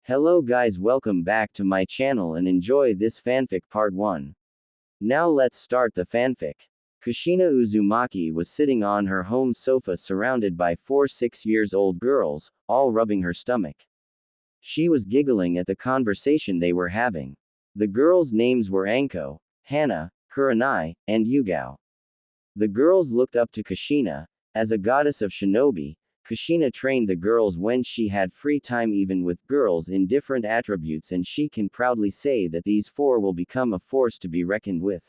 Hello guys, welcome back to my channel and enjoy this fanfic part 1. Now let's start the fanfic. Kushina Uzumaki was sitting on her home sofa surrounded by 4 6-year-old girls, all rubbing her stomach. She was giggling at the conversation they were having. The girls' names were Anko, Hana, Kuranai, and Yugao. The girls looked up to Kushina. As a goddess of shinobi, Kushina trained the girls when she had free time, even with girls in different attributes, and she can proudly say that these four will become a force to be reckoned with.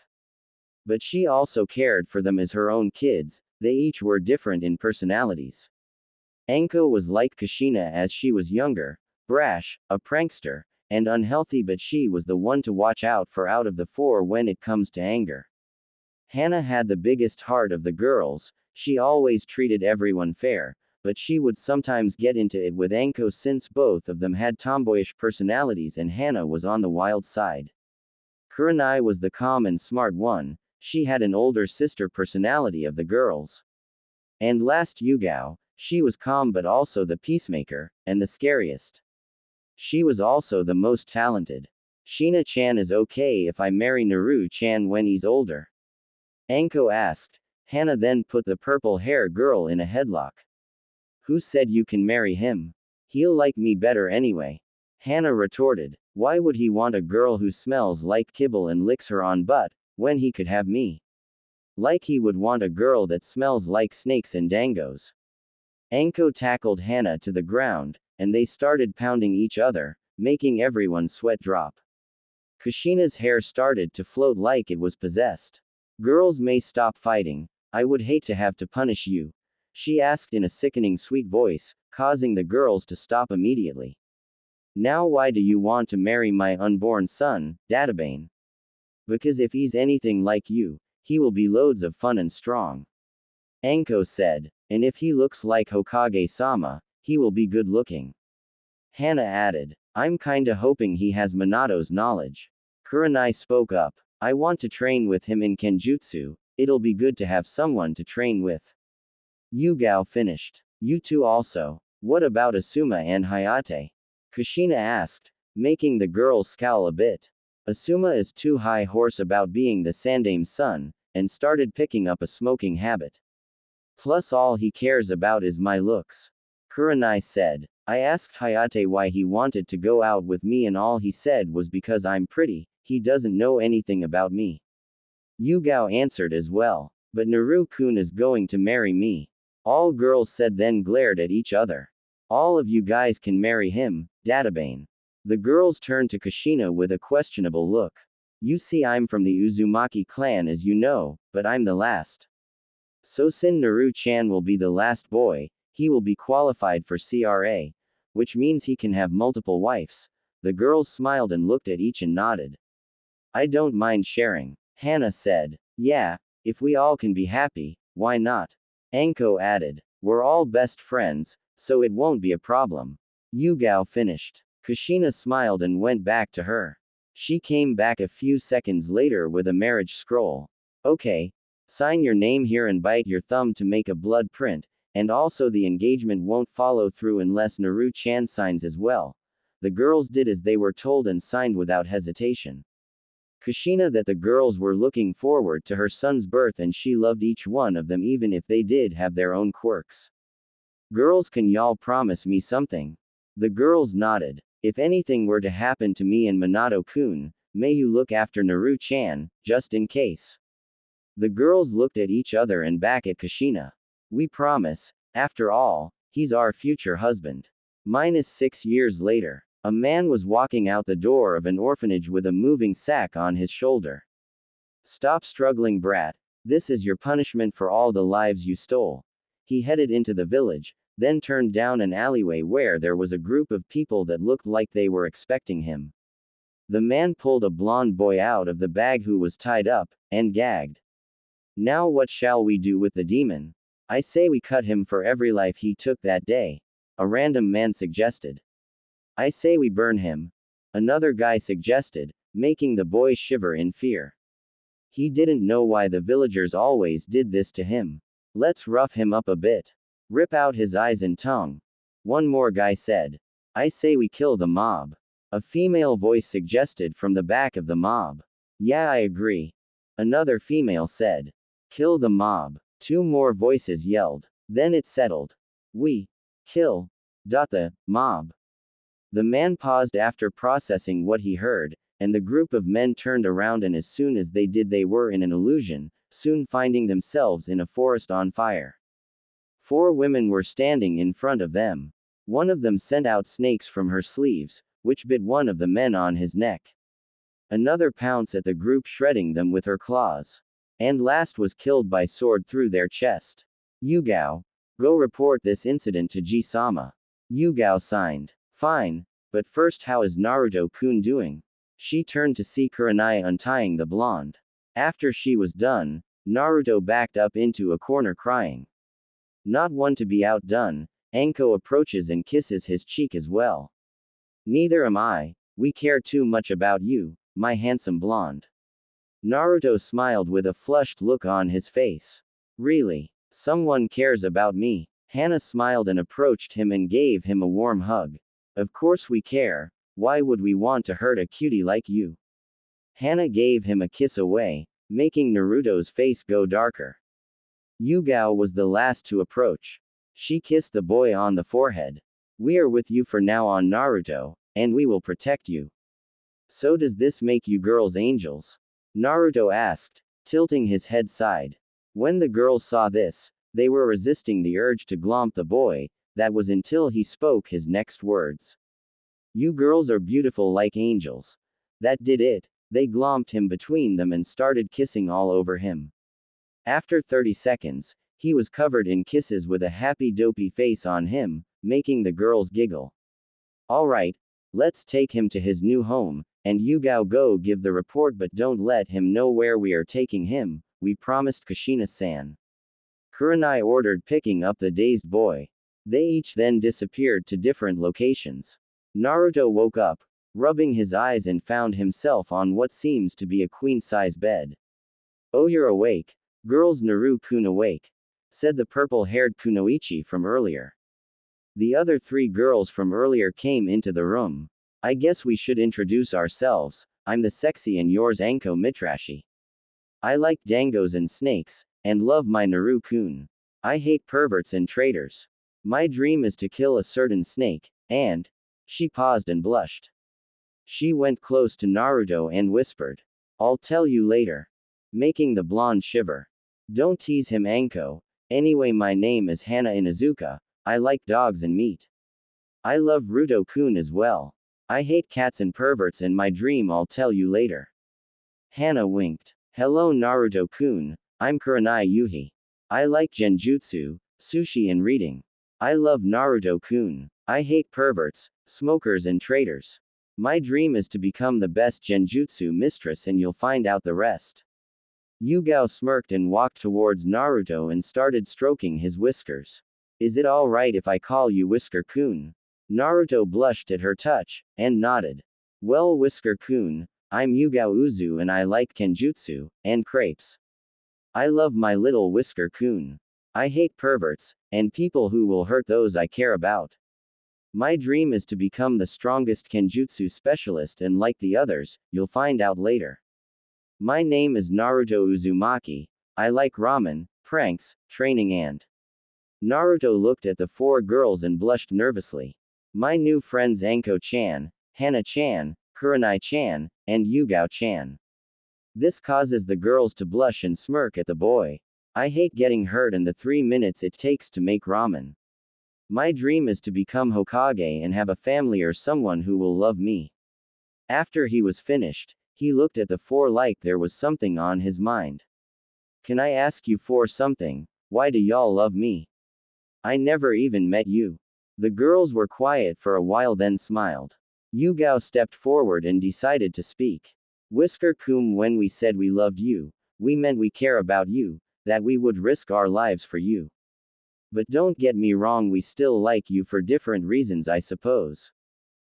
But she also cared for them as her own kids. They each were different in personalities. Anko was like Kushina as she was younger, brash, a prankster, and unhealthy, but she was the one to watch out for out of the four when it comes to anger. Hana had the biggest heart of the girls. She always treated everyone fair, but she would sometimes get into it with Anko since both of them had tomboyish personalities and Hana was on the wild side. Kuranai was the calm and smart one. She had an older sister personality of the girls. And last, Yugao. She was calm but also the peacemaker, and the scariest. She was also the most talented. Shina-chan is okay if I marry Naru-chan when he's older? Anko asked. Hana then put the purple-hair girl in a headlock. Who said you can marry him? He'll like me better anyway. Hana retorted. Why would he want a girl who smells like kibble and licks her on butt, when he could have me? Like he would want a girl that smells like snakes and dangos. Anko tackled Hana to the ground, and they started pounding each other, making everyone sweat drop. Kushina's hair started to float like it was possessed. Girls may stop fighting. I would hate to have to punish you, she asked in a sickening sweet voice, causing the girls to stop immediately. Now why do you want to marry my unborn son, Databane? Because if he's anything like you, he will be loads of fun and strong. Anko said. And if he looks like Hokage-sama, he will be good looking. Hana added. I'm kinda hoping he has Minato's knowledge. Kuranai spoke up. I want to train with him in Kenjutsu. It'll be good to have someone to train with. Yugao finished. You two also. What about Asuma and Hayate? Kushina asked, making the girls scowl a bit. Asuma is too high horse about being the Sandame's son, and started picking up a smoking habit. Plus all he cares about is my looks. Kuranai said. I asked Hayate why he wanted to go out with me and all he said was because I'm pretty. He doesn't know anything about me. Yugao answered as well. But Naru-kun is going to marry me. All girls said, then glared at each other. All of you guys can marry him, Databane. The girls turned to Kushina with a questionable look. You see, I'm from the Uzumaki clan as you know, but I'm the last. So since Naru-chan will be the last boy, he will be qualified for CRA, which means he can have multiple wives. The girls smiled and looked at each and nodded. I don't mind sharing, Hana said. Yeah, if we all can be happy, why not? Anko added. We're all best friends, so it won't be a problem. Yugao finished. Kushina smiled and went back to her. She came back a few seconds later with a marriage scroll. Okay. Sign your name here and bite your thumb to make a blood print, and also the engagement won't follow through unless Naru-chan signs as well. The girls did as they were told and signed without hesitation. Kushina that the girls were looking forward to her son's birth and she loved each one of them even if they did have their own quirks. Girls, can y'all promise me something? The girls nodded. If anything were to happen to me and Minato-kun, may you look after Naru-chan, just in case. The girls looked at each other and back at Kushina. We promise. After all, he's our future husband. -6 years later. A man was walking out the door of an orphanage with a moving sack on his shoulder. Stop struggling, brat. This is your punishment for all the lives you stole. He headed into the village, then turned down an alleyway where there was a group of people that looked like they were expecting him. The man pulled a blonde boy out of the bag who was tied up, and gagged. Now what shall we do with the demon? I say we cut him for every life he took that day. A random man suggested. I say we burn him. Another guy suggested, making the boy shiver in fear. He didn't know why the villagers always did this to him. Let's rough him up a bit. Rip out his eyes and tongue. One more guy said. I say we kill the mob. A female voice suggested from the back of the mob. Yeah, I agree. Another female said. Kill the mob. Two more voices yelled. Then it settled. We kill the mob. The man paused after processing what he heard, and the group of men turned around, and as soon as they did, they were in an illusion, soon finding themselves in a forest on fire. 4 women were standing in front of them. One of them sent out snakes from her sleeves, which bit one of the men on his neck. Another pounced at the group, shredding them with her claws. And last was killed by sword through their chest. Yugao, go report this incident to Ji-sama. Yugao signed. Fine, but first, how is Naruto-kun doing? She turned to see Kurenai untying the blonde. After she was done, Naruto backed up into a corner crying. Not one to be outdone, Anko approaches and kisses his cheek as well. Neither am I, we care too much about you, my handsome blonde. Naruto smiled with a flushed look on his face. Really? Someone cares about me? Hana smiled and approached him and gave him a warm hug. Of course we care, why would we want to hurt a cutie like you? Hana gave him a kiss away, making Naruto's face go darker. Yugao was the last to approach. She kissed the boy on the forehead. We are with you for now on, Naruto, and we will protect you. So does this make you girls angels? Naruto asked, tilting his head side. When the girls saw this, they were resisting the urge to glomp the boy, that was until he spoke his next words. You girls are beautiful like angels. That did it. They glomped him between them and started kissing all over him. After 30 seconds, he was covered in kisses with a happy dopey face on him, making the girls giggle. Alright, let's take him to his new home, and Yugao go give the report, but don't let him know where we are taking him, we promised Kushina-san. Kurenai ordered, picking up the dazed boy. They each then disappeared to different locations. Naruto woke up, rubbing his eyes, and found himself on what seems to be a queen-size bed. Oh, you're awake. Girls, Naru-kun awake, said the purple-haired Kunoichi from earlier. The other 3 girls from earlier came into the room. I guess we should introduce ourselves. I'm the sexy and yours Anko Mitrashi. I like dangos and snakes, and love my Naru-kun. I hate perverts and traitors. My dream is to kill a certain snake, and... She paused and blushed. She went close to Naruto and whispered. I'll tell you later. Making the blonde shiver. Don't tease him, Anko. Anyway, my name is Hana Inuzuka. I like dogs and meat. I love Ruto-kun as well. I hate cats and perverts, and my dream I'll tell you later. Hana winked. Hello Naruto-kun, I'm Kurenai Yuhi. I like genjutsu, sushi and reading. I love Naruto-kun. I hate perverts, smokers and traitors. My dream is to become the best genjutsu mistress, and you'll find out the rest. Yugao smirked and walked towards Naruto and started stroking his whiskers. Is it alright if I call you Whisker-kun? Naruto blushed at her touch, and nodded. Well, Whisker-kun, I'm Yugao Uzu and I like kenjutsu, and crepes. I love my little Whisker-kun. I hate perverts, and people who will hurt those I care about. My dream is to become the strongest kenjutsu specialist, and like the others, you'll find out later. My name is Naruto Uzumaki. I like ramen, pranks, training and... Naruto looked at the 4 girls and blushed nervously. My new friends Anko-chan, Hana-chan, Kurenai-chan, and Yugao-chan. This causes the girls to blush and smirk at the boy. I hate getting hurt and the 3 minutes it takes to make ramen. My dream is to become Hokage and have a family or someone who will love me. After he was finished, he looked at the 4 like there was something on his mind. Can I ask you for something? Why do y'all love me? I never even met you. The girls were quiet for a while, then smiled. Yugao stepped forward and decided to speak. Whisker-kun, when we said we loved you, we meant we care about you, that we would risk our lives for you. But don't get me wrong, we still like you for different reasons, I suppose.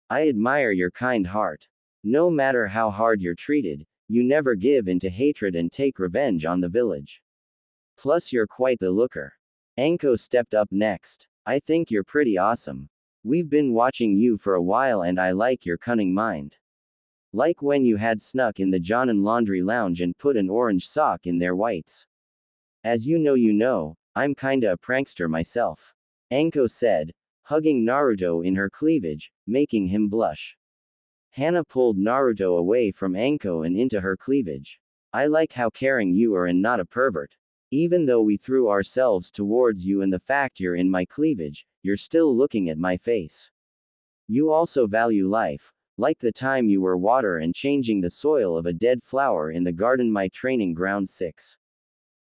I admire your kind heart. No matter how hard you're treated, you never give in to hatred and take revenge on the village. Plus you're quite the looker. Anko stepped up next. I think you're pretty awesome. We've been watching you for a while and I like your cunning mind. Like when you had snuck in the Jonin laundry lounge and put an orange sock in their whites. As you know, I'm kinda a prankster myself. Anko said, hugging Naruto in her cleavage, making him blush. Hana pulled Naruto away from Anko and into her cleavage. I like how caring you are and not a pervert. Even though we threw ourselves towards you and the fact you're in my cleavage, you're still looking at my face. You also value life, like the time you were water and changing the soil of a dead flower in the garden my training ground 6.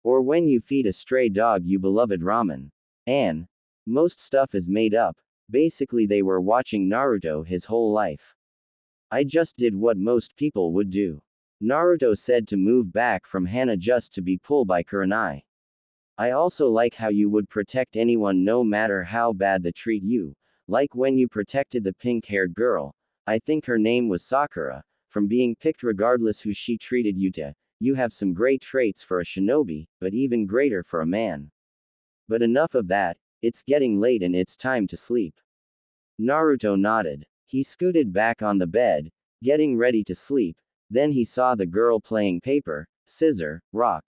Or when you feed a stray dog you beloved ramen. And most stuff is made up, basically they were watching Naruto his whole life. I just did what most people would do. Naruto said to move back from Hana just to be pulled by Kurenai. I also like how you would protect anyone no matter how bad they treat you, like when you protected the pink-haired girl, I think her name was Sakura, from being picked regardless who she treated you to. You have some great traits for a shinobi, but even greater for a man. But enough of that, it's getting late and it's time to sleep. Naruto nodded. He scooted back on the bed, getting ready to sleep, then he saw the girl playing paper, scissor, rock.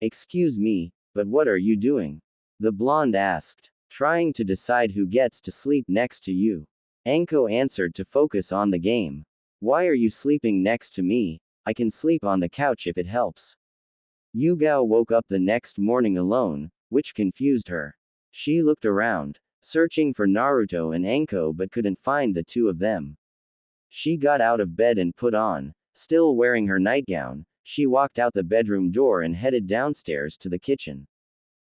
Excuse me, but what are you doing? The blonde asked. Trying to decide who gets to sleep next to you. Anko answered to focus on the game. Why are you sleeping next to me? I can sleep on the couch if it helps. Yugao woke up the next morning alone, which confused her. She looked around, searching for Naruto and Anko but couldn't find the two of them. She got out of bed and put on, still wearing her nightgown, she walked out the bedroom door and headed downstairs to the kitchen.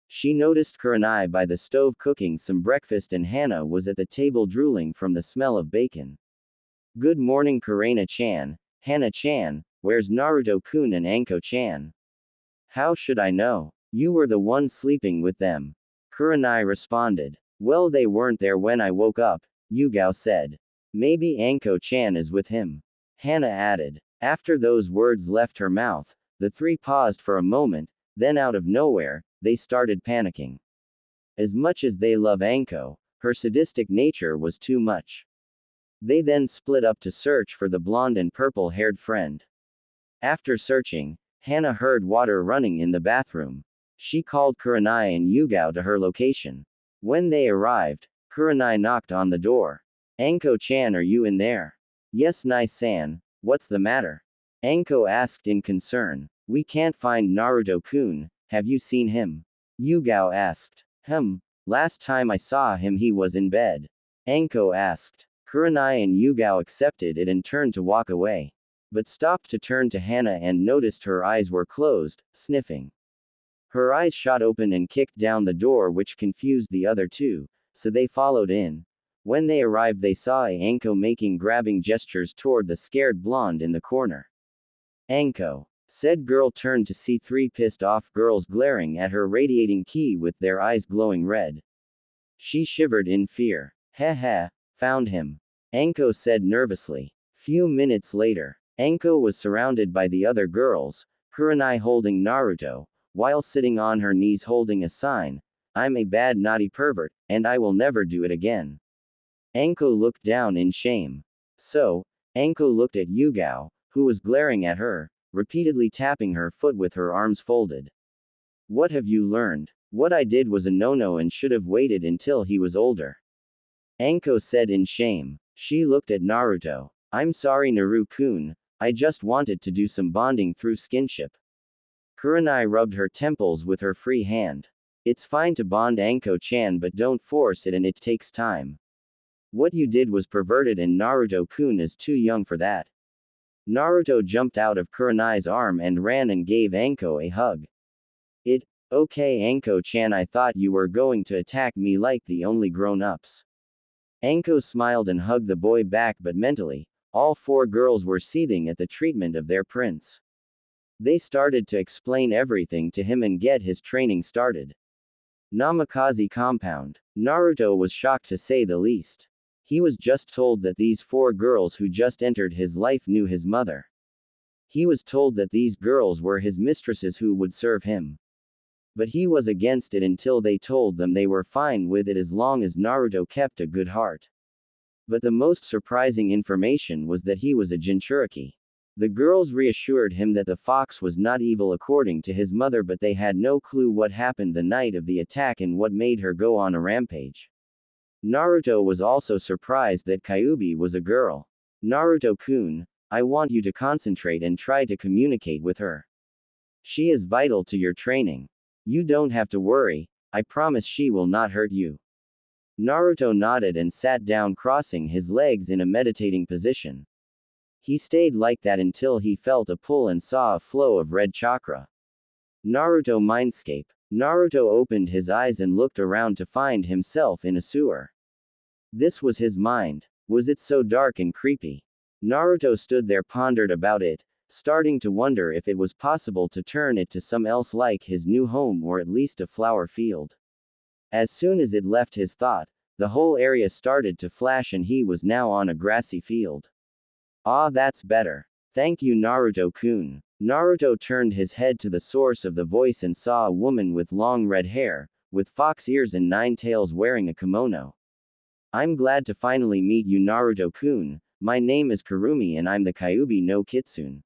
She noticed Kurenai by the stove cooking some breakfast and Hana was at the table drooling from the smell of bacon. Good morning Kurena-chan, Hana-chan, where's Naruto-kun and Anko-chan? How should I know? You were the one sleeping with them. Kurenai responded. Well they weren't there when I woke up, Yugao said. Maybe Anko-chan is with him. Hana added. After those words left her mouth, the three paused for a moment, then out of nowhere, they started panicking. As much as they love Anko, her sadistic nature was too much. They then split up to search for the blonde and purple-haired friend. After searching, Hana heard water running in the bathroom. She called Kurenai and Yugao to her location. When they arrived, Kurenai knocked on the door. Anko-chan, are you in there? Yes, Nai-san, what's the matter? Anko asked in concern. We can't find Naruto-kun, have you seen him? Yugao asked. Last time I saw him he was in bed. Anko asked. Kurenai and Yugao accepted it and turned to walk away. But stopped to turn to Hana and noticed her eyes were closed, sniffing. Her eyes shot open and kicked down the door which confused the other two, so they followed in. When they arrived they saw Anko making grabbing gestures toward the scared blonde in the corner. Anko. Said girl turned to see three pissed off girls glaring at her radiating key with their eyes glowing red. She shivered in fear. Heh, found him. Anko said nervously. Few minutes later, Anko was surrounded by the other girls, Kurenai holding Naruto, while sitting on her knees holding a sign, I'm a bad naughty pervert, and I will never do it again. Anko looked down in shame. So, Anko looked at Yugao, who was glaring at her, repeatedly tapping her foot with her arms folded. What have you learned? What I did was a no-no and should have waited until he was older. Anko said in shame. She looked at Naruto. I'm sorry Naru-kun, I just wanted to do some bonding through skinship. Kurenai rubbed her temples with her free hand. It's fine to bond Anko-chan but don't force it and it takes time. What you did was perverted and Naruto-kun is too young for that. Naruto jumped out of Kurenai's arm and ran and gave Anko a hug. Okay Anko-chan, I thought you were going to attack me like the only grown-ups. Anko smiled and hugged the boy back but mentally, all four girls were seething at the treatment of their prince. They started to explain everything to him and get his training started. Namikaze compound. Naruto was shocked to say the least. He was just told that these four girls who just entered his life knew his mother. He was told that these girls were his mistresses who would serve him. But he was against it until they told them they were fine with it as long as Naruto kept a good heart. But the most surprising information was that he was a Jinchuriki. The girls reassured him that the fox was not evil according to his mother, but they had no clue what happened the night of the attack and what made her go on a rampage. Naruto was also surprised that Kyuubi was a girl. Naruto-kun, I want you to concentrate and try to communicate with her. She is vital to your training. You don't have to worry, I promise she will not hurt you. Naruto nodded and sat down, crossing his legs in a meditating position. He stayed like that until he felt a pull and saw a flow of red chakra. Naruto Mindscape. Naruto opened his eyes and looked around to find himself in a sewer. This was his mind. Was it so dark and creepy? Naruto stood there, pondered about it, starting to wonder if it was possible to turn it to some else like his new home or at least a flower field. As soon as it left his thought, the whole area started to flash and he was now on a grassy field. Ah, that's better. Thank you, Naruto-kun. Naruto turned his head to the source of the voice and saw a woman with long red hair, with fox ears and 9 tails, wearing a kimono. I'm glad to finally meet you, Naruto-kun. My name is Kurumi and I'm the Kyuubi no Kitsune.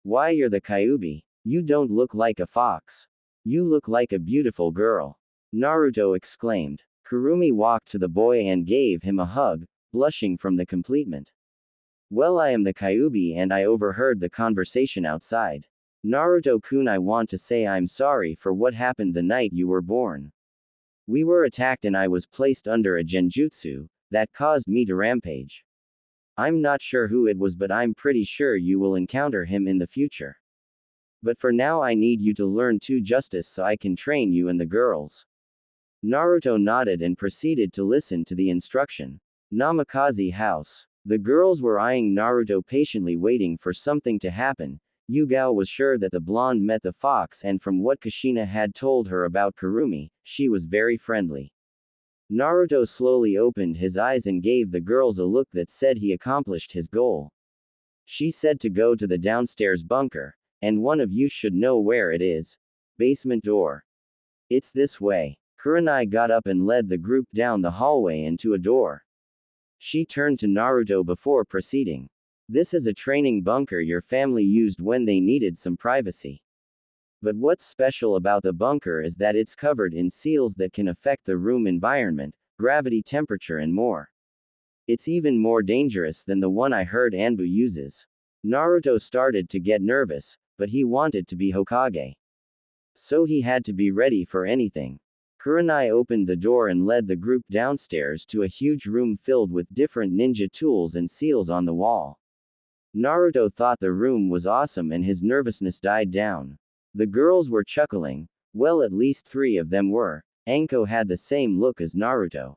Why, you're the Kyuubi? You don't look like a fox. You look like a beautiful girl. Naruto exclaimed. Kurumi walked to the boy and gave him a hug, blushing from the completement. Well, I am the Kyuubi and I overheard the conversation outside. Naruto-kun, I want to say I'm sorry for what happened the night you were born. We were attacked and I was placed under a genjutsu that caused me to rampage. I'm not sure who it was, but I'm pretty sure you will encounter him in the future. But for now I need you to learn to justice so I can train you and the girls. Naruto nodded and proceeded to listen to the instruction. Namikaze House. The girls were eyeing Naruto patiently, waiting for something to happen. Yugao was sure that the blonde met the fox, and from what Kushina had told her about Kurumi, she was very friendly. Naruto slowly opened his eyes and gave the girls a look that said he accomplished his goal. She said to go to the downstairs bunker, and one of you should know where it is. Basement door. It's this way. Kurenai got up and led the group down the hallway and to a door. She turned to Naruto before proceeding. This is a training bunker your family used when they needed some privacy. But what's special about the bunker is that it's covered in seals that can affect the room environment, gravity, temperature, and more. It's even more dangerous than the one I heard Anbu uses. Naruto started to get nervous, but he wanted to be Hokage. So he had to be ready for anything. Kurenai opened the door and led the group downstairs to a huge room filled with different ninja tools and seals on the wall. Naruto thought the room was awesome and his nervousness died down. The girls were chuckling. Well, at least 3 of them were. Anko had the same look as Naruto.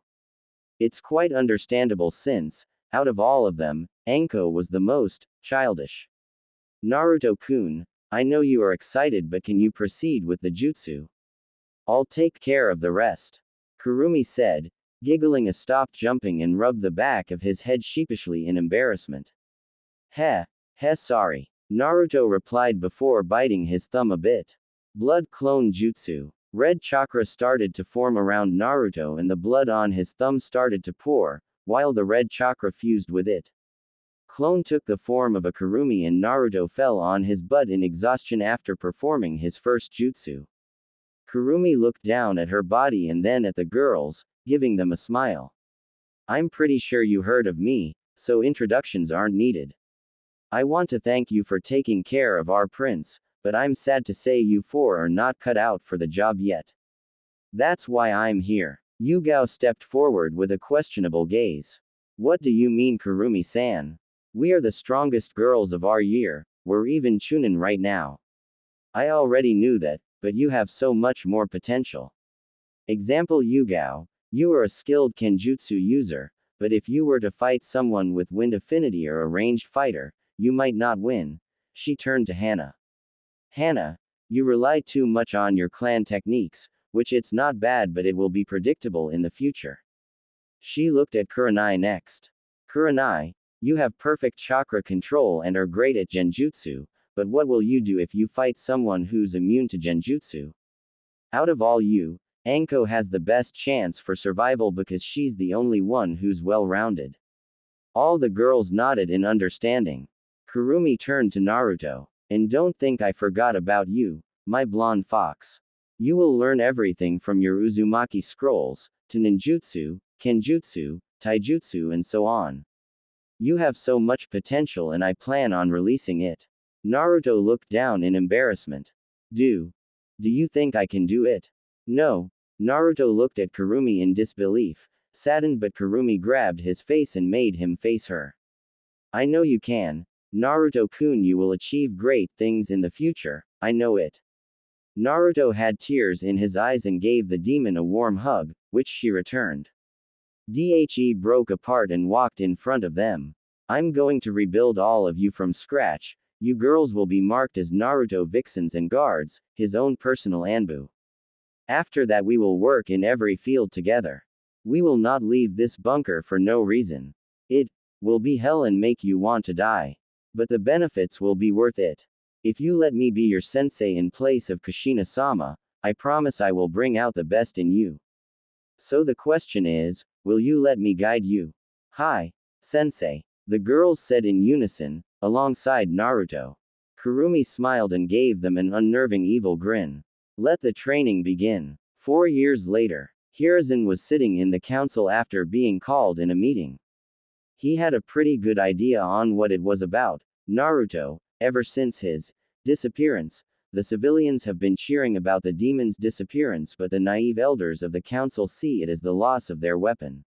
It's quite understandable since, out of all of them, Anko was the most childish. Naruto-kun, I know you are excited, but can you proceed with the jutsu? I'll take care of the rest. Kurumi said, giggling. Stopped jumping and rubbed the back of his head sheepishly in embarrassment. Heh, sorry. Naruto replied before biting his thumb a bit. Blood clone jutsu. Red chakra started to form around Naruto and the blood on his thumb started to pour, while the red chakra fused with it. Clone took the form of a Kurumi and Naruto fell on his butt in exhaustion after performing his first jutsu. Kurumi looked down at her body and then at the girls, giving them a smile. I'm pretty sure you heard of me, so introductions aren't needed. I want to thank you for taking care of our prince, but I'm sad to say you 4 are not cut out for the job yet. That's why I'm here. Yugao stepped forward with a questionable gaze. What do you mean, Kurumi-san? We are the strongest girls of our year, we're even Chunin right now. I already knew that, but you have so much more potential. Example Yugao, you are a skilled Kenjutsu user, but if you were to fight someone with wind affinity or a ranged fighter, you might not win. She turned to Hana. Hana, you rely too much on your clan techniques, which it's not bad, but it will be predictable in the future. She looked at Kurenai next. Kurenai, you have perfect chakra control and are great at genjutsu, but what will you do if you fight someone who's immune to genjutsu? Out of all you, Anko has the best chance for survival because she's the only one who's well-rounded. All the girls nodded in understanding. Kurumi turned to Naruto. And don't think I forgot about you, my blonde fox. You will learn everything from your Uzumaki scrolls, to ninjutsu, kenjutsu, taijutsu and so on. You have so much potential and I plan on releasing it. Naruto looked down in embarrassment. Do you think I can do it? No. Naruto looked at Kurumi in disbelief, saddened, but Kurumi grabbed his face and made him face her. I know you can. Naruto-kun, you will achieve great things in the future, I know it. Naruto had tears in his eyes and gave the demon a warm hug, which she returned. Dhe broke apart and walked in front of them. I'm going to rebuild all of you from scratch. You girls will be marked as Naruto vixens and guards, his own personal Anbu. After that we will work in every field together. We will not leave this bunker for no reason. It will be hell and make you want to die. But the benefits will be worth it. If you let me be your sensei in place of Kushina-sama, I promise I will bring out the best in you. So the question is, will you let me guide you? Hi, sensei. The girls said in unison, alongside Naruto. Kurumi smiled and gave them an unnerving evil grin. Let the training begin. 4 years later, Hiruzen was sitting in the council after being called in a meeting. He had a pretty good idea on what it was about. Naruto, ever since his disappearance, the civilians have been cheering about the demon's disappearance, but the naive elders of the council see it as the loss of their weapon.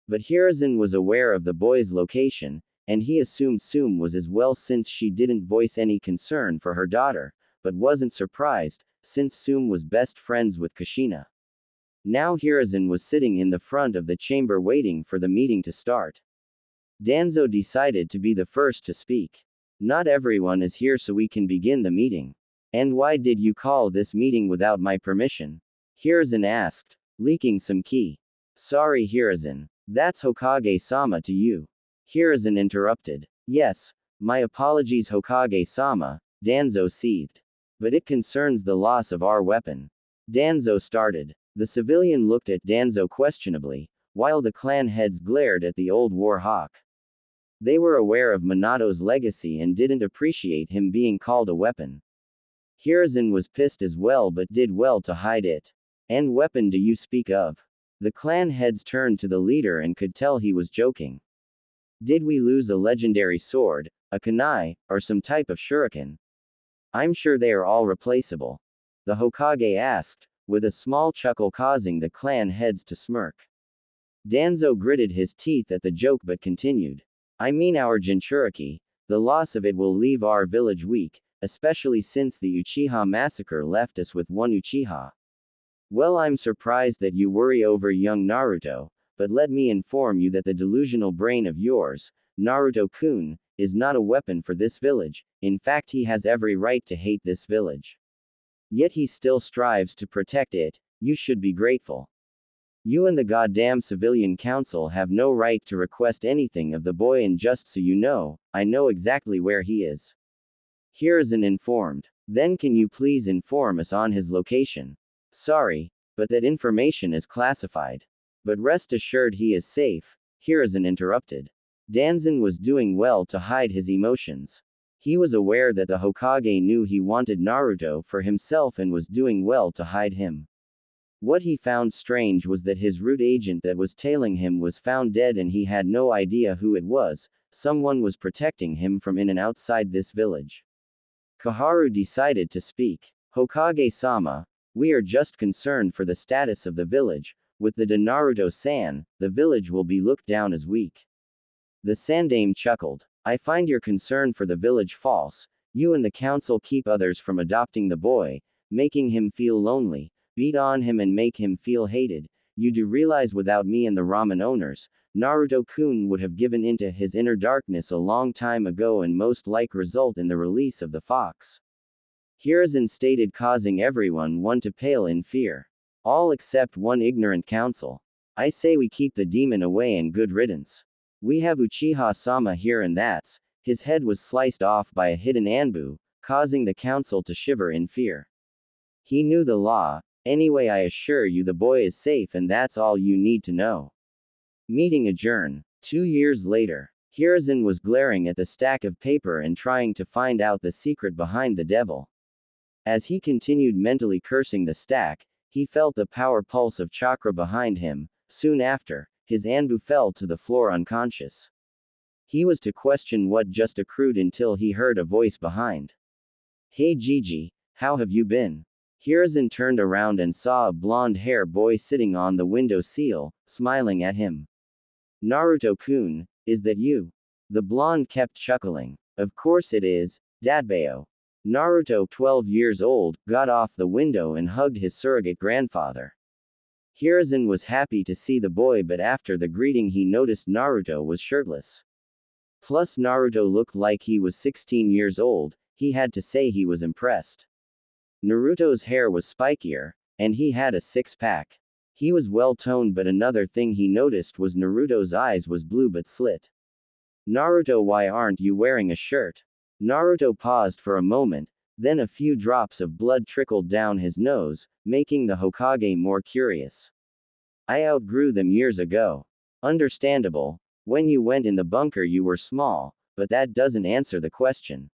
But Hiruzen was aware of the boy's location, and he assumed Sume was as well since she didn't voice any concern for her daughter, but wasn't surprised, since Sume was best friends with Kushina. Now Hiruzen was sitting in the front of the chamber waiting for the meeting to start. Danzo decided to be the first to speak. Not everyone is here so we can begin the meeting. And why did you call this meeting without my permission? Hiruzen asked, leaking some key. Sorry Hiruzen. That's Hokage-sama to you. Hiruzen interrupted. Yes, my apologies Hokage-sama, Danzo seethed. But it concerns the loss of our weapon. Danzo started. The civilian looked at Danzo questionably, while the clan heads glared at the old war hawk. They were aware of Minato's legacy and didn't appreciate him being called a weapon. Hiruzen was pissed as well but did well to hide it. And weapon do you speak of? The clan heads turned to the leader and could tell he was joking. Did we lose a legendary sword, a kunai, or some type of shuriken? I'm sure they are all replaceable. The Hokage asked, with a small chuckle causing the clan heads to smirk. Danzo gritted his teeth at the joke but continued. I mean our Jinchuriki, the loss of it will leave our village weak, especially since the Uchiha massacre left us with one Uchiha. Well, I'm surprised that you worry over young Naruto, but let me inform you that the delusional brain of yours, Naruto-kun, is not a weapon for this village. In fact, he has every right to hate this village. Yet he still strives to protect it. You should be grateful. You and the goddamn civilian council have no right to request anything of the boy, and just so you know, I know exactly where he is. Hiruzen informed. Then can you please inform us on his location? Sorry, but that information is classified. But rest assured he is safe, Hiruzen interrupted. Danzan was doing well to hide his emotions. He was aware that the Hokage knew he wanted Naruto for himself and was doing well to hide him. What he found strange was that his root agent that was tailing him was found dead and he had no idea who it was. Someone was protecting him from in and outside this village. Koharu decided to speak. Hokage-sama, we are just concerned for the status of the village. With the Naruto-san, the village will be looked down as weak. The Sandame chuckled. I find your concern for the village false. You and the council keep others from adopting the boy, making him feel lonely, beat on him and make him feel hated. You do realize without me and the ramen owners, Naruto-kun would have given into his inner darkness a long time ago and most like result in the release of the fox. Hiruzen stated, causing everyone one to pale in fear. All except one ignorant council. I say we keep the demon away and good riddance. We have Uchiha-sama here and that's, his head was sliced off by a hidden Anbu, causing the council to shiver in fear. He knew the law, Anyway, I assure you the boy is safe and that's all you need to know. Meeting adjourned. 2 years later, Hiruzen was glaring at the stack of paper and trying to find out the secret behind the devil. As he continued mentally cursing the stack, he felt the power pulse of chakra behind him. Soon after, his Anbu fell to the floor unconscious. He was to question what just accrued until he heard a voice behind. Hey Gigi, how have you been? Hiruzen turned around and saw a blonde-hair boy sitting on the window sill, smiling at him. Naruto-kun, is that you? The blonde kept chuckling. Of course it is, Dadbao. Naruto, 12 years old, got off the window and hugged his surrogate grandfather. Hiruzen was happy to see the boy, but after the greeting he noticed Naruto was shirtless. Plus Naruto looked like he was 16 years old, he had to say he was impressed. Naruto's hair was spikier, and he had a six-pack. He was well-toned, but another thing he noticed was Naruto's eyes was blue but slit. Naruto, why aren't you wearing a shirt? Naruto paused for a moment, then a few drops of blood trickled down his nose, making the Hokage more curious. I outgrew them years ago. Understandable. When you went in the bunker you were small, but that doesn't answer the question.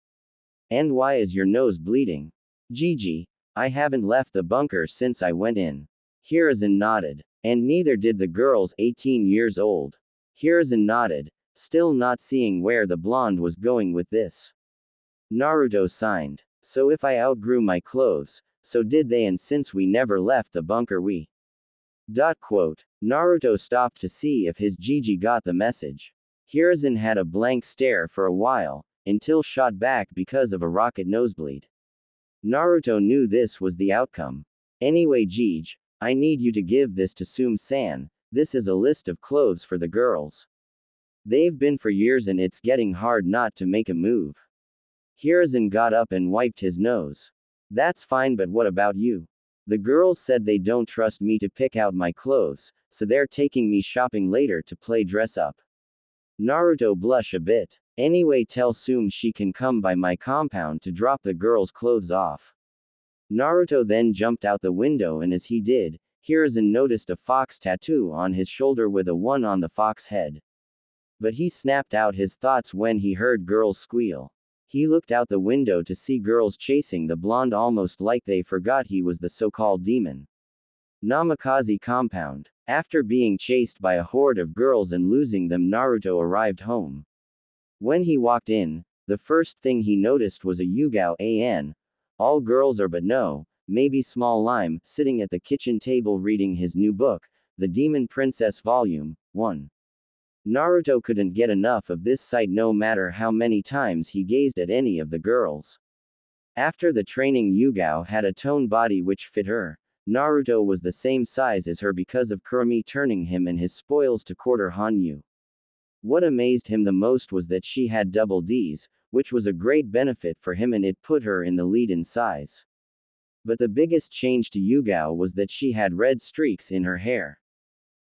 And why is your nose bleeding? Gigi, I haven't left the bunker since I went in. Hiruzen nodded. And neither did the girls 18 years old. Hiruzen nodded, still not seeing where the blonde was going with this. Naruto signed. So if I outgrew my clothes, so did they, and since we never left the bunker we. Naruto stopped to see if his Gigi got the message. Hiruzen had a blank stare for a while, until shot back because of a rocket nosebleed. Naruto knew this was the outcome. Anyway Gigi, I need you to give this to Sum-san, this is a list of clothes for the girls. They've been for years and it's getting hard not to make a move. Hiruzen got up and wiped his nose. That's fine, but what about you? The girls said they don't trust me to pick out my clothes, so they're taking me shopping later to play dress up. Naruto blushed a bit. Anyway, tell Sum she can come by my compound to drop the girls' clothes off. Naruto then jumped out the window, and as he did, Hiruzen noticed a fox tattoo on his shoulder with a 1 on the fox head. But he snapped out his thoughts when he heard girls squeal. He looked out the window to see girls chasing the blonde, almost like they forgot he was the so-called demon. Namikaze compound. After being chased by a horde of girls and losing them, Naruto arrived home. When he walked in, the first thing he noticed was a Yugao An, all girls are but no, maybe Small Lime, sitting at the kitchen table reading his new book, The Demon Princess Volume 1. Naruto couldn't get enough of this sight no matter how many times he gazed at any of the girls. After the training, Yugao had a toned body which fit her. Naruto was the same size as her because of Kurumi turning him and his spoils to quarter Hanyu. What amazed him the most was that she had double Ds, which was a great benefit for him and it put her in the lead in size. But the biggest change to Yugao was that she had red streaks in her hair.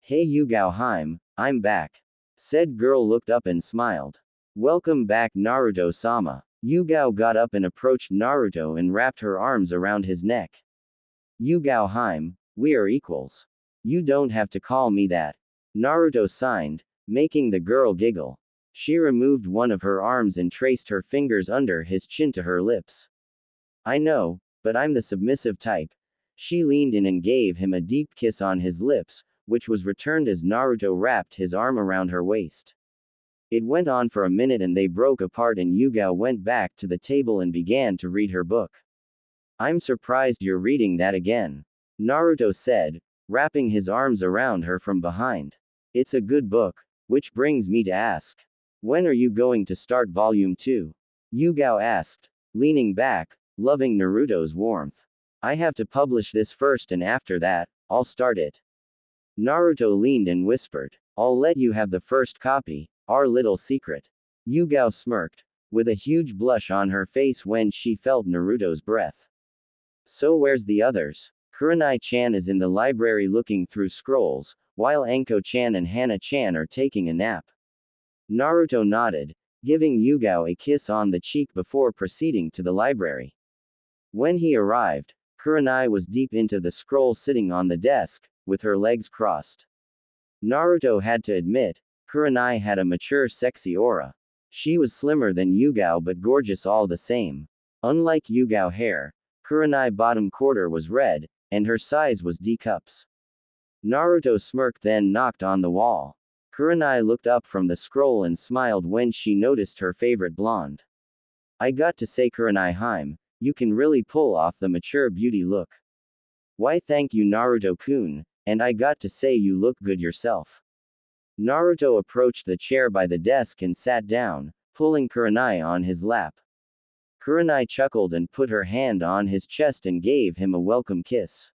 Hey Yugao Haim, I'm back. Said girl looked up and smiled. Welcome back Naruto-sama. Yugao got up and approached Naruto and wrapped her arms around his neck. Yugao Haim, we are equals. You don't have to call me that. Naruto signed, making the girl giggle. She removed one of her arms and traced her fingers under his chin to her lips. I know, but I'm the submissive type. She leaned in and gave him a deep kiss on his lips, which was returned as Naruto wrapped his arm around her waist. It went on for a minute and they broke apart and Yugao went back to the table and began to read her book. I'm surprised you're reading that again. Naruto said, wrapping his arms around her from behind. It's a good book, which brings me to ask. When are you going to start volume 2? Yugao asked, leaning back, loving Naruto's warmth. I have to publish this first and after that, I'll start it. Naruto leaned and whispered, I'll let you have the first copy, our little secret. Yugao smirked, with a huge blush on her face when she felt Naruto's breath. So where's the others? Kurenai-chan is in the library looking through scrolls, while Anko-chan and Hana-chan are taking a nap. Naruto nodded, giving Yugao a kiss on the cheek before proceeding to the library. When he arrived, Kurenai was deep into the scroll sitting on the desk, with her legs crossed. Naruto had to admit, Kurenai had a mature sexy aura. She was slimmer than Yugao but gorgeous all the same. Unlike Yugao hair, Kurenai bottom quarter was red, and her size was D cups. Naruto smirked then knocked on the wall. Kurenai looked up from the scroll and smiled when she noticed her favorite blonde. I got to say Kurenai Haim, you can really pull off the mature beauty look. Why thank you Naruto-kun, and I got to say you look good yourself. Naruto approached the chair by the desk and sat down, pulling Kurenai on his lap. Kurenai chuckled and put her hand on his chest and gave him a welcome kiss.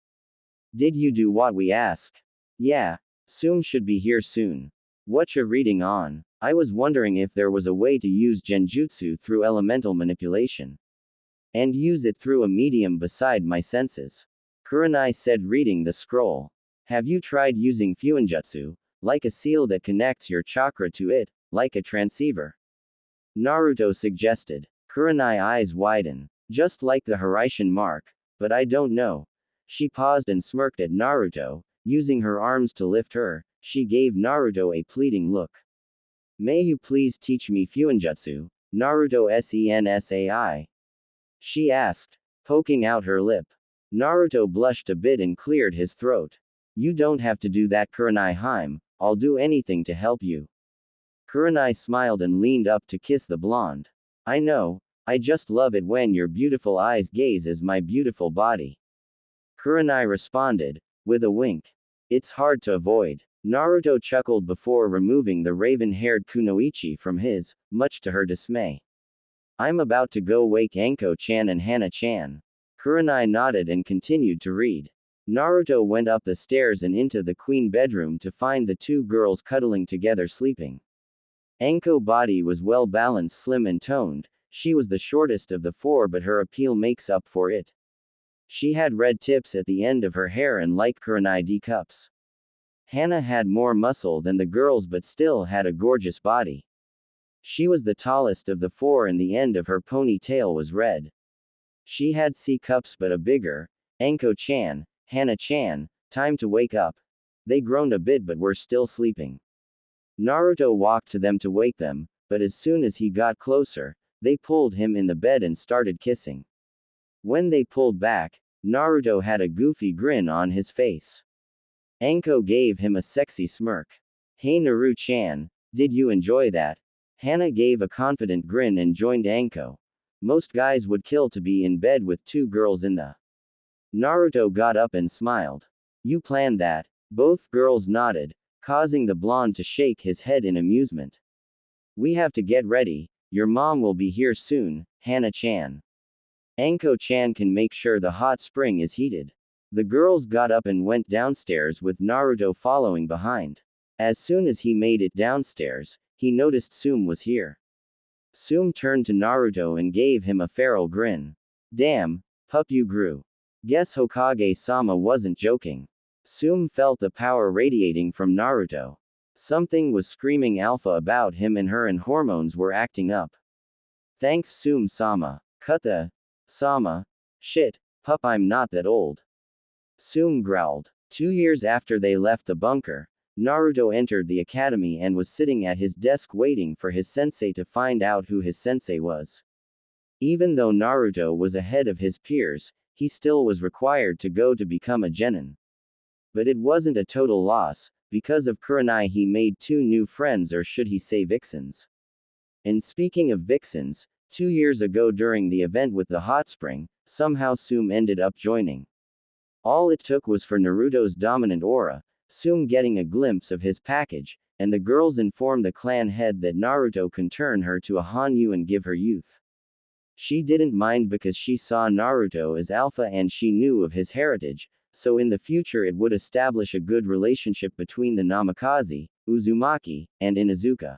Did you do what we ask? Yeah. Soom should be here soon. Whatcha reading on? I was wondering if there was a way to use genjutsu through elemental manipulation. And use it through a medium beside my senses. Kurenai said reading the scroll. Have you tried using fuinjutsu, like a seal that connects your chakra to it, like a transceiver? Naruto suggested. Kurenai eyes widen. Just like the Hiraishin mark, but I don't know. She paused and smirked at Naruto, using her arms to lift her, she gave Naruto a pleading look. May you please teach me fuinjutsu, Naruto Sensai? She asked, poking out her lip. Naruto blushed a bit and cleared his throat. You don't have to do that Kurenai Haim, I'll do anything to help you. Kurenai smiled and leaned up to kiss the blonde. I know, I just love it when your beautiful eyes gaze as my beautiful body. Kurenai responded, with a wink. It's hard to avoid. Naruto chuckled before removing the raven-haired kunoichi from his, much to her dismay. I'm about to go wake Anko-chan and Hana-chan. Kurenai nodded and continued to read. Naruto went up the stairs and into the queen bedroom to find the two girls cuddling together sleeping. Anko's body was well balanced, slim and toned. She was the shortest of the four but her appeal makes up for it. She had red tips at the end of her hair and like Kurenai D cups. Hana had more muscle than the girls but still had a gorgeous body. She was the tallest of the four and the end of her ponytail was red. She had C cups but a bigger, Anko-chan, Hana-chan, time to wake up. They groaned a bit but were still sleeping. Naruto walked to them to wake them, but as soon as he got closer, they pulled him in the bed and started kissing. When they pulled back, Naruto had a goofy grin on his face. Anko gave him a sexy smirk. Hey Naru-chan, did you enjoy that? Hana gave a confident grin and joined Anko. Most guys would kill to be in bed with two girls in the. Naruto got up and smiled. You planned that? Both girls nodded, causing the blonde to shake his head in amusement. We have to get ready, your mom will be here soon, Hana-chan. Anko-chan can make sure the hot spring is heated. The girls got up and went downstairs with Naruto following behind. As soon as he made it downstairs, he noticed Soom was here. Soom turned to Naruto and gave him a feral grin. Damn, pup you grew. Guess Hokage-sama wasn't joking. Soom felt the power radiating from Naruto. Something was screaming alpha about him and her and hormones were acting up. Thanks Soom-sama. Cut the. Sama. Shit, pup I'm not that old. Soom growled. 2 years after they left the bunker, Naruto entered the academy and was sitting at his desk waiting for his sensei to find out who his sensei was. Even though Naruto was ahead of his peers, he still was required to go to become a genin. But it wasn't a total loss, because of Kurenai he made 2 new friends, or should he say vixens. And speaking of vixens, 2 years ago during the event with the hot spring, somehow Soom ended up joining. All it took was for Naruto's dominant aura, Soom getting a glimpse of his package, and the girls informed the clan head that Naruto can turn her to a Hanyu and give her youth. She didn't mind because she saw Naruto as alpha and she knew of his heritage, so in the future it would establish a good relationship between the Namikaze, Uzumaki, and Inuzuka.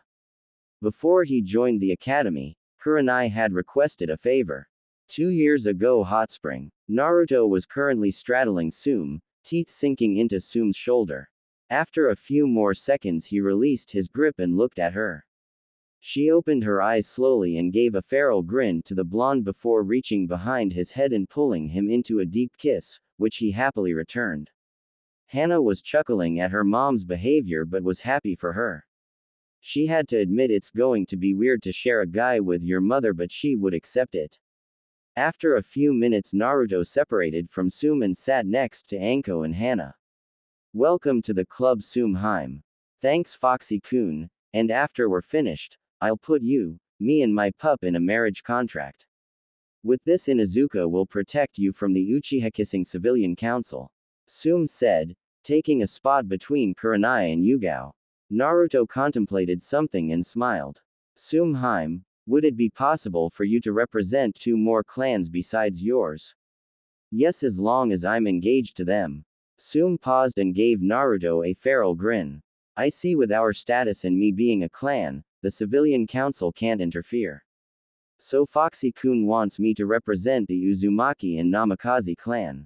Before he joined the academy, Kurenai had requested a favor. 2 years ago hot spring, Naruto was currently straddling Soom, teeth sinking into Soom's shoulder. After a few more seconds he released his grip and looked at her. She opened her eyes slowly and gave a feral grin to the blonde before reaching behind his head and pulling him into a deep kiss, which he happily returned. Hana was chuckling at her mom's behavior but was happy for her. She had to admit it's going to be weird to share a guy with your mother, but she would accept it. After a few minutes, Naruto separated from Sum and sat next to Anko and Hana. Welcome to the club, Sum. Thanks, Foxy-kun, and after we're finished, I'll put you, me and my pup in a marriage contract. With this, Inuzuka will protect you from the Uchiha Kissing Civilian Council. Sum said, taking a spot between Kurenai and Yugao. Naruto contemplated something and smiled. Sum, would it be possible for you to represent 2 more clans besides yours? Yes, as long as I'm engaged to them. Sum paused and gave Naruto a feral grin. I see, with our status and me being a clan, the civilian council can't interfere. So Foxy-kun wants me to represent the Uzumaki and Namikaze clan.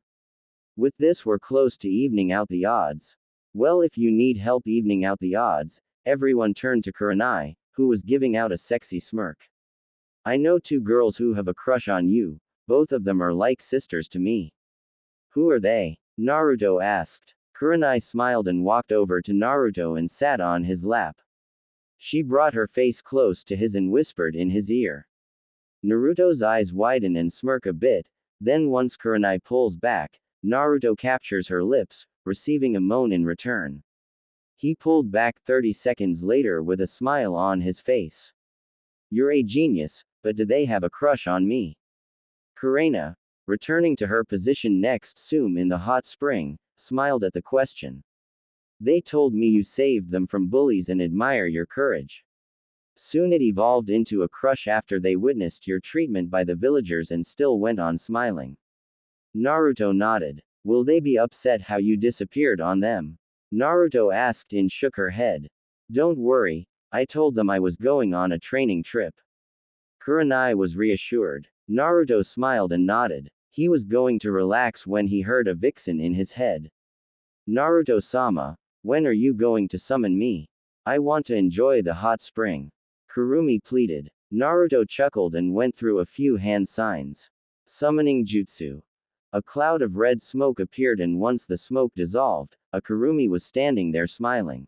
With this, we're close to evening out the odds. Well, if you need help evening out the odds, everyone turned to Kurenai, who was giving out a sexy smirk. I know 2 girls who have a crush on you, both of them are like sisters to me. Who are they? Naruto asked. Kurenai smiled and walked over to Naruto and sat on his lap. She brought her face close to his and whispered in his ear. Naruto's eyes widen and smirk a bit, then once Kurenai pulls back, Naruto captures her lips, receiving a moan in return. He pulled back 30 seconds later with a smile on his face. You're a genius, but do they have a crush on me? Kurenai, returning to her position next Sum in the hot spring, smiled at the question. They told me you saved them from bullies and admire your courage. Soon it evolved into a crush after they witnessed your treatment by the villagers and still went on smiling. Naruto nodded. Will they be upset how you disappeared on them? Naruto asked and shook her head. Don't worry, I told them I was going on a training trip. Kurenai was reassured. Naruto smiled and nodded. He was going to relax when he heard a vixen in his head. Naruto-sama, when are you going to summon me? I want to enjoy the hot spring. Kurumi pleaded. Naruto chuckled and went through a few hand signs. Summoning jutsu. A cloud of red smoke appeared, and once the smoke dissolved, a Kurumi was standing there smiling.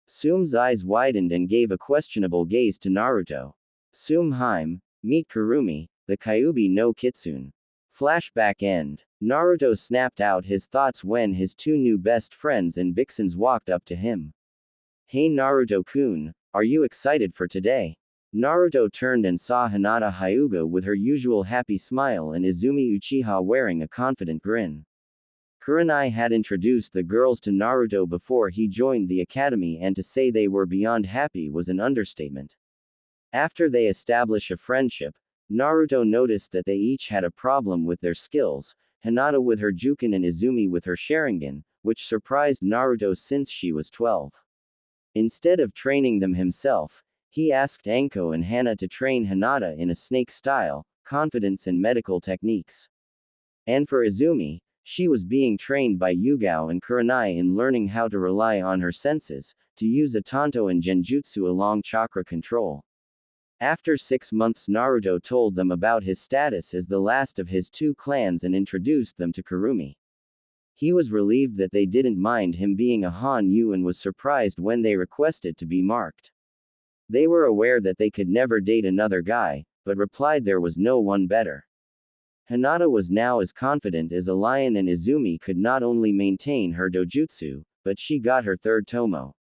Sum's eyes widened and gave a questionable gaze to Naruto. Sum, meet Kurumi, the Kyuubi no Kitsune. Flashback end. Naruto snapped out his thoughts when his 2 new best friends and vixens walked up to him. Hey Naruto-kun, are you excited for today? Naruto turned and saw Hinata Hyuga with her usual happy smile and Izumi Uchiha wearing a confident grin. Kurenai had introduced the girls to Naruto before he joined the academy, and to say they were beyond happy was an understatement. After they established a friendship, Naruto noticed that they each had a problem with their skills, Hinata with her Juken and Izumi with her Sharingan, which surprised Naruto since she was 12. Instead of training them himself, he asked Anko and Hana to train Hinata in a snake style, confidence and medical techniques. And for Izumi, she was being trained by Yugao and Kurenai in learning how to rely on her senses, to use a Tanto and Genjutsu along chakra control. After 6 months, Naruto told them about his status as the last of his 2 clans and introduced them to Kurumi. He was relieved that they didn't mind him being a Hanyu and was surprised when they requested to be marked. They were aware that they could never date another guy, but replied there was no one better. Hinata was now as confident as a lion, and Izumi could not only maintain her dojutsu, but she got her 3rd tomo.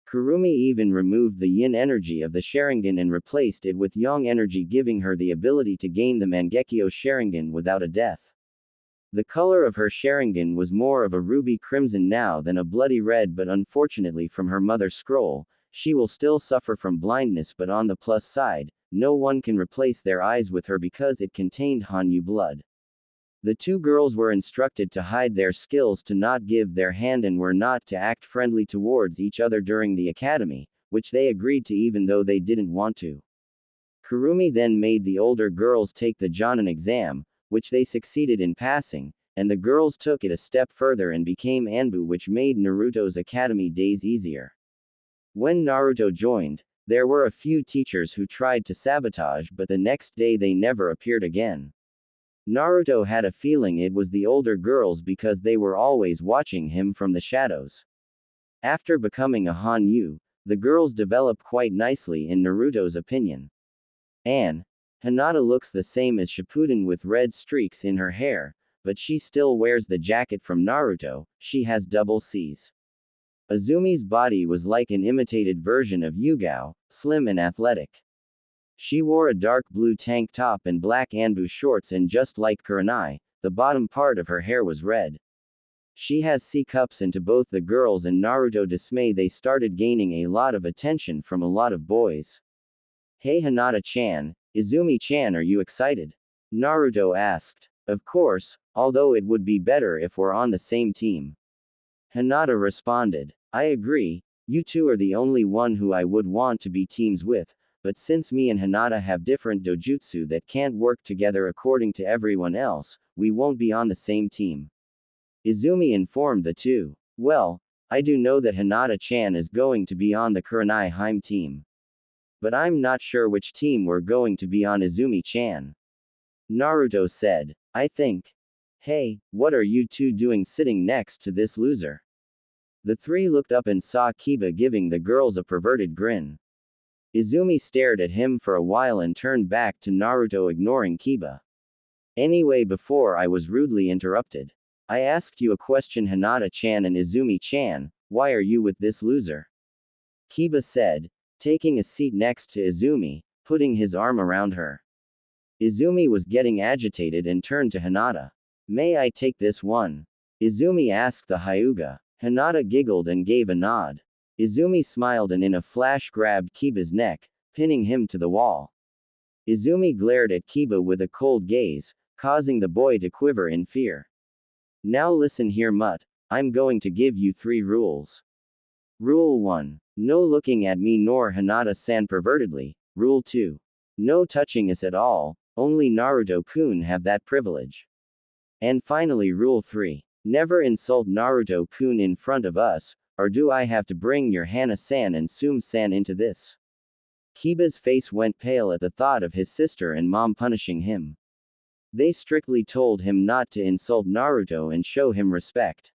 Kurumi even removed the yin energy of the Sharingan and replaced it with yang energy, giving her the ability to gain the Mangekyo Sharingan without a death. The color of her Sharingan was more of a ruby crimson now than a bloody red, but unfortunately from her mother's scroll, she will still suffer from blindness, but on the plus side, no one can replace their eyes with her because it contained Hanyu blood. The 2 girls were instructed to hide their skills, to not give their hand, and were not to act friendly towards each other during the academy, which they agreed to even though they didn't want to. Kurumi then made the older girls take the Jonin exam, which they succeeded in passing, and the girls took it a step further and became Anbu, which made Naruto's academy days easier. When Naruto joined, There were a few teachers who tried to sabotage, but the next day they never appeared again. Naruto had a feeling it was the older girls because they were always watching him from the shadows. After becoming a Hanyu, the girls developed quite nicely in Naruto's opinion. Hinata looks the same as Shippuden with red streaks in her hair, but she still wears the jacket from Naruto. She has double C's. Azumi's body was like an imitated version of Yugao, slim and athletic. She wore a dark blue tank top and black Anbu shorts, and just like Kurenai, the bottom part of her hair was red. She has C cups, and to both the girls and Naruto dismay they started gaining a lot of attention from a lot of boys. Hey Hinata-chan, Izumi-chan, are you excited? Naruto asked. Of course, although it would be better if we're on the same team. Hinata responded. I agree, you two are the only one who I would want to be teams with, but since me and Hinata have different dojutsu that can't work together according to everyone else, we won't be on the same team. Izumi informed the two. Well, I do know that Hinata-chan is going to be on the Kurenai Harem team. But I'm not sure which team we're going to be on, Izumi-chan. Naruto said. I think. Hey, what are you two doing sitting next to this loser? The three looked up and saw Kiba giving the girls a perverted grin. Izumi stared at him for a while and turned back to Naruto, ignoring Kiba. Anyway, before I was rudely interrupted, I asked you a question, Hinata-chan and Izumi-chan, why are you with this loser? Kiba said, taking a seat next to Izumi, putting his arm around her. Izumi was getting agitated and turned to Hinata. May I take this one? Izumi asked the Hyuga. Hinata giggled and gave a nod. Izumi smiled and in a flash grabbed Kiba's neck, pinning him to the wall. Izumi glared at Kiba with a cold gaze, causing the boy to quiver in fear. Now listen here, Mutt. I'm going to give you 3 rules. Rule 1. No looking at me nor Hinata-san pervertedly. Rule 2. No touching us at all, only Naruto-kun have that privilege. And finally, Rule 3. Never insult Naruto-kun in front of us, or do I have to bring your Hana-san and Sum-san into this? Kiba's face went pale at the thought of his sister and mom punishing him. They strictly told him not to insult Naruto and show him respect.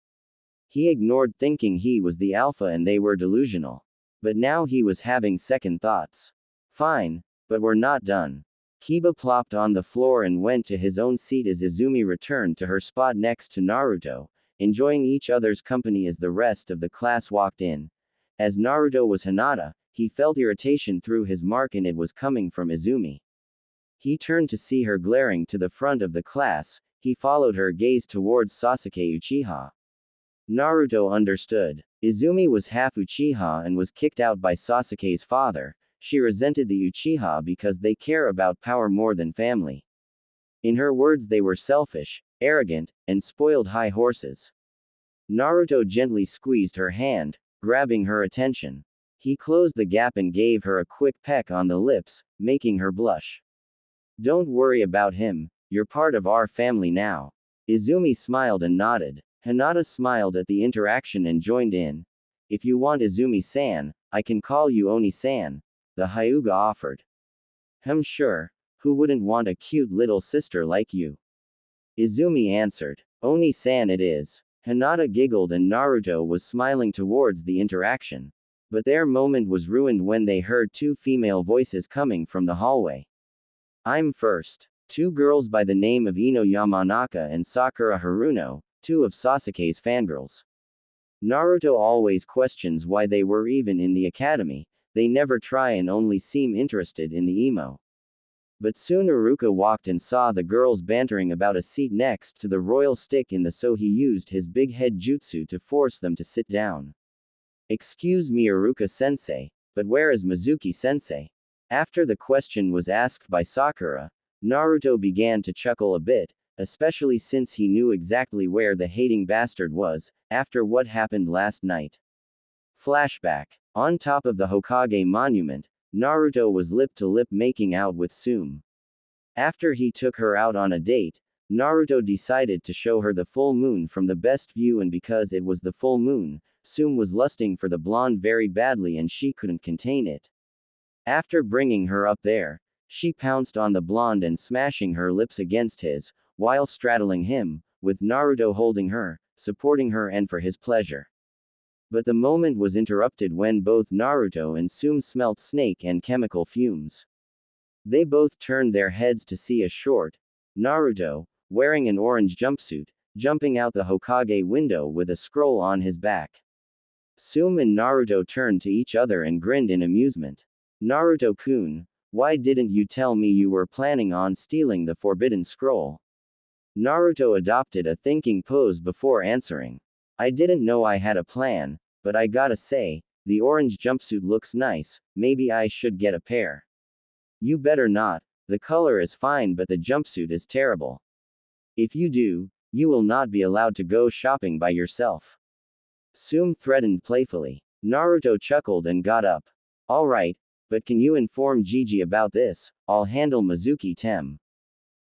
He ignored, thinking he was the alpha and they were delusional. But now he was having second thoughts. Fine, but we're not done. Kiba plopped on the floor and went to his own seat as Izumi returned to her spot next to Naruto, enjoying each other's company as the rest of the class walked in. As Naruto was Hinata, he felt irritation through his mark, and it was coming from Izumi. He turned to see her glaring to the front of the class. He followed her gaze towards Sasuke Uchiha. Naruto understood. Izumi was half Uchiha and was kicked out by Sasuke's father. She resented the Uchiha because they care about power more than family. In her words, they were selfish, arrogant, and spoiled high horses. Naruto gently squeezed her hand, grabbing her attention. He closed the gap and gave her a quick peck on the lips, making her blush. Don't worry about him, you're part of our family now. Izumi smiled and nodded. Hinata smiled at the interaction and joined in. If you want Izumi-san, I can call you Oni-san, the Hyuga offered. Sure, who wouldn't want a cute little sister like you? Izumi answered. Oni-san it is. Hinata giggled and Naruto was smiling towards the interaction. But their moment was ruined when they heard 2 female voices coming from the hallway. I'm first. 2 girls by the name of Ino Yamanaka and Sakura Haruno, 2 of Sasuke's fangirls. Naruto always questions why they were even in the academy. They never try and only seem interested in the emo. But soon Iruka walked and saw the girls bantering about a seat next to the royal stick so he used his big head jutsu to force them to sit down. Excuse me, Iruka-sensei, but where is Mizuki-sensei? After the question was asked by Sakura, Naruto began to chuckle a bit, especially since he knew exactly where the hating bastard was, after what happened last night. Flashback. On top of the Hokage monument, Naruto was lip to lip making out with Sum. After he took her out on a date, Naruto decided to show her the full moon from the best view, and because it was the full moon, Sum was lusting for the blonde very badly and she couldn't contain it. After bringing her up there, she pounced on the blonde and smashing her lips against his, while straddling him, with Naruto holding her, supporting her and for his pleasure. But the moment was interrupted when both Naruto and Tsume smelt snake and chemical fumes. They both turned their heads to see a short Naruto, wearing an orange jumpsuit, jumping out the Hokage window with a scroll on his back. Tsume and Naruto turned to each other and grinned in amusement. Naruto-kun, why didn't you tell me you were planning on stealing the forbidden scroll? Naruto adopted a thinking pose before answering. I didn't know I had a plan, but I gotta say, the orange jumpsuit looks nice, maybe I should get a pair. You better not, the color is fine but the jumpsuit is terrible. If you do, you will not be allowed to go shopping by yourself. Tsume threatened playfully. Naruto chuckled and got up. Alright, but can you inform Gigi about this? I'll handle Mizuki-tem.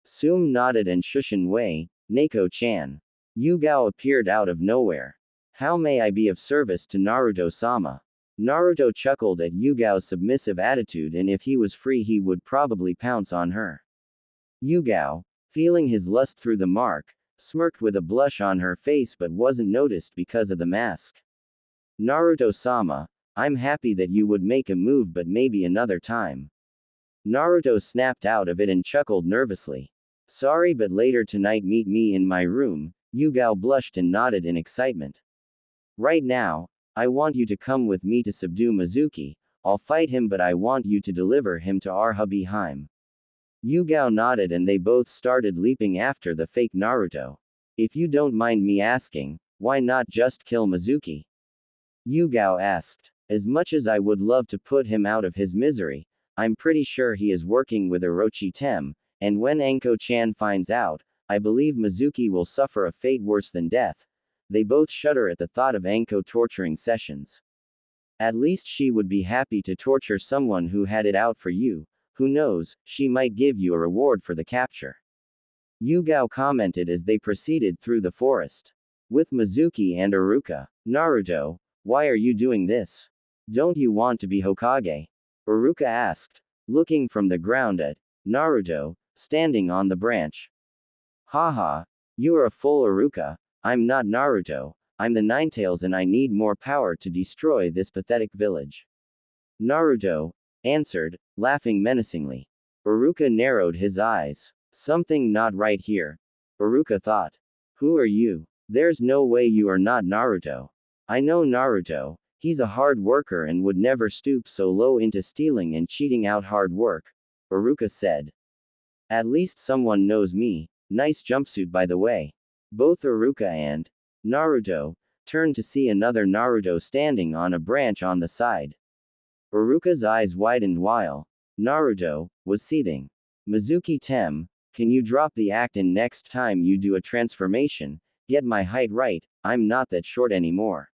Tsume nodded and shushin Wei, Neko-chan. Yugao appeared out of nowhere. How may I be of service to Naruto-sama? Naruto chuckled at Yugao's submissive attitude, and if he was free he would probably pounce on her. Yugao, feeling his lust through the mark, smirked with a blush on her face but wasn't noticed because of the mask. Naruto-sama, I'm happy that you would make a move but maybe another time. Naruto snapped out of it and chuckled nervously. Sorry but later tonight meet me in my room. Yugao blushed and nodded in excitement. Right now, I want you to come with me to subdue Mizuki. I'll fight him but I want you to deliver him to our hubby Harem. Yugao nodded and they both started leaping after the fake Naruto. If you don't mind me asking, why not just kill Mizuki? Yugao asked. As much as I would love to put him out of his misery, I'm pretty sure he is working with Orochi-tem, and when Anko-chan finds out, I believe Mizuki will suffer a fate worse than death. They both shudder at the thought of Anko torturing sessions. At least she would be happy to torture someone who had it out for you. Who knows, she might give you a reward for the capture. Yugao commented as they proceeded through the forest. With Mizuki and Iruka. Naruto, why are you doing this? Don't you want to be Hokage? Iruka asked, looking from the ground at Naruto, standing on the branch. Haha, you are a fool Iruka, I'm not Naruto, I'm the Ninetales and I need more power to destroy this pathetic village. Naruto answered, laughing menacingly. Iruka narrowed his eyes. Something not right here. Iruka thought. Who are you? There's no way you are not Naruto. I know Naruto, he's a hard worker and would never stoop so low into stealing and cheating out hard work, Iruka said. At least someone knows me. Nice jumpsuit by the way. Both Iruka and Naruto turned to see another Naruto standing on a branch on the side. Iruka's eyes widened while Naruto was seething. Mizuki-tem, can you drop the act and next time you do a transformation, get my height right, I'm not that short anymore.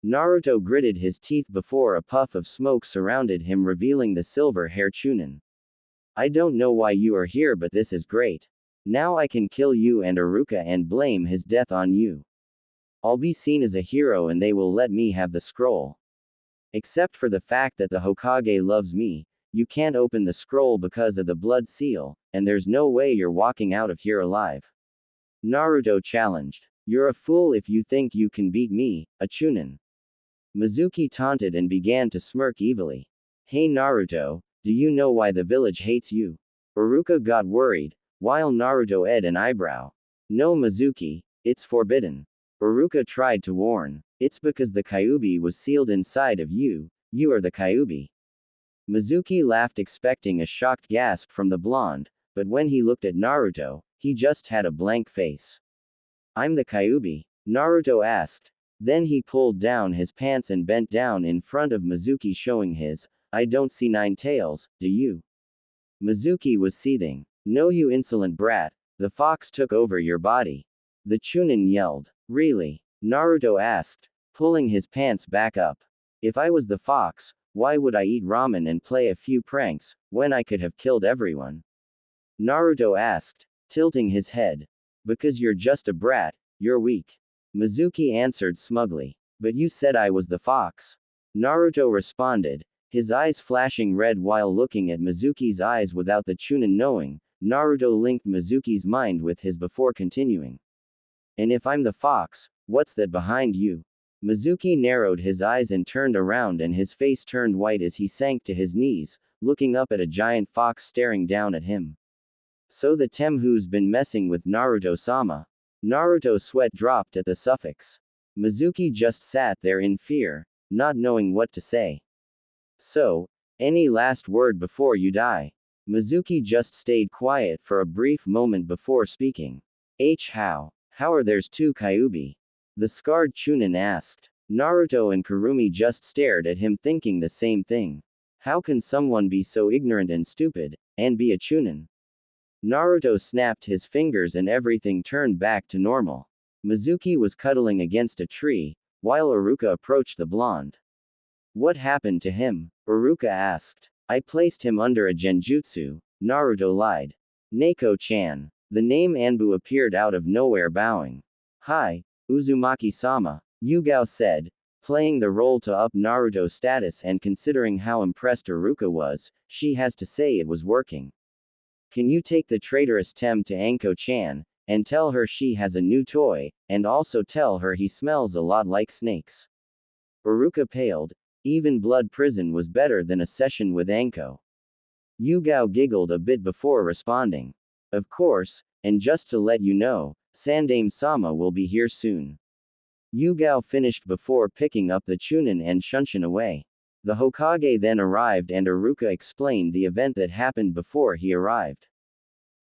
Naruto gritted his teeth before a puff of smoke surrounded him, revealing the silver-hair Chunin. I don't know why you are here but this is great. Now I can kill you and Iruka and blame his death on you. I'll be seen as a hero and they will let me have the scroll. Except for the fact that the Hokage loves me, you can't open the scroll because of the blood seal, and there's no way you're walking out of here alive. Naruto challenged. You're a fool if you think you can beat me, a Chunin. Mizuki taunted and began to smirk evilly. Hey Naruto, do you know why the village hates you? Iruka got worried, while Naruto ed an eyebrow. No Mizuki, it's forbidden. Iruka tried to warn. It's because the Kyuubi was sealed inside of you, you are the Kyuubi. Mizuki laughed expecting a shocked gasp from the blonde, but when he looked at Naruto, he just had a blank face. I'm the Kyuubi? Naruto asked. Then he pulled down his pants and bent down in front of Mizuki showing his, I don't see 9 tails, do you? Mizuki was seething. No you insolent brat, the fox took over your body. The Chunin yelled. Really? Naruto asked, pulling his pants back up. If I was the fox, why would I eat ramen and play a few pranks, when I could have killed everyone? Naruto asked, tilting his head. Because you're just a brat, you're weak. Mizuki answered smugly. But you said I was the fox. Naruto responded, His eyes flashing red while looking at Mizuki's eyes without the Chunin knowing, Naruto linked Mizuki's mind with his before continuing. And if I'm the fox, what's that behind you? Mizuki narrowed his eyes and turned around and his face turned white as he sank to his knees, looking up at a giant fox staring down at him. So the Tem who's been messing with Naruto-sama. Naruto's sweat dropped at the suffix. Mizuki just sat there in fear, not knowing what to say. So, any last word before you die? Mizuki just stayed quiet for a brief moment before speaking. How are there's two Kyuubi? The scarred Chunin asked. Naruto and Kurumi just stared at him thinking the same thing. How can someone be so ignorant and stupid, and be a Chunin? Naruto snapped his fingers and everything turned back to normal. Mizuki was cuddling against a tree, while Iruka approached the blonde. What happened to him? Iruka asked. I placed him under a genjutsu, Naruto lied. Neko-chan. The name Anbu appeared out of nowhere bowing. Hi, Uzumaki-sama, Yugao said, playing the role to up Naruto's status and considering how impressed Iruka was, she has to say it was working. Can you take the traitorous Tem to Anko-chan, and tell her she has a new toy, and also tell her he smells a lot like snakes? Iruka paled. Even Blood Prison was better than a session with Anko. Yugao giggled a bit before responding. Of course, and just to let you know, Sandame-sama will be here soon. Yugao finished before picking up the Chunin and Shunshin away. The Hokage then arrived and Iruka explained the event that happened before he arrived.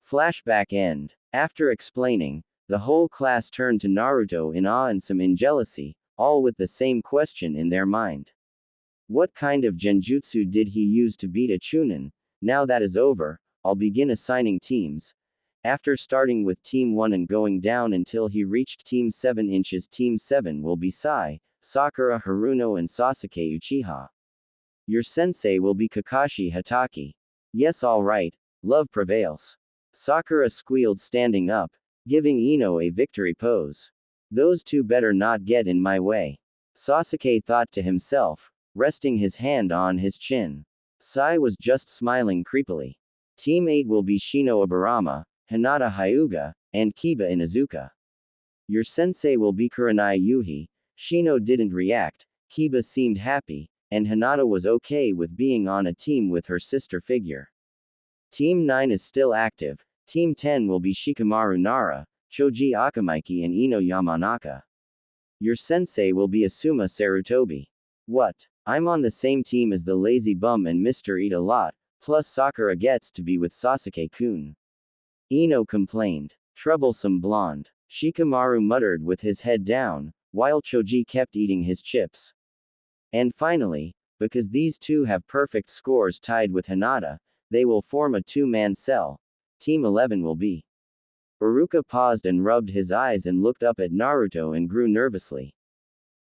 Flashback end. After explaining, the whole class turned to Naruto in awe and some in jealousy, all with the same question in their mind. What kind of genjutsu did he use to beat a Chunin? Now that is over, I'll begin assigning teams. After starting with Team 1 and going down until he reached Team 7 inches, Team 7 will be Sai, Sakura Haruno and Sasuke Uchiha. Your sensei will be Kakashi Hatake. Yes, alright, love prevails. Sakura squealed standing up, giving Ino a victory pose. Those two better not get in my way. Sasuke thought to himself, resting his hand on his chin. Sai was just smiling creepily. Team 8 will be Shino Aburama, Hinata Hyuga, and Kiba Inuzuka. Your sensei will be Kurenai Yuhi. Shino didn't react, Kiba seemed happy, and Hinata was okay with being on a team with her sister figure. Team 9 is still active. Team 10 will be Shikamaru Nara, Choji Akamaiki and Ino Yamanaka. Your sensei will be Asuma Sarutobi. What? I'm on the same team as the lazy bum and Mr. Eat a Lot, plus Sakura gets to be with Sasuke-kun. Ino complained. Troublesome blonde. Shikamaru muttered with his head down, while Choji kept eating his chips. And finally, because these two have perfect scores tied with Hinata, they will form a two-man cell. Team 11 will be. Iruka paused and rubbed his eyes and looked up at Naruto and grew nervously.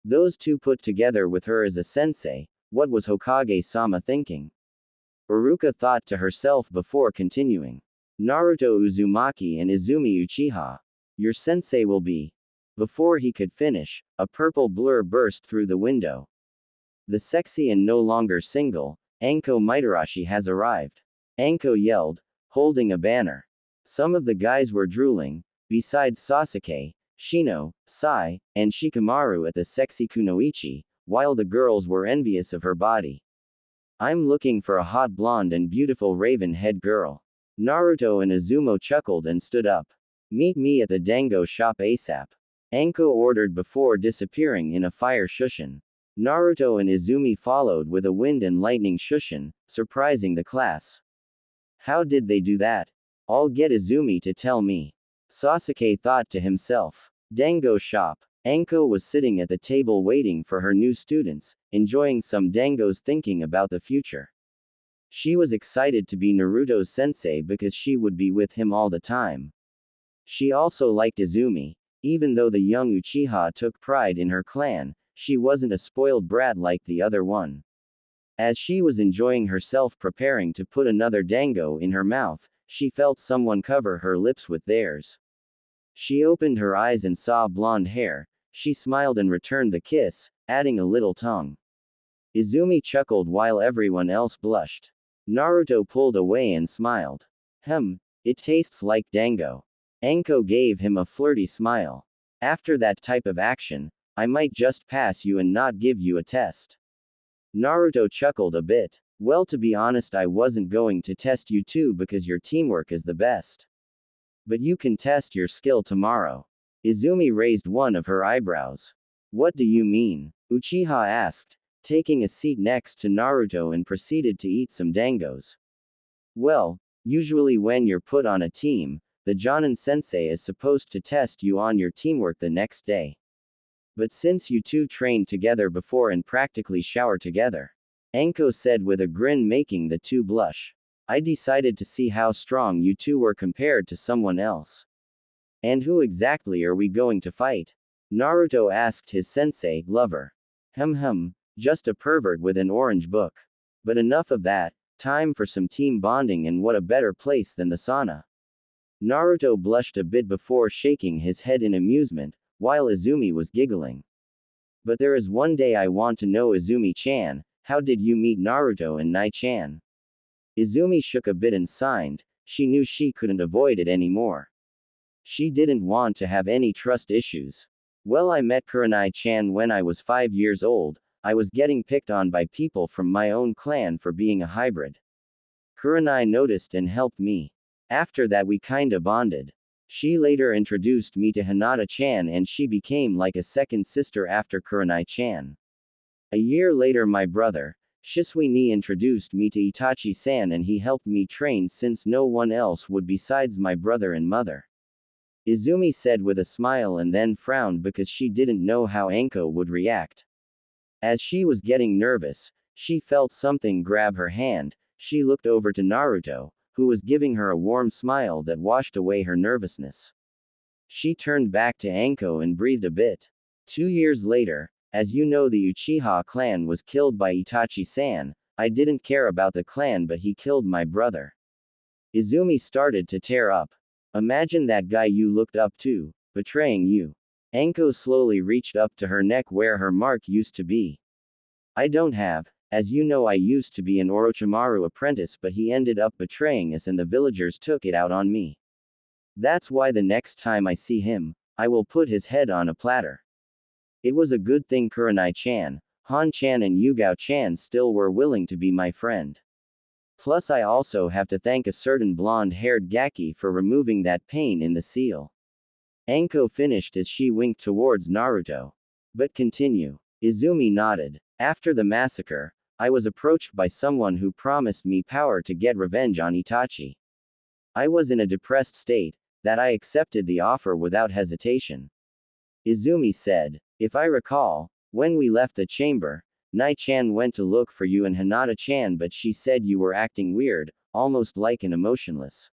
Those two put together with her as a sensei, what was Hokage-sama thinking? Iruka thought to herself before continuing. Naruto Uzumaki and Izumi Uchiha. Your sensei will be. Before he could finish, a purple blur burst through the window. The sexy and no longer single, Anko Mitarashi has arrived. Anko yelled, holding a banner. Some of the guys were drooling, besides Sasuke, Shino, Sai, and Shikamaru at the sexy Kunoichi, while the girls were envious of her body. I'm looking for a hot blonde and beautiful raven-head girl. Naruto and Izumo chuckled and stood up. Meet me at the dango shop ASAP. Anko ordered before disappearing in a fire shushin. Naruto and Izumi followed with a wind and lightning shushin, surprising the class. How did they do that? I'll get Izumi to tell me. Sasuke thought to himself. Dango shop. Anko was sitting at the table waiting for her new students, enjoying some dangos thinking about the future. She was excited to be Naruto's sensei because she would be with him all the time. She also liked Izumi. Even though the young Uchiha took pride in her clan, she wasn't a spoiled brat like the other one. As she was enjoying herself preparing to put another dango in her mouth, she felt someone cover her lips with theirs. She opened her eyes and saw blonde hair. She smiled and returned the kiss, adding a little tongue. Izumi chuckled while everyone else blushed. Naruto pulled away and smiled. It tastes like dango. Anko gave him a flirty smile. After that type of action, I might just pass you and not give you a test. Naruto chuckled a bit. Well, to be honest, I wasn't going to test you too because your teamwork is the best. But you can test your skill tomorrow. Izumi raised one of her eyebrows. What do you mean? Uchiha asked, taking a seat next to Naruto and proceeded to eat some dangos. Well, usually when you're put on a team, the Jonin sensei is supposed to test you on your teamwork the next day. But since you two trained together before and practically shower together, Anko said with a grin making the two blush, I decided to see how strong you two were compared to someone else. And who exactly are we going to fight? Naruto asked his sensei, lover. Just a pervert with an orange book. But enough of that, time for some team bonding, and what a better place than the sauna. Naruto blushed a bit before shaking his head in amusement, while Izumi was giggling. But there is one day I want to know, Izumi-chan, how did you meet Naruto and Nai-chan? Izumi shook a bit and signed. She knew she couldn't avoid it anymore. She didn't want to have any trust issues. Well, I met Kurenai-chan when I was 5 years old. I was getting picked on by people from my own clan for being a hybrid. Kurenai noticed and helped me. After that we kinda bonded. She later introduced me to Hinata-chan and she became like a second sister after Kurenai-chan. A year later my brother, Shisui-ni, introduced me to Itachi-san and he helped me train since no one else would besides my brother and mother. Izumi said with a smile and then frowned because she didn't know how Anko would react. As she was getting nervous, she felt something grab her hand. She looked over to Naruto, who was giving her a warm smile that washed away her nervousness. She turned back to Anko and breathed a bit. 2 years later, as you know, the Uchiha clan was killed by Itachi-san. I didn't care about the clan, but he killed my brother. Izumi started to tear up. Imagine that guy you looked up to, betraying you. Anko slowly reached up to her neck where her mark used to be. I don't have. As you know, I used to be an Orochimaru apprentice, but he ended up betraying us and the villagers took it out on me. That's why the next time I see him, I will put his head on a platter. It was a good thing Kurenai-chan, Han-chan and Yugao-chan still were willing to be my friend. Plus I also have to thank a certain blonde-haired Gaki for removing that pain in the seal. Anko finished as she winked towards Naruto. But continue. Izumi nodded. After the massacre, I was approached by someone who promised me power to get revenge on Itachi. I was in a depressed state, that I accepted the offer without hesitation. Izumi said, if I recall, when we left the chamber, Nai-chan went to look for you and Hinata-chan, but she said you were acting weird, almost like an emotionless.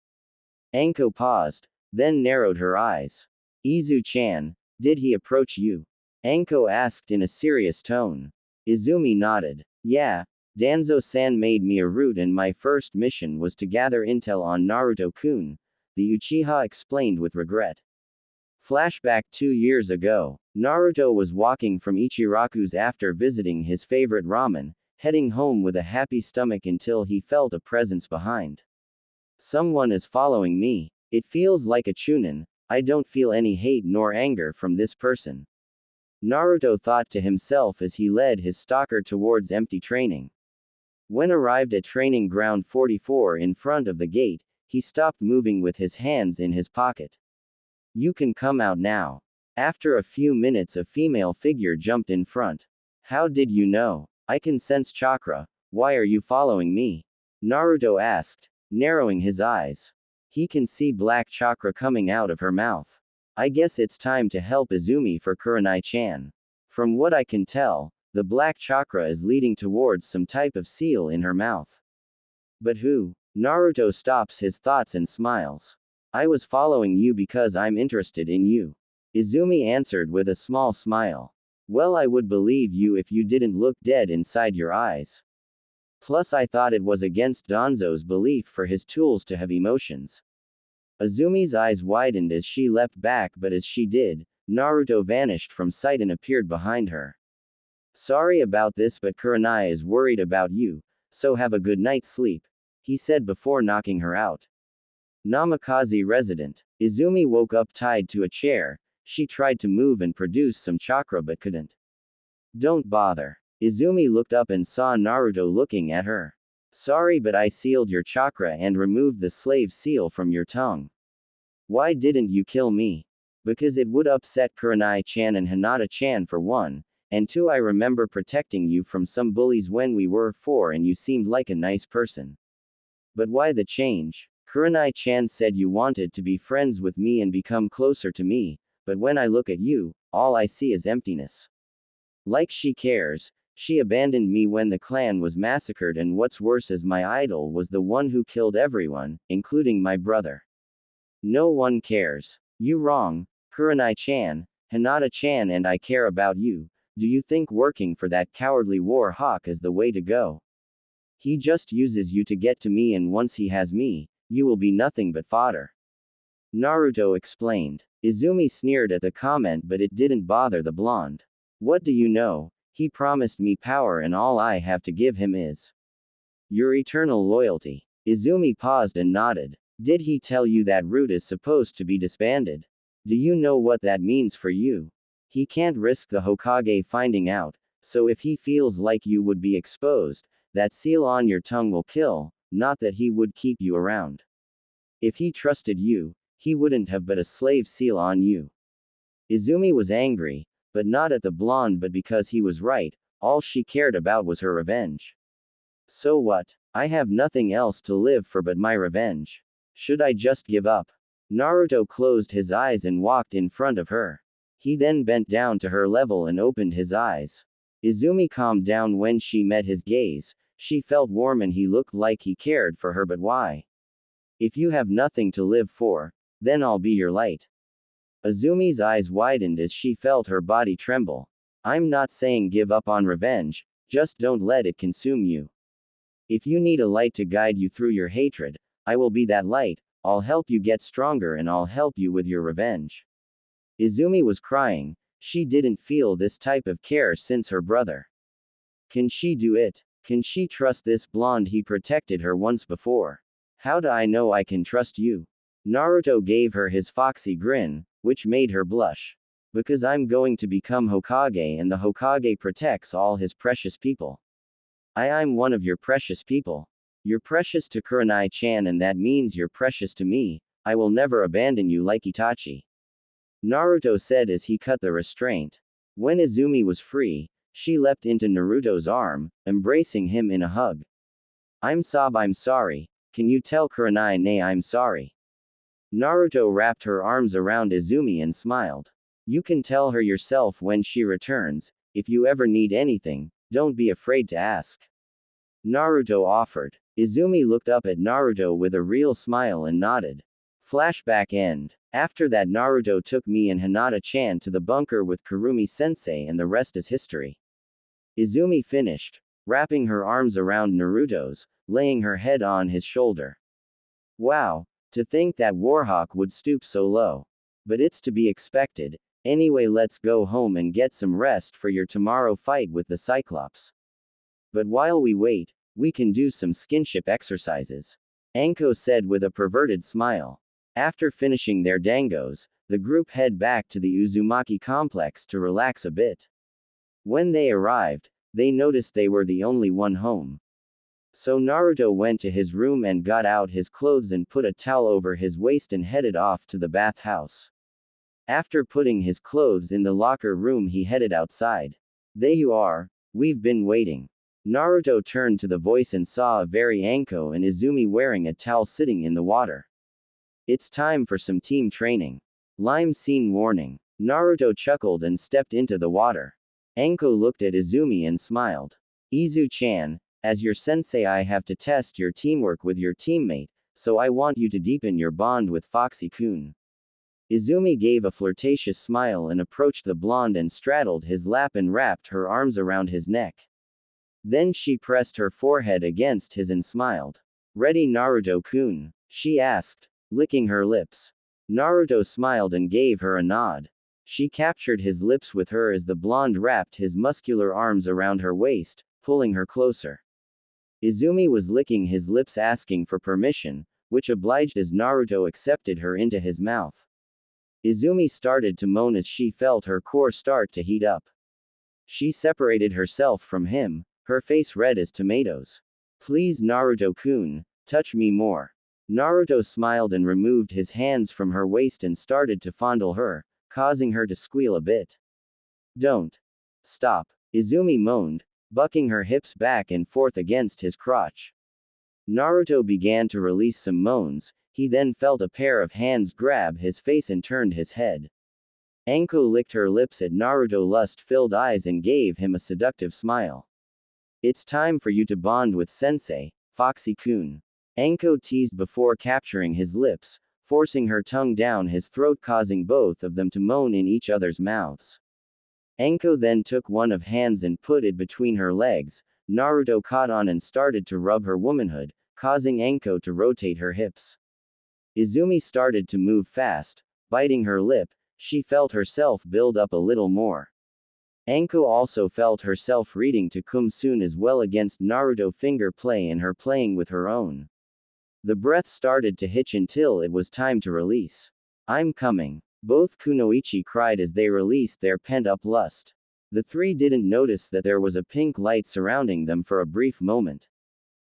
Anko paused, then narrowed her eyes. Izu-chan, did he approach you? Anko asked in a serious tone. Izumi nodded. Yeah, Danzo-san made me a route and my first mission was to gather intel on Naruto-kun, the Uchiha explained with regret. Flashback 2 years ago, Naruto was walking from Ichiraku's after visiting his favorite ramen, heading home with a happy stomach until he felt a presence behind. Someone is following me. It feels like a chunin. I don't feel any hate nor anger from this person. Naruto thought to himself as he led his stalker towards empty training. When arrived at training ground 44 in front of the gate, he stopped moving with his hands in his pocket. You can come out now. After a few minutes, a female figure jumped in front. How did you know? I can sense chakra. Why are you following me? Naruto asked, narrowing his eyes. He can see black chakra coming out of her mouth. I guess it's time to help Izumi for Kurenai-chan. From what I can tell, the black chakra is leading towards some type of seal in her mouth. But who? Naruto stops his thoughts and smiles. I was following you because I'm interested in you. Izumi answered with a small smile. Well, I would believe you if you didn't look dead inside your eyes. Plus I thought it was against Danzo's belief for his tools to have emotions. Izumi's eyes widened as she leapt back, but as she did, Naruto vanished from sight and appeared behind her. Sorry about this, but Kurenai is worried about you, so have a good night's sleep, he said before knocking her out. Namikaze resident. Izumi woke up tied to a chair. She tried to move and produce some chakra but couldn't. Don't bother. Izumi looked up and saw Naruto looking at her. Sorry, but I sealed your chakra and removed the slave seal from your tongue. Why didn't you kill me? Because it would upset Kurenai-chan and Hinata-chan for one, and two, I remember protecting you from some bullies when we were 4 and you seemed like a nice person. But why the change? Kurenai-chan said you wanted to be friends with me and become closer to me, but when I look at you, all I see is emptiness. Like she cares. She abandoned me when the clan was massacred, and what's worse is my idol was the one who killed everyone, including my brother. No one cares. You wrong, Kurenai-chan, Hinata-chan, and I care about you. Do you think working for that cowardly war hawk is the way to go? He just uses you to get to me, and once he has me, you will be nothing but fodder. Naruto explained. Izumi sneered at the comment, but it didn't bother the blonde. What do you know? He promised me power, and all I have to give him is your eternal loyalty. Izumi paused and nodded. Did he tell you that route is supposed to be disbanded? Do you know what that means for you? He can't risk the Hokage finding out, so if he feels like you would be exposed, that seal on your tongue will kill, not that he would keep you around. If he trusted you, he wouldn't have put a slave seal on you. Izumi was angry, but not at the blonde, but because he was right. All she cared about was her revenge. So what? I have nothing else to live for but my revenge. Should I just give up? Naruto closed his eyes and walked in front of her. He then bent down to her level and opened his eyes. Izumi calmed down when she met his gaze. She felt warm and he looked like he cared for her, but why? If you have nothing to live for, then I'll be your light. Izumi's eyes widened as she felt her body tremble. I'm not saying give up on revenge, just don't let it consume you. If you need a light to guide you through your hatred, I will be that light. I'll help you get stronger and I'll help you with your revenge. Izumi was crying. She didn't feel this type of care since her brother. Can she do it? Can she trust this blonde? He protected her once before. How do I know I can trust you? Naruto gave her his foxy grin, which made her blush. Because I'm going to become Hokage, and the Hokage protects all his precious people. I'm one of your precious people. You're precious to Kurenai-chan, and that means you're precious to me. I will never abandon you like Itachi. Naruto said as he cut the restraint. When Izumi was free, she leapt into Naruto's arm, embracing him in a hug. I'm sorry. Can you tell Kurenai I'm sorry? Naruto wrapped her arms around Izumi and smiled. You can tell her yourself when she returns. If you ever need anything, don't be afraid to ask. Naruto offered. Izumi looked up at Naruto with a real smile and nodded. Flashback end. After that, Naruto took me and Hinata-chan to the bunker with Kurumi-sensei, and the rest is history. Izumi finished, wrapping her arms around Naruto's, laying her head on his shoulder. Wow, to think that Warhawk would stoop so low. But it's to be expected. Anyway, let's go home and get some rest for your tomorrow fight with the Cyclops. But while we wait, we can do some skinship exercises. Anko said with a perverted smile. After finishing their dangos, the group head back to the Uzumaki complex to relax a bit. When they arrived, they noticed they were the only one home. So Naruto went to his room and got out his clothes and put a towel over his waist and headed off to the bathhouse. After putting his clothes in the locker room, he headed outside. There you are, we've been waiting. Naruto turned to the voice and saw a very Anko and Izumi wearing a towel sitting in the water. It's time for some team training. Lime scene warning. Naruto chuckled and stepped into the water. Anko looked at Izumi and smiled. Izu-chan, as your sensei, I have to test your teamwork with your teammate, so I want you to deepen your bond with Foxy-kun. Izumi gave a flirtatious smile and approached the blonde and straddled his lap and wrapped her arms around his neck. Then she pressed her forehead against his and smiled. Ready, Naruto-kun? She asked, licking her lips. Naruto smiled and gave her a nod. She captured his lips with her as the blonde wrapped his muscular arms around her waist, pulling her closer. Izumi was licking his lips asking for permission, which obliged as Naruto accepted her into his mouth. Izumi started to moan as she felt her core start to heat up. She separated herself from him, her face red as tomatoes. Please Naruto-kun, touch me more. Naruto smiled and removed his hands from her waist and started to fondle her, causing her to squeal a bit. Don't. Stop. Izumi moaned, bucking her hips back and forth against his crotch. Naruto began to release some moans, he then felt a pair of hands grab his face and turned his head. Anko licked her lips at Naruto's lust-filled eyes and gave him a seductive smile. It's time for you to bond with Sensei, Foxy-kun. Anko teased before capturing his lips, forcing her tongue down his throat causing both of them to moan in each other's mouths. Anko then took one of hands and put it between her legs. Naruto caught on and started to rub her womanhood, causing Anko to rotate her hips. Izumi started to move fast, biting her lip, she felt herself build up a little more. Anko also felt herself reading to come soon as well against Naruto finger play and her playing with her own. The breath started to hitch until it was time to release. I'm coming. Both kunoichi cried as they released their pent-up lust. The three didn't notice that there was a pink light surrounding them for a brief moment.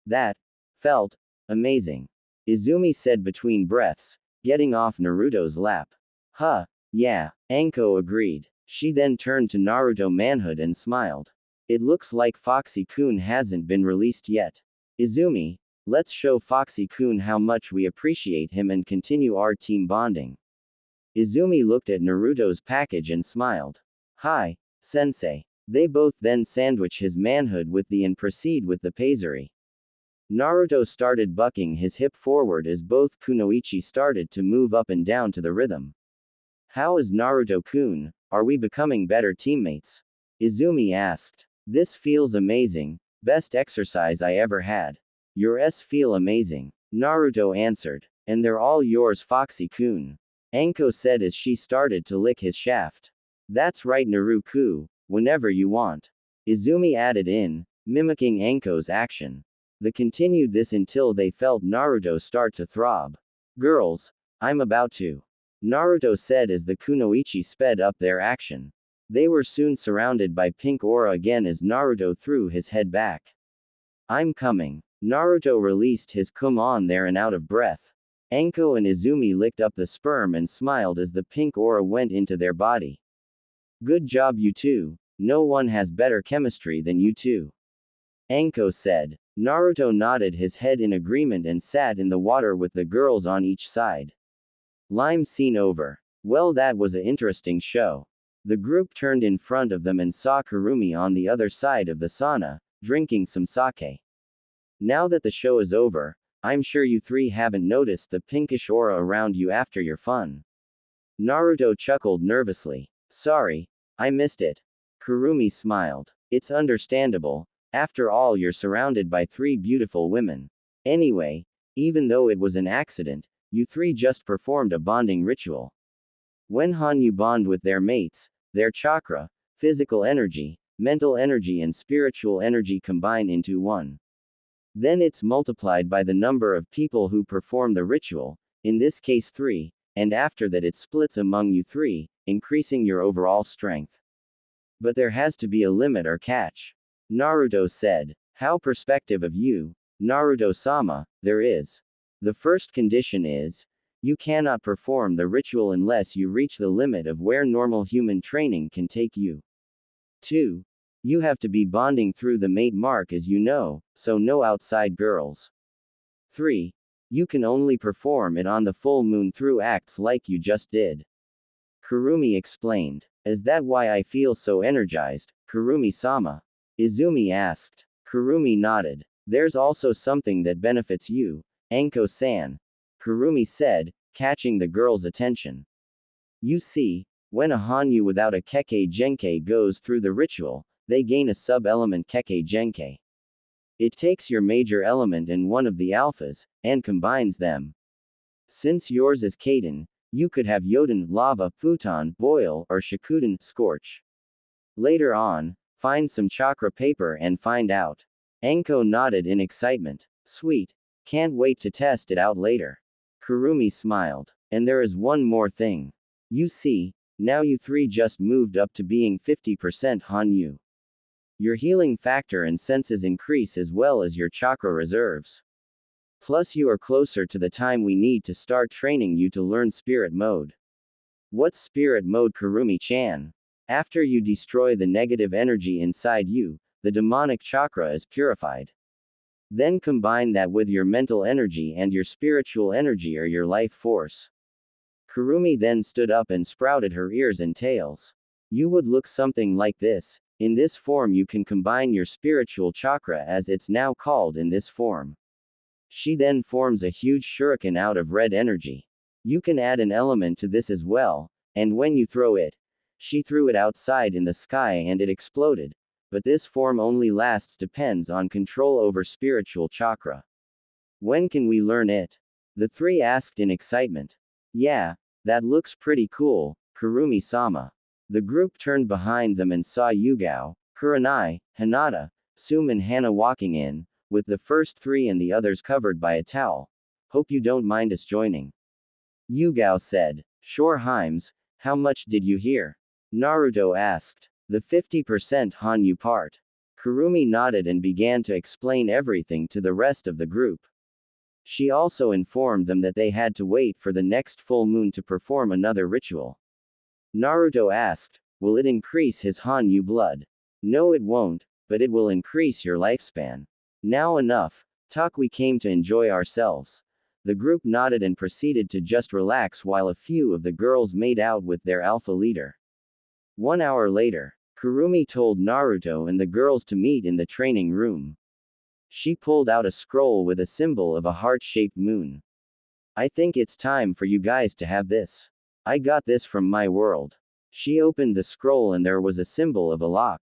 That felt amazing. Izumi said between breaths, getting off Naruto's lap. Huh, yeah, Anko agreed. She then turned to Naruto manhood and smiled. It looks like Foxy-kun hasn't been released yet. Izumi, let's show Foxy-kun how much we appreciate him and continue our team bonding. Izumi looked at Naruto's package and smiled. Hi, sensei. They both then sandwich his manhood with the and proceed with the pazuri. Naruto started bucking his hip forward as both kunoichi started to move up and down to the rhythm. How is Naruto-kun? Are we becoming better teammates? Izumi asked. This feels amazing, best exercise I ever had. Yours feel amazing. Naruto answered. And they're all yours Foxy-kun. Anko said as she started to lick his shaft. That's right Naruto, whenever you want. Izumi added in, mimicking Anko's action. They continued this until they felt Naruto start to throb. Girls, I'm about to. Naruto said as the kunoichi sped up their action. They were soon surrounded by pink aura again as Naruto threw his head back. I'm coming. Naruto released his come on there and out of breath. Anko and Izumi licked up the sperm and smiled as the pink aura went into their body. Good job you two. No one has better chemistry than you two. Anko said. Naruto nodded his head in agreement and sat in the water with the girls on each side. Lime scene over. Well, that was a interesting show. The group turned in front of them and saw Kurumi on the other side of the sauna, drinking some sake. Now that the show is over, I'm sure you three haven't noticed the pinkish aura around you after your fun. Naruto chuckled nervously. Sorry, I missed it. Kurumi smiled. It's understandable, after all you're surrounded by three beautiful women. Anyway, even though it was an accident, you three just performed a bonding ritual. When Hanyu bond with their mates, their chakra, physical energy, mental energy and spiritual energy combine into one. Then it's multiplied by the number of people who perform the ritual, in this case 3, and after that it splits among you 3, increasing your overall strength. But there has to be a limit or catch. Naruto said. How perspective of you, Naruto-sama, there is. The first condition is, you cannot perform the ritual unless you reach the limit of where normal human training can take you. 2. You have to be bonding through the mate mark as you know, so no outside girls. 3. You can only perform it on the full moon through acts like you just did. Kurumi explained. Is that why I feel so energized, Kurumi-sama? Izumi asked. Kurumi nodded. There's also something that benefits you, Anko-san. Kurumi said, catching the girl's attention. You see, when a Hanyu without a Kekkei Genkai goes through the ritual, they gain a sub-element Kekkei Genkai. It takes your major element and one of the alphas, and combines them. Since yours is Kaden, You could have Yoden, lava, futon, boil, or shikuden, scorch. Later on, find some chakra paper and find out. Anko nodded in excitement. Sweet. Can't wait to test it out later. Kurumi smiled. And there is one more thing. You see, now you three just moved up to being 50% Hanyu. Your healing factor and senses increase as well as your chakra reserves. Plus you are closer to the time we need to start training you to learn spirit mode. What's spirit mode, Kurumi-chan? After you destroy the negative energy inside you, the demonic chakra is purified. Then combine that with your mental energy and your spiritual energy or your life force. Kurumi then stood up and sprouted her ears and tails. You would look something like this. In this form you can combine your spiritual chakra, as it's now called, in this form. She then forms a huge shuriken out of red energy. You can add an element to this as well, and when you throw it, she threw it outside in the sky and it exploded. But this form only lasts depends on control over spiritual chakra. When can we learn it? The three asked in excitement. Yeah, that looks pretty cool, Kurumi-sama. The group turned behind them and saw Yugao, Kurenai, Hinata, Sum and Hana walking in, with the first three and the others covered by a towel. Hope you don't mind us joining. Yugao said. Sure, Himes, how much did you hear? Naruto asked. The 50% Hanyu part. Kurumi nodded and began to explain everything to the rest of the group. She also informed them that they had to wait for the next full moon to perform another ritual. Naruto asked, will it increase his Hanyu blood? No, it won't, but it will increase your lifespan. Now enough talk, we came to enjoy ourselves. The group nodded and proceeded to just relax while a few of the girls made out with their alpha leader. 1 hour later, Kurumi told Naruto and the girls to meet in the training room. She pulled out a scroll with a symbol of a heart-shaped moon. I think it's time for you guys to have this. I got this from my world. She opened the scroll and there was a symbol of a lock.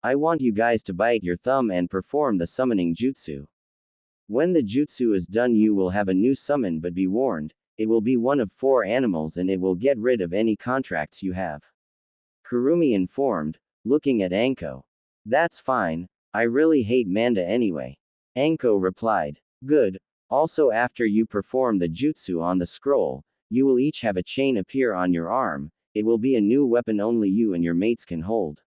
I want you guys to bite your thumb and perform the summoning jutsu. When the jutsu is done you will have a new summon, but be warned, it will be one of 4 animals and it will get rid of any contracts you have. Kurumi informed, looking at Anko. That's fine, I really hate Manda anyway. Anko replied. Good. Also, after you perform the jutsu on the scroll, you will each have a chain appear on your arm. It will be a new weapon only you and your mates can hold.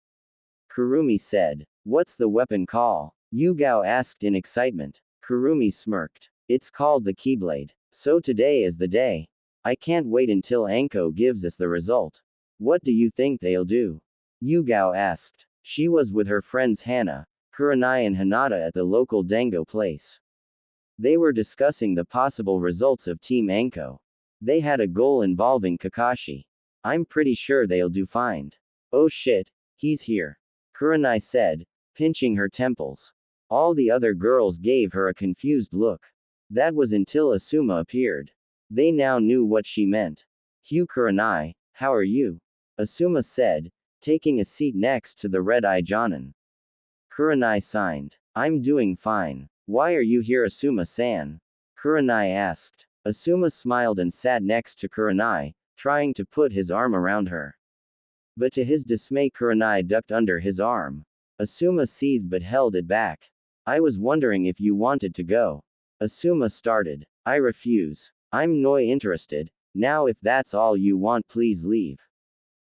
Kurumi said. What's the weapon call? Yugao asked in excitement. Kurumi smirked. It's called the Keyblade. So today is the day. I can't wait until Anko gives us the result. What do you think they'll do? Yugao asked. She was with her friends Hana, Kurenai and Hinata at the local dango place. They were discussing the possible results of Team Anko. They had a goal involving Kakashi. I'm pretty sure they'll do fine. Oh shit, he's here. Kurenai said, pinching her temples. All the other girls gave her a confused look. That was until Asuma appeared. They now knew what she meant. Hugh, Kurenai, how are you? Asuma said, taking a seat next to the red-eye Jonin. Kurenai signed. I'm doing fine. Why are you here, Asuma-san? Kurenai asked. Asuma smiled and sat next to Kurenai, trying to put his arm around her. But to his dismay Kurenai ducked under his arm. Asuma seethed but held it back. I was wondering if you wanted to go. Asuma started. I refuse. I'm not interested. Now if that's all you want, please leave.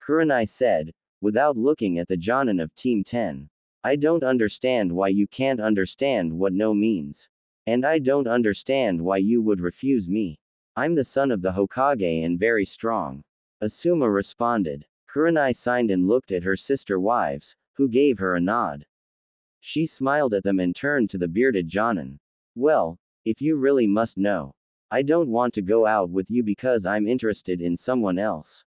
Kurenai said, without looking at the Jonin of Team 10. I don't understand why you can't understand what no means. And I don't understand why you would refuse me. I'm the son of the Hokage and very strong. Asuma responded. Kurenai signed and looked at her sister wives, who gave her a nod. She smiled at them and turned to the bearded Jonin. Well, if you really must know. I don't want to go out with you because I'm interested in someone else.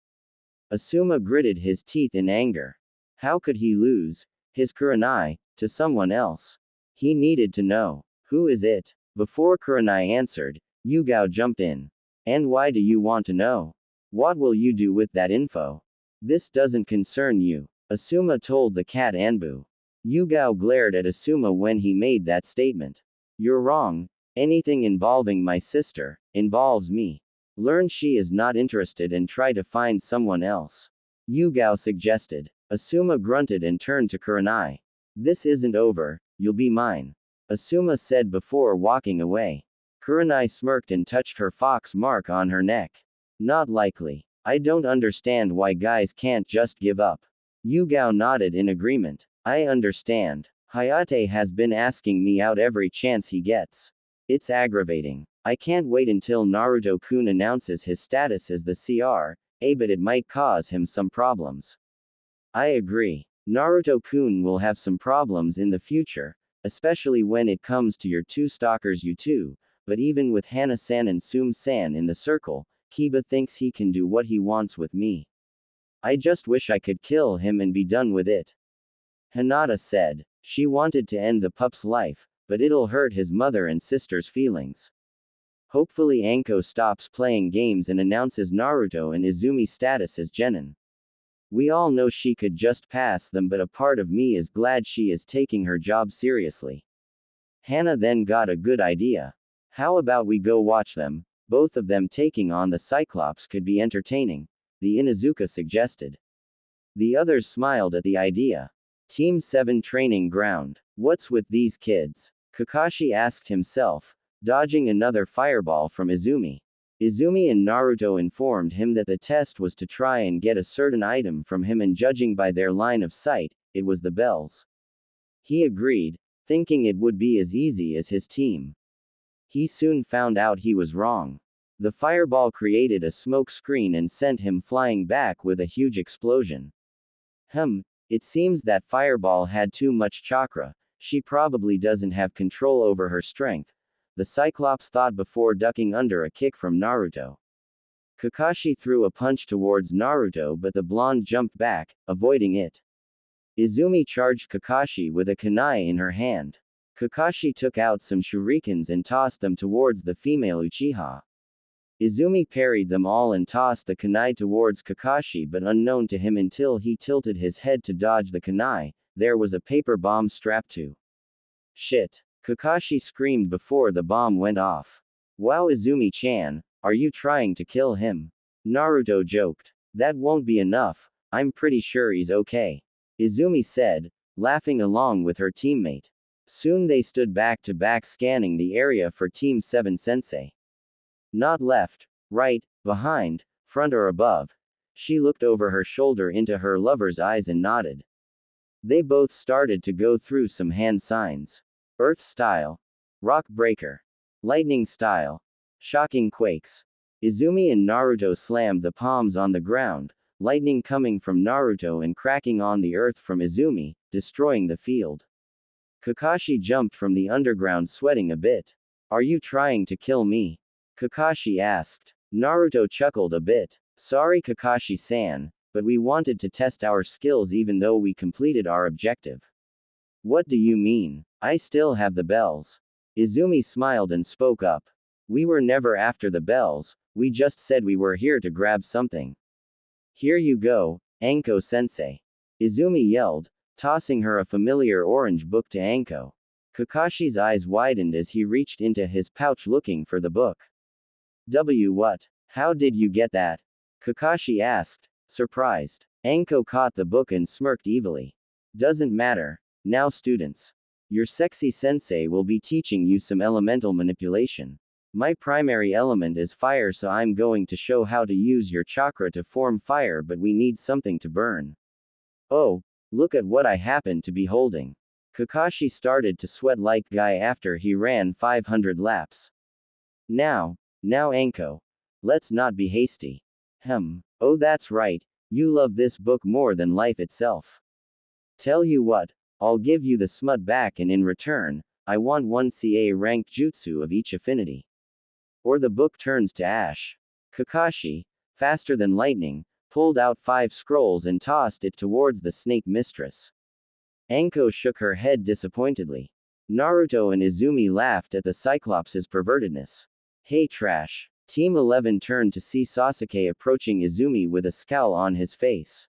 Asuma gritted his teeth in anger. How could he lose his Kurenai to someone else? He needed to know. Who is it? Before Kurenai answered, Yugao jumped in. And why do you want to know? What will you do with that info? This doesn't concern you. Asuma told the cat Anbu. Yugao glared at Asuma when he made that statement. You're wrong. Anything involving my sister involves me. Learn she is not interested and try to find someone else. Yugao suggested. Asuma grunted and turned to Kurenai. This isn't over, you'll be mine. Asuma said before walking away. Kurenai smirked and touched her fox mark on her neck. Not likely. I don't understand why guys can't just give up. Yugao nodded in agreement. I understand. Hayate has been asking me out every chance he gets. It's aggravating. I can't wait until Naruto-kun announces his status as the CR, but it might cause him some problems. I agree. Naruto-kun will have some problems in the future, especially when it comes to your two stalkers U2, but even with Hana-san and Sum-san in the circle, Kiba thinks he can do what he wants with me. I just wish I could kill him and be done with it. Hinata said. She wanted to end the pup's life, but it'll hurt his mother and sister's feelings. Hopefully Anko stops playing games and announces Naruto and Izumi's status as genin. We all know she could just pass them, but a part of me is glad she is taking her job seriously. Hana then got a good idea. How about we go watch them? Both of them taking on the Cyclops could be entertaining, the Inuzuka suggested. The others smiled at the idea. Team 7 training ground. What's with these kids? Kakashi asked himself, dodging another fireball from Izumi. Izumi and Naruto informed him that the test was to try and get a certain item from him, and judging by their line of sight, it was the bells. He agreed, thinking it would be as easy as his team. He soon found out he was wrong. The fireball created a smoke screen and sent him flying back with a huge explosion. It seems that fireball had too much chakra. She probably doesn't have control over her strength, the Cyclops thought before ducking under a kick from Naruto. Kakashi threw a punch towards Naruto, but the blonde jumped back, avoiding it. Izumi charged Kakashi with a kunai in her hand. Kakashi took out some shurikens and tossed them towards the female Uchiha. Izumi parried them all and tossed the kunai towards Kakashi, but unknown to him until he tilted his head to dodge the kunai, there was a paper bomb strapped to. Shit! Kakashi screamed before the bomb went off. Wow, Izumi-chan, are you trying to kill him? Naruto joked. That won't be enough, I'm pretty sure he's okay. Izumi said, laughing along with her teammate. Soon they stood back to back scanning the area for Team 7 Sensei. Not left, right, behind, front or above. She looked over her shoulder into her lover's eyes and nodded. They both started to go through some hand signs. Earth style. Rock breaker. Lightning style. Shocking quakes. Izumi and Naruto slammed the palms on the ground, lightning coming from Naruto and cracking on the earth from Izumi, destroying the field. Kakashi jumped from the underground sweating a bit. Are you trying to kill me? Kakashi asked. Naruto chuckled a bit. Sorry Kakashi-san, but we wanted to test our skills even though we completed our objective. What do you mean? I still have the bells. Izumi smiled and spoke up. We were never after the bells, we just said we were here to grab something. Here you go, Anko-sensei. Izumi yelled, tossing her a familiar orange book to Anko. Kakashi's eyes widened as he reached into his pouch looking for the book. What? How did you get that? Kakashi asked, surprised. Anko caught the book and smirked evilly. Doesn't matter. Now students. Your sexy sensei will be teaching you some elemental manipulation. My primary element is fire, so I'm going to show how to use your chakra to form fire, but we need something to burn. Oh, look at what I happen to be holding. Kakashi started to sweat like guy after he ran 500 laps. Now Anko. Let's not be hasty. Oh that's right, you love this book more than life itself. Tell you what, I'll give you the smut back, and in return, I want 1 CA ranked jutsu of each affinity. Or the book turns to ash. Kakashi, faster than lightning, pulled out 5 scrolls and tossed it towards the snake mistress. Anko shook her head disappointedly. Naruto and Izumi laughed at the Cyclops' pervertedness. Hey trash. Team 11 turned to see Sasuke approaching Izumi with a scowl on his face.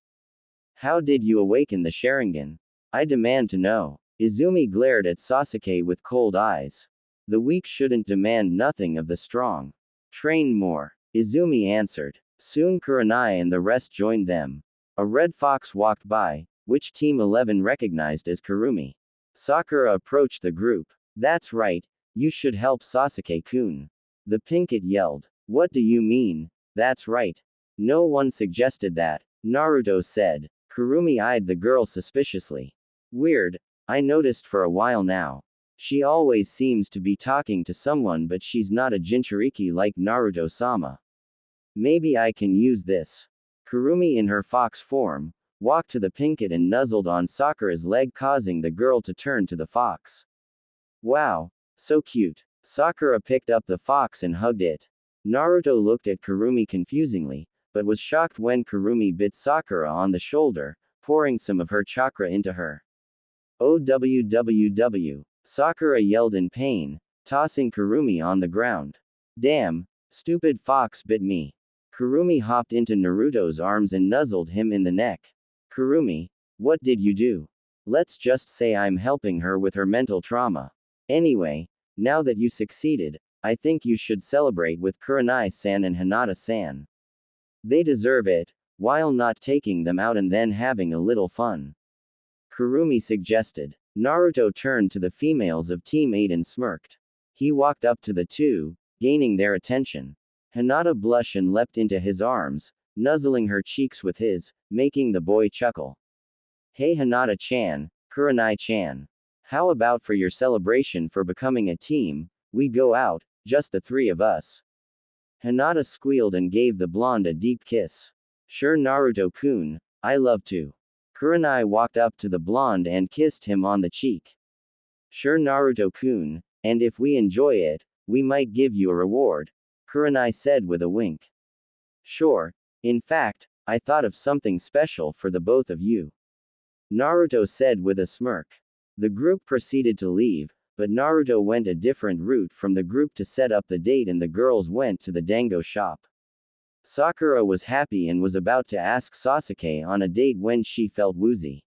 How did you awaken the Sharingan? I demand to know. Izumi glared at Sasuke with cold eyes. The weak shouldn't demand nothing of the strong. Train more. Izumi answered. Soon Kurenai and the rest joined them. A red fox walked by, which Team 11 recognized as Kurumi. Sakura approached the group. That's right, you should help Sasuke-kun. The Pinkett yelled. What do you mean? That's right. No one suggested that, Naruto said. Kurumi eyed the girl suspiciously. Weird, I noticed for a while now. She always seems to be talking to someone, but she's not a Jinchuriki like Naruto-sama. Maybe I can use this. Kurumi in her fox form, walked to the Pinkett and nuzzled on Sakura's leg, causing the girl to turn to the fox. Wow, so cute. Sakura picked up the fox and hugged it. Naruto looked at Kurumi confusingly, but was shocked when Kurumi bit Sakura on the shoulder, pouring some of her chakra into her. OWWW. Sakura yelled in pain, tossing Kurumi on the ground. Damn, stupid fox bit me. Kurumi hopped into Naruto's arms and nuzzled him in the neck. Kurumi, what did you do? Let's just say I'm helping her with her mental trauma. Anyway, now that you succeeded, I think you should celebrate with Kurenai-san and Hinata-san. They deserve it, while not taking them out and then having a little fun. Kurumi suggested. Naruto turned to the females of Team 8 and smirked. He walked up to the two, gaining their attention. Hinata blushed and leapt into his arms, nuzzling her cheeks with his, making the boy chuckle. Hey Hinata-chan, Kurenai-chan. How about for your celebration for becoming a team, we go out, just the three of us? Hinata squealed and gave the blonde a deep kiss. Sure Naruto-kun, I love to. Kurenai walked up to the blonde and kissed him on the cheek. Sure Naruto-kun, and if we enjoy it, we might give you a reward, Kurenai said with a wink. Sure, in fact, I thought of something special for the both of you, Naruto said with a smirk. The group proceeded to leave, but Naruto went a different route from the group to set up the date and the girls went to the dango shop. Sakura was happy and was about to ask Sasuke on a date when she felt woozy.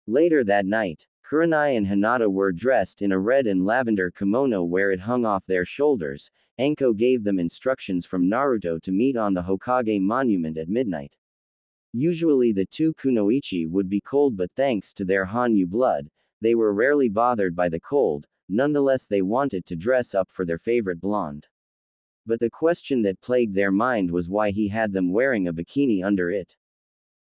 Later that night, Kurenai and Hinata were dressed in a red and lavender kimono where it hung off their shoulders. Enko gave them instructions from Naruto to meet on the Hokage monument at midnight. Usually the two kunoichi would be cold, but thanks to their Hanyu blood, they were rarely bothered by the cold. Nonetheless, they wanted to dress up for their favorite blonde. But the question that plagued their mind was why he had them wearing a bikini under it.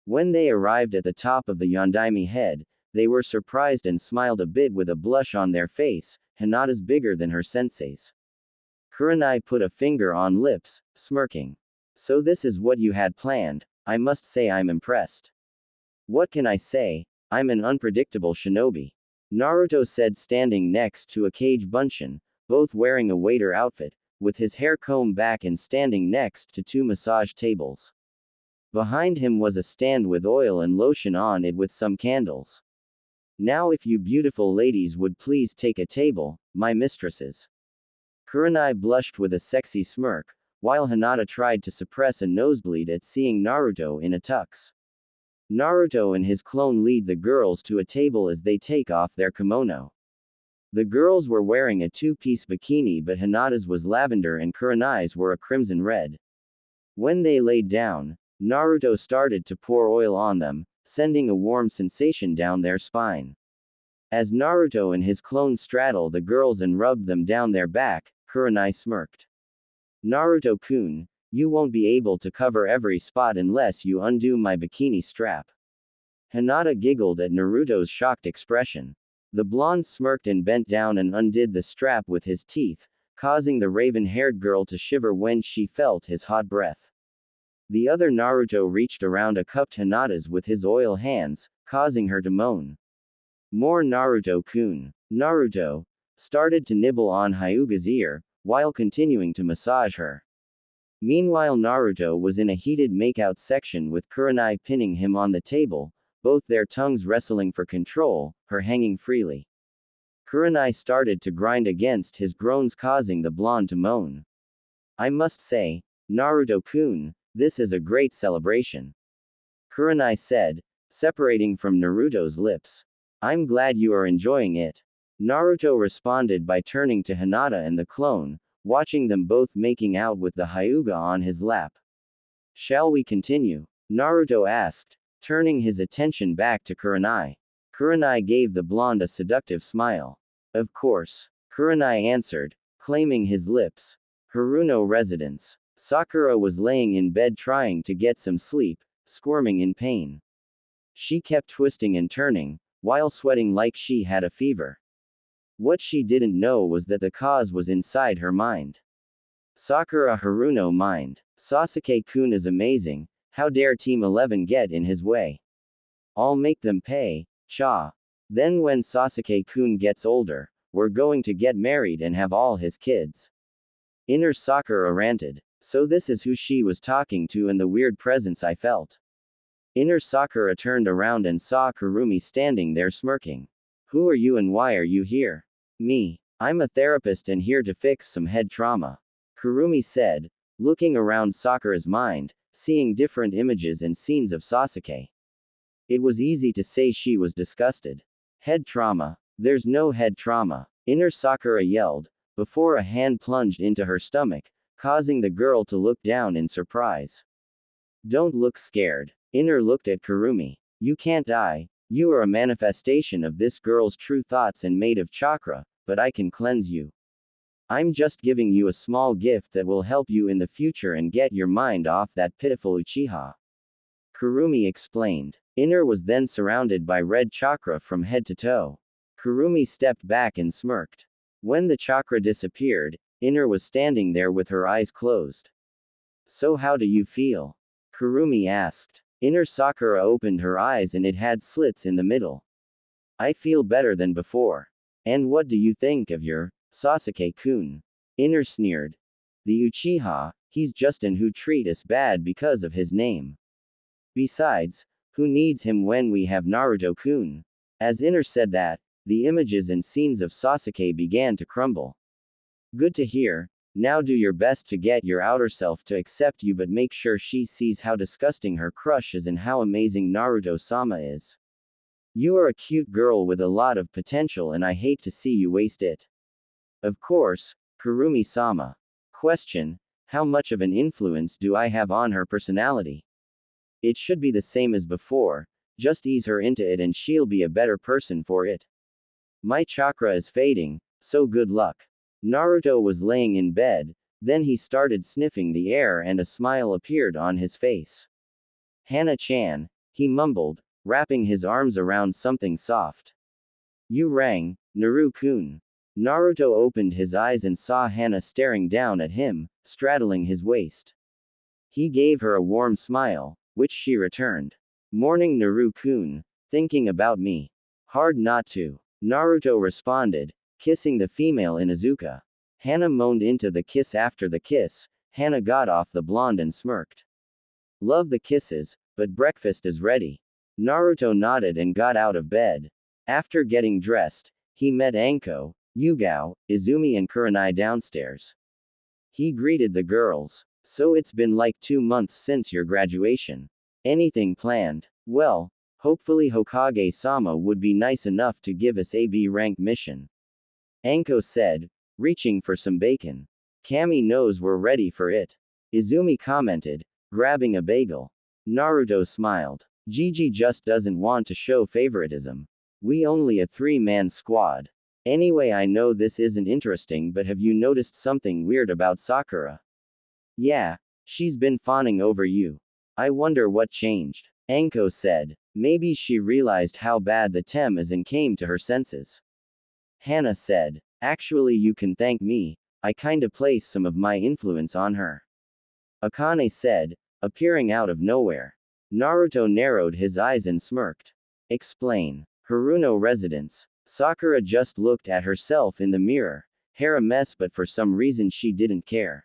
When they arrived at the top of the Yondaime head, they were surprised and smiled a bit with a blush on their face. Hinata's bigger than her sensei's. Kurenai put a finger on lips, smirking. So this is what you had planned. I must say I'm impressed. What can I say? I'm an unpredictable shinobi, Naruto said, standing next to a Kage Bunshin, both wearing a waiter outfit, with his hair combed back and standing next to two massage tables. Behind him was a stand with oil and lotion on it with some candles. Now if you beautiful ladies would please take a table, my mistresses. Kurenai blushed with a sexy smirk, while Hinata tried to suppress a nosebleed at seeing Naruto in a tux. Naruto and his clone lead the girls to a table as they take off their kimono. The girls were wearing a two-piece bikini, but Hinata's was lavender and Kurenai's were a crimson red. When they laid down, Naruto started to pour oil on them, sending a warm sensation down their spine. As Naruto and his clone straddled the girls and rubbed them down their back, Kurenai smirked. Naruto-kun, you won't be able to cover every spot unless you undo my bikini strap. Hinata giggled at Naruto's shocked expression. The blonde smirked and bent down and undid the strap with his teeth, causing the raven-haired girl to shiver when she felt his hot breath. The other Naruto reached around a cupped Hinata's with his oil hands, causing her to moan. More Naruto-kun. Naruto started to nibble on Hyuga's ear, while continuing to massage her. Meanwhile, Naruto was in a heated makeout section with Kurenai pinning him on the table, both their tongues wrestling for control, her hanging freely. Kurenai started to grind against his groans, causing the blonde to moan. I must say, Naruto-kun, this is a great celebration, Kurenai said, separating from Naruto's lips. I'm glad you are enjoying it, Naruto responded by turning to Hinata and the clone, watching them both making out with the Hyuga on his lap. Shall we continue? Naruto asked, turning his attention back to Kurenai. Kurenai gave the blonde a seductive smile. Of course. Kurenai answered, claiming his lips. Haruno residence. Sakura was laying in bed trying to get some sleep, squirming in pain. She kept twisting and turning, while sweating like she had a fever. What she didn't know was that the cause was inside her mind. Sakura Haruno mind. Sasuke-kun is amazing, how dare Team 11 get in his way? I'll make them pay, cha. Then when Sasuke-kun gets older, we're going to get married and have all his kids. Inner Sakura ranted. So this is who she was talking to and the weird presence I felt. Inner Sakura turned around and saw Kurumi standing there smirking. Who are you and why are you here? Me. I'm a therapist and here to fix some head trauma. Kurumi said, looking around Sakura's mind, seeing different images and scenes of Sasuke. It was easy to say she was disgusted. Head trauma? There's no head trauma. Inner Sakura yelled, before a hand plunged into her stomach, causing the girl to look down in surprise. Don't look scared. Inner looked at Kurumi. You can't die. You are a manifestation of this girl's true thoughts and made of chakra, but I can cleanse you. I'm just giving you a small gift that will help you in the future and get your mind off that pitiful Uchiha. Kurumi explained. Inner was then surrounded by red chakra from head to toe. Kurumi stepped back and smirked. When the chakra disappeared, Inner was standing there with her eyes closed. So how do you feel? Kurumi asked. Inner Sakura opened her eyes and it had slits in the middle. I feel better than before. And what do you think of your Sasuke-kun? Inner sneered. The Uchiha, he's just an who treat us bad because of his name. Besides, who needs him when we have Naruto-kun? As Inner said that, the images and scenes of Sasuke began to crumble. Good to hear. Now do your best to get your outer self to accept you, but make sure she sees how disgusting her crush is and how amazing Naruto-sama is. You are a cute girl with a lot of potential and I hate to see you waste it. Of course, Kurumi-sama. Question: how much of an influence do I have on her personality? It should be the same as before, just ease her into it and she'll be a better person for it. My chakra is fading, so good luck. Naruto was laying in bed, then he started sniffing the air and a smile appeared on his face. Hana-chan, he mumbled, wrapping his arms around something soft. You rang, Naru-kun. Naruto opened his eyes and saw Hana staring down at him, straddling his waist. He gave her a warm smile, which she returned. Morning Naru-kun, thinking about me? Hard not to. Naruto responded, kissing the female in Izuka. Hana moaned into the kiss. After the kiss, Hana got off the blonde and smirked. Love the kisses, but breakfast is ready. Naruto nodded and got out of bed. After getting dressed, he met Anko, Yugao, Izumi and Kurenai downstairs. He greeted the girls. So it's been like 2 months since your graduation. Anything planned? Well, hopefully Hokage-sama would be nice enough to give us a B-rank mission. Anko said, reaching for some bacon. Kami knows we're ready for it. Izumi commented, grabbing a bagel. Naruto smiled. Gigi just doesn't want to show favoritism. We only a 3-man squad. Anyway, I know this isn't interesting, but have you noticed something weird about Sakura? Yeah, she's been fawning over you. I wonder what changed. Anko said. Maybe she realized how bad the tem is and came to her senses. Hana said. Actually, you can thank me, I kinda placed some of my influence on her. Akane said, appearing out of nowhere. Naruto narrowed his eyes and smirked. Explain. Haruno residence. Sakura just looked at herself in the mirror. Hair a mess, but for some reason she didn't care.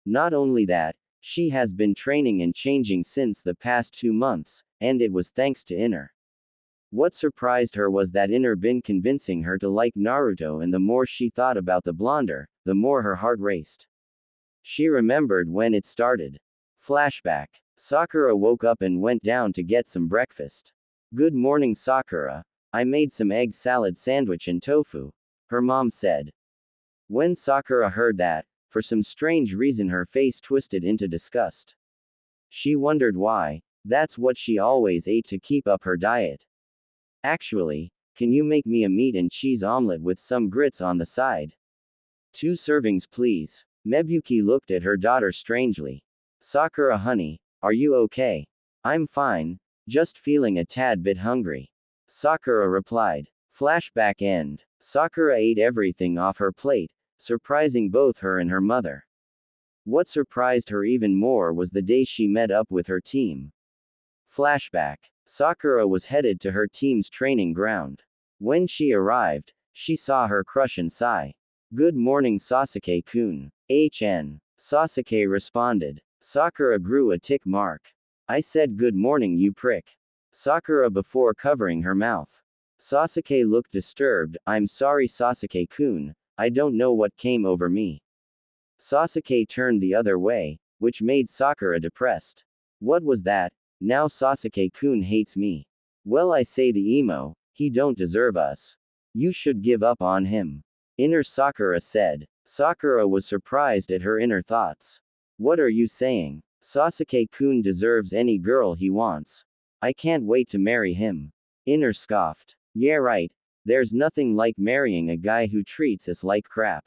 Not only that, she has been training and changing since the past 2 months, and it was thanks to Inner. What surprised her was that Inner been convincing her to like Naruto, and the more she thought about the blonder, the more her heart raced. She remembered when it started. Flashback. Sakura woke up and went down to get some breakfast. Good morning, Sakura. I made some egg salad sandwich and tofu, her mom said. When Sakura heard that, For some strange reason her face twisted into disgust. She wondered why. That's what she always ate to keep up her diet. Actually, can you make me a meat and cheese omelet with some grits on the side? 2 servings please. Mebuki looked at her daughter strangely. Sakura honey, are you okay? I'm fine, just feeling a tad bit hungry. Sakura replied. Flashback end. Sakura ate everything off her plate, surprising both her and her mother. What surprised her even more was the day she met up with her team. Flashback. Sakura was headed to her team's training ground. When she arrived, she saw her crush and sigh. Good morning Sasuke-kun. HN. Sasuke responded. Sakura grew a tick mark. I said good morning you prick. Sakura before covering her mouth. Sasuke looked disturbed. I'm sorry Sasuke-kun, I don't know what came over me. Sasuke turned the other way, which made Sakura depressed. What was that? Now Sasuke-kun hates me. Well I say the emo, he don't deserve us. You should give up on him. Inner Sakura said. Sakura was surprised at her inner thoughts. What are you saying? Sasuke-kun deserves any girl he wants. I can't wait to marry him. Inner scoffed. Yeah right, there's nothing like marrying a guy who treats us like crap.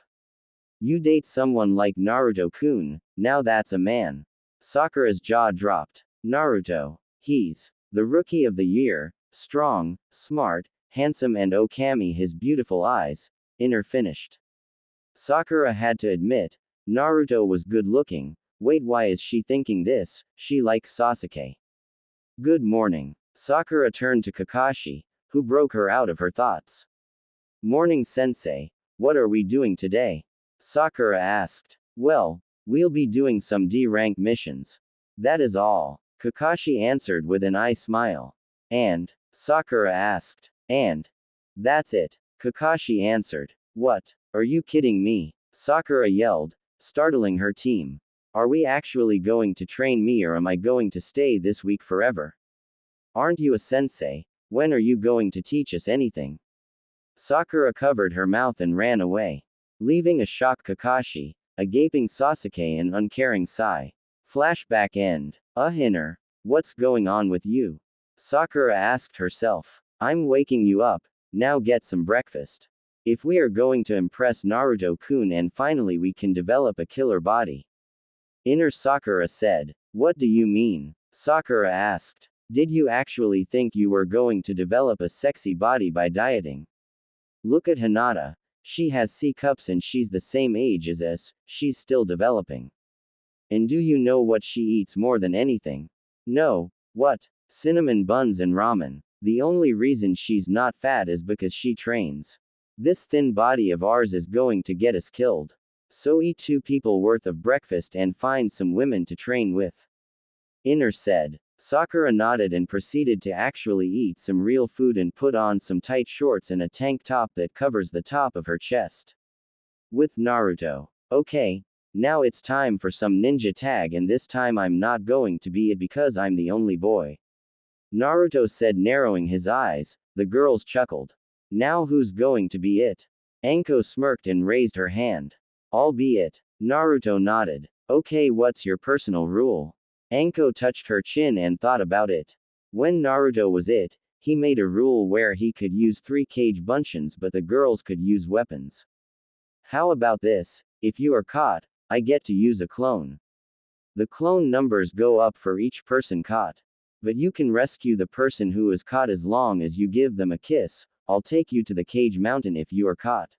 You date someone like Naruto-kun, now that's a man. Sakura's jaw dropped. Naruto. He's the rookie of the year, strong, smart, handsome and Okami his beautiful eyes. Inner finished. Sakura had to admit, Naruto was good looking. Wait why is she thinking this, she likes Sasuke. Good morning. Sakura turned to Kakashi, who broke her out of her thoughts. Morning sensei, what are we doing today? Sakura asked. Well, we'll be doing some D-rank missions. That is all. Kakashi answered with an eye smile. And? Sakura asked. And? That's it. Kakashi answered. What? Are you kidding me? Sakura yelled, startling her team. Are we actually going to train me or am I going to stay this week forever? Aren't you a sensei? When are you going to teach us anything? Sakura covered her mouth and ran away, leaving a shocked Kakashi, a gaping Sasuke and uncaring Sai. Flashback end. Inner. What's going on with you? Sakura asked herself. I'm waking you up, now get some breakfast. If we are going to impress Naruto-kun and finally we can develop a killer body. Inner Sakura said. What do you mean? Sakura asked. Did you actually think you were going to develop a sexy body by dieting? Look at Hinata. She has C-cups and she's the same age as us, she's still developing. And do you know what she eats more than anything? No. What? Cinnamon buns and ramen. The only reason she's not fat is because she trains. This thin body of ours is going to get us killed. So eat 2 people worth of breakfast and find some women to train with. Inner said. Sakura nodded and proceeded to actually eat some real food and put on some tight shorts and a tank top that covers the top of her chest. With Naruto. Okay, now it's time for some ninja tag and this time I'm not going to be it because I'm the only boy. Naruto said narrowing his eyes. The girls chuckled. Now who's going to be it? Anko smirked and raised her hand. I'll be it. Naruto nodded. Okay, what's your personal rule? Anko touched her chin and thought about it. When Naruto was it, he made a rule where he could use 3 cage bunshin but the girls could use weapons. How about this? If you are caught, I get to use a clone. The clone numbers go up for each person caught. But you can rescue the person who is caught as long as you give them a kiss. I'll take you to the cage mountain if you are caught.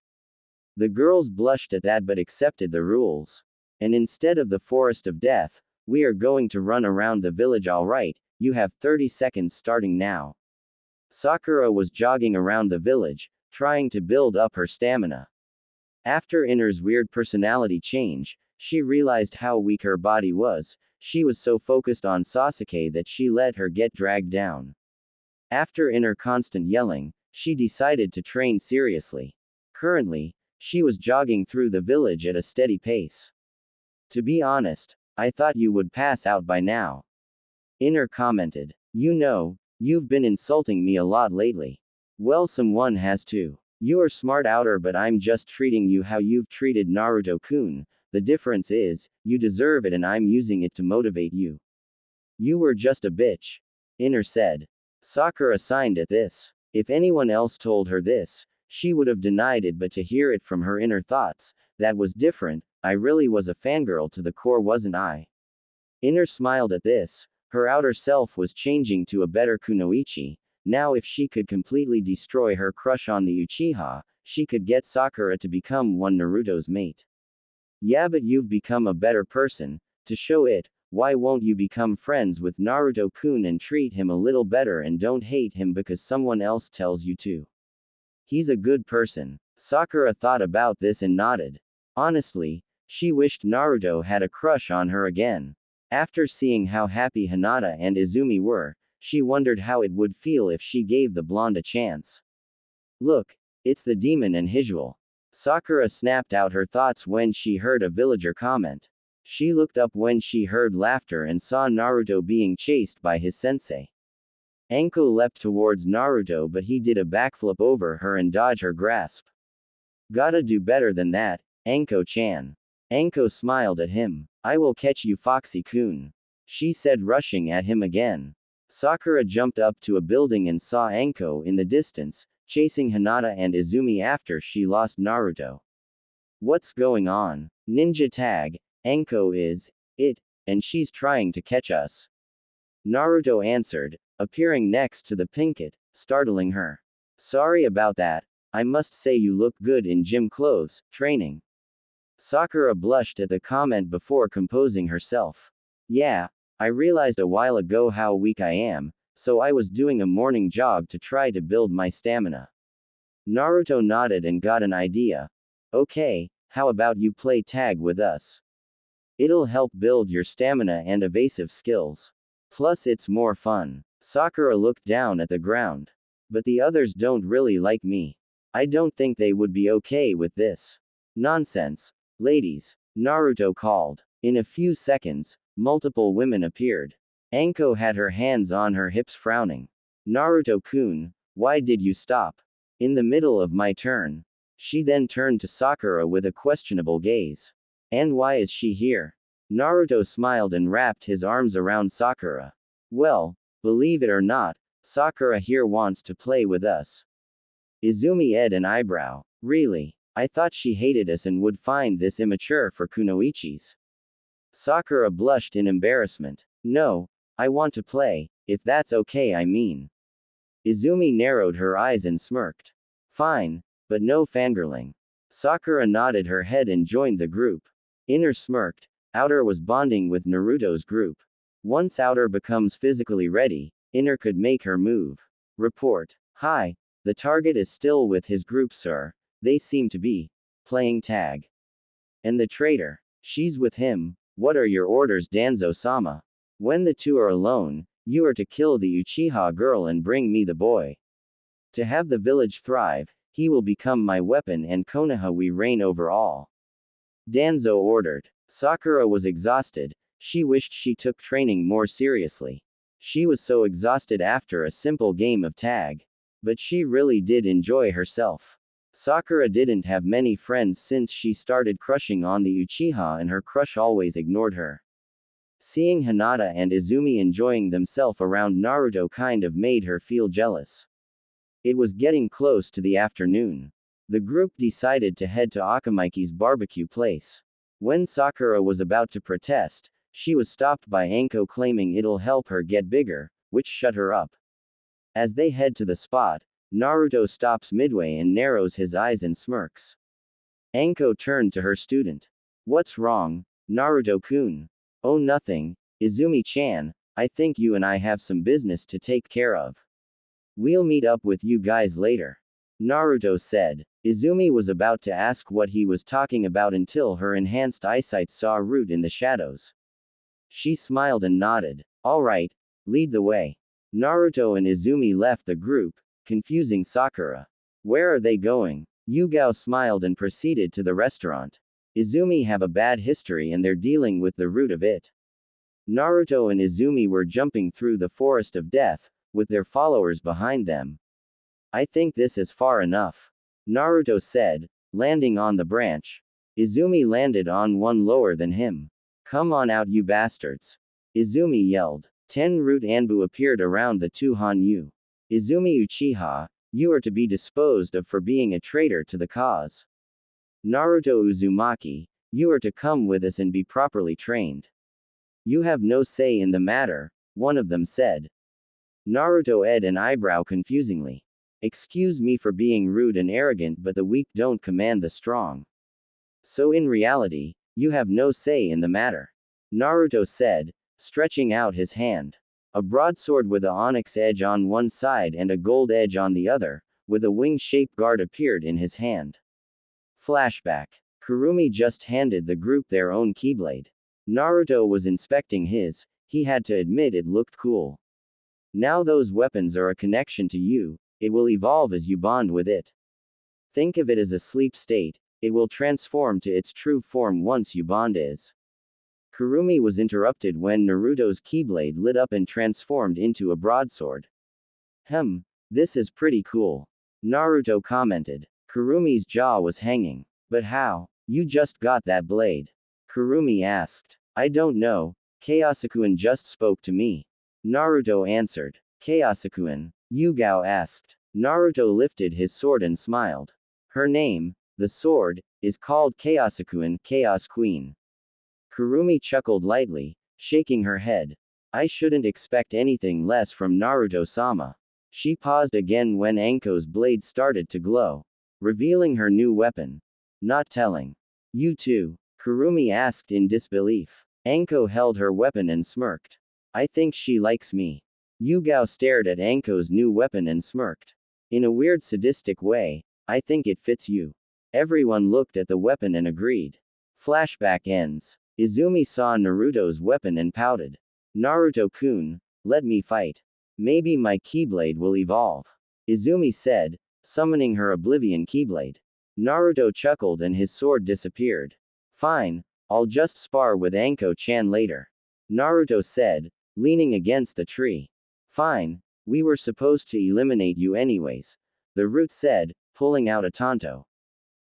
The girls blushed at that but accepted the rules. And instead of the forest of death, we are going to run around the village alright, you have 30 seconds starting now. Sakura was jogging around the village, trying to build up her stamina. After Inner's weird personality change, she realized how weak her body was. She was so focused on Sasuke that she let her get dragged down. After Inner constant yelling, she decided to train seriously. Currently, she was jogging through the village at a steady pace. To be honest, I thought you would pass out by now. Inner commented. You know, you've been insulting me a lot lately. Well, someone has to. You are smart outer but I'm just treating you how you've treated Naruto-kun, The difference is, you deserve it and I'm using it to motivate you. You were just a bitch. Inner said. Sakura signed at this. If anyone else told her this, she would have denied it, but to hear it from her inner thoughts, that was different. I really was a fangirl to the core, wasn't I? Inner smiled at this. Her outer self was changing to a better Kunoichi. Now if she could completely destroy her crush on the Uchiha, she could get Sakura to become one Naruto's mate. Yeah, but you've become a better person. To show it, why won't you become friends with Naruto-kun and treat him a little better and don't hate him because someone else tells you to? He's a good person. Sakura thought about this and nodded. Honestly, she wished Naruto had a crush on her again. After seeing how happy Hinata and Izumi were, she wondered how it would feel if she gave the blonde a chance. Look, it's the demon and Hijual. Sakura snapped out her thoughts when she heard a villager comment. She looked up when she heard laughter and saw Naruto being chased by his sensei. Anko leapt towards Naruto, but he did a backflip over her and dodged her grasp. Gotta do better than that, Anko-chan. Anko smiled at him. I will catch you, Foxy-kun. She said, rushing at him again. Sakura jumped up to a building and saw Anko in the distance, chasing Hinata and Izumi after she lost Naruto. What's going on? Ninja tag. Anko is it, and she's trying to catch us. Naruto answered, appearing next to the Pinkett, startling her. Sorry about that. I must say you look good in gym clothes, training. Sakura blushed at the comment before composing herself. Yeah, I realized a while ago how weak I am, so I was doing a morning jog to try to build my stamina. Naruto nodded and got an idea. Okay, how about you play tag with us? It'll help build your stamina and evasive skills. Plus it's more fun. Sakura looked down at the ground. But the others don't really like me. I don't think they would be okay with this. Nonsense. Ladies, Naruto called. In a few seconds, multiple women appeared. Anko had her hands on her hips, frowning. Naruto-kun, why did you stop? In the middle of my turn. She then turned to Sakura with a questionable gaze. And why is she here? Naruto smiled and wrapped his arms around Sakura. Well, believe it or not, Sakura here wants to play with us. Izumi ed an eyebrow. Really? I thought she hated us and would find this immature for kunoichis. Sakura blushed in embarrassment. No, I want to play, if that's okay, I mean. Izumi narrowed her eyes and smirked. Fine, but no fangirling. Sakura nodded her head and joined the group. Inner smirked. Outer was bonding with Naruto's group. Once Outer becomes physically ready, Inner could make her move. Report. Hi, the target is still with his group, sir. They seem to be playing tag. And the traitor? She's with him. What are your orders, Danzo-sama? When the two are alone, you are to kill the Uchiha girl and bring me the boy. To have the village thrive, he will become my weapon and Konoha we reign over all. Danzo ordered. Sakura was exhausted. She wished she took training more seriously. She was so exhausted after a simple game of tag. But she really did enjoy herself. Sakura didn't have many friends since she started crushing on the Uchiha and her crush always ignored her. Seeing Hinata and Izumi enjoying themselves around Naruto kind of made her feel jealous. It was getting close to the afternoon. The group decided to head to Akamaiki's barbecue place. When Sakura was about to protest, she was stopped by Anko claiming it'll help her get bigger, which shut her up. As they head to the spot, Naruto stops midway and narrows his eyes and smirks. Anko turned to her student. What's wrong, Naruto-kun? Oh, nothing, Izumi-chan, I think you and I have some business to take care of. We'll meet up with you guys later. Naruto said. Izumi was about to ask what he was talking about until her enhanced eyesight saw Root in the shadows. She smiled and nodded. Alright, lead the way. Naruto and Izumi left the group, confusing Sakura. Where are they going? Yugao smiled and proceeded to the restaurant. Izumi have a bad history and they're dealing with the root of it. Naruto and Izumi were jumping through the forest of death, with their followers behind them. I think this is far enough. Naruto said, landing on the branch. Izumi landed on one lower than him. Come on out, you bastards. Izumi yelled. 10 root Anbu appeared around the two Hanyu. Izumi Uchiha, you are to be disposed of for being a traitor to the cause. Naruto Uzumaki, you are to come with us and be properly trained. You have no say in the matter, one of them said. Naruto ed an eyebrow confusingly. Excuse me for being rude and arrogant, but the weak don't command the strong. So in reality, you have no say in the matter. Naruto said, stretching out his hand. A broadsword with a onyx edge on one side and a gold edge on the other, with a wing-shaped guard appeared in his hand. Flashback. Kurumi just handed the group their own keyblade. Naruto was inspecting his, he had to admit it looked cool. Now those weapons are a connection to you, it will evolve as you bond with it. Think of it as a sleep state, it will transform to its true form once you bond is. Kurumi was interrupted when Naruto's keyblade lit up and transformed into a broadsword. This is pretty cool. Naruto commented. Kurumi's jaw was hanging. But how? You just got that blade? Kurumi asked. I don't know, Kayasakuen just spoke to me. Naruto answered. Kayasakuen? Yugao asked. Naruto lifted his sword and smiled. Her name, the sword, is called Kayasakuen, Chaos Queen. Kurumi chuckled lightly, shaking her head. I shouldn't expect anything less from Naruto-sama. She paused again when Anko's blade started to glow, revealing her new weapon. Not telling. You too? Kurumi asked in disbelief. Anko held her weapon and smirked. I think she likes me. Yugao stared at Anko's new weapon and smirked. In a weird sadistic way, I think it fits you. Everyone looked at the weapon and agreed. Flashback ends. Izumi saw Naruto's weapon and pouted. Naruto-kun, let me fight. Maybe my keyblade will evolve. Izumi said, summoning her Oblivion keyblade. Naruto chuckled and his sword disappeared. Fine, I'll just spar with Anko-chan later. Naruto said, leaning against the tree. Fine, we were supposed to eliminate you anyways, the root said, pulling out a tanto.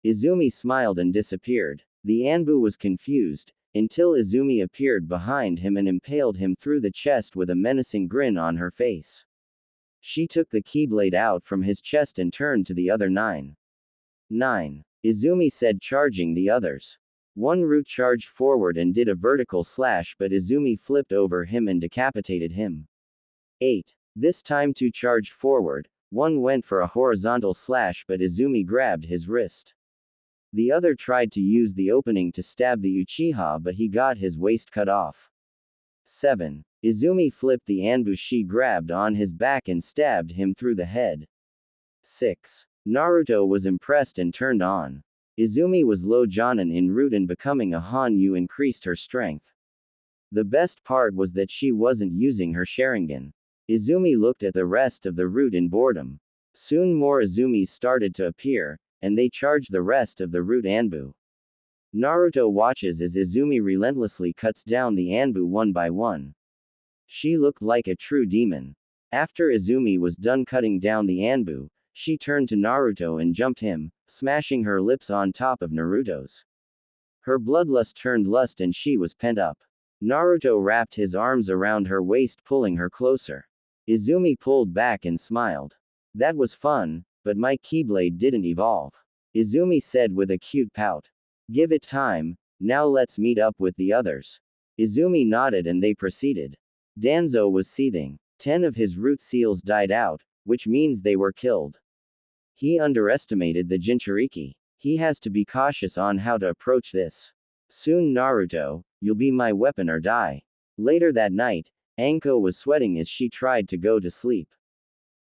Izumi smiled and disappeared. The Anbu was confused, until Izumi appeared behind him and impaled him through the chest with a menacing grin on her face. She took the keyblade out from his chest and turned to the other 9. Izumi said, charging the others. One root charged forward and did a vertical slash, but Izumi flipped over him and decapitated him. 8. This time 2 charged forward, one went for a horizontal slash but Izumi grabbed his wrist. The other tried to use the opening to stab the Uchiha but he got his waist cut off. 7. Izumi flipped the Anbu she grabbed on his back and stabbed him through the head. 6. Naruto was impressed and turned on. Izumi was low Jonin in root and becoming a Hanyu increased her strength. The best part was that she wasn't using her Sharingan. Izumi looked at the rest of the root in boredom. Soon more Izumis started to appear, and they charged the rest of the root Anbu. Naruto watches as Izumi relentlessly cuts down the Anbu one by one. She looked like a true demon. After Izumi was done cutting down the Anbu, she turned to Naruto and jumped him, smashing her lips on top of Naruto's. Her bloodlust turned lust and she was pent up. Naruto wrapped his arms around her waist, pulling her closer. Izumi pulled back and smiled. That was fun, but my keyblade didn't evolve. Izumi said with a cute pout. Give it time, now let's meet up with the others. Izumi nodded and they proceeded. Danzo was seething. 10 of his root seals died out, which means they were killed. He underestimated the Jinchuriki. He has to be cautious on how to approach this. Soon Naruto, you'll be my weapon or die. Later that night, Anko was sweating as she tried to go to sleep.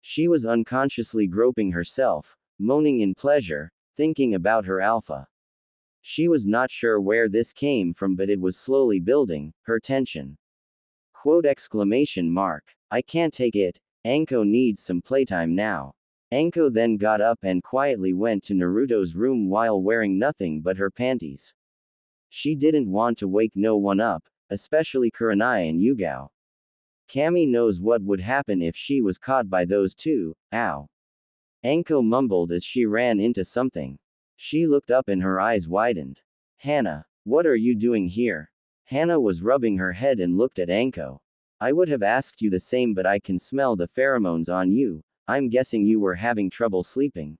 She was unconsciously groping herself, moaning in pleasure, thinking about her alpha. She was not sure where this came from but it was slowly building, her tension. Quote exclamation mark. I can't take it, Anko needs some playtime now. Anko then got up and quietly went to Naruto's room while wearing nothing but her panties. She didn't want to wake no one up, especially Kurenai and Yugao. Kami knows what would happen if she was caught by those two, ow. Anko mumbled as she ran into something. She looked up and her eyes widened. Hana, what are you doing here? Hana was rubbing her head and looked at Anko. I would have asked you the same, but I can smell the pheromones on you. I'm guessing you were having trouble sleeping.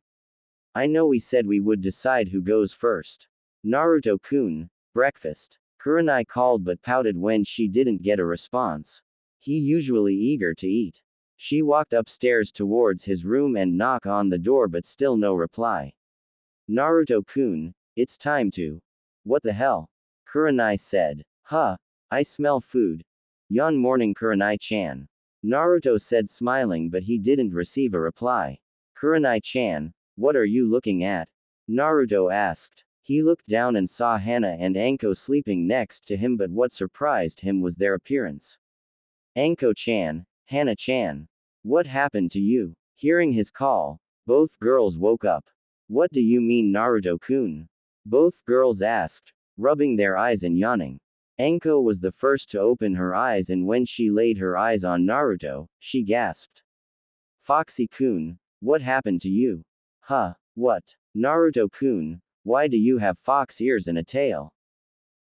I know we said we would decide who goes first. Naruto-kun, breakfast. Kurenai called but pouted when she didn't get a response. He usually eager to eat. She walked upstairs towards his room and knocked on the door but still no reply. Naruto-kun, it's time to. What the hell? Kurenai said. Huh, I smell food. Yon morning Kurenai-chan. Naruto said smiling but he didn't receive a reply. Kurenai-chan, what are you looking at? Naruto asked. He looked down and saw Hana and Anko sleeping next to him, but what surprised him was their appearance. Anko-chan, Hana-chan. What happened to you? Hearing his call, both girls woke up. What do you mean, Naruto-kun? Both girls asked, rubbing their eyes and yawning. Anko was the first to open her eyes, and when she laid her eyes on Naruto, she gasped. Foxy-kun, what happened to you? Huh, what? Naruto-kun, why do you have fox ears and a tail?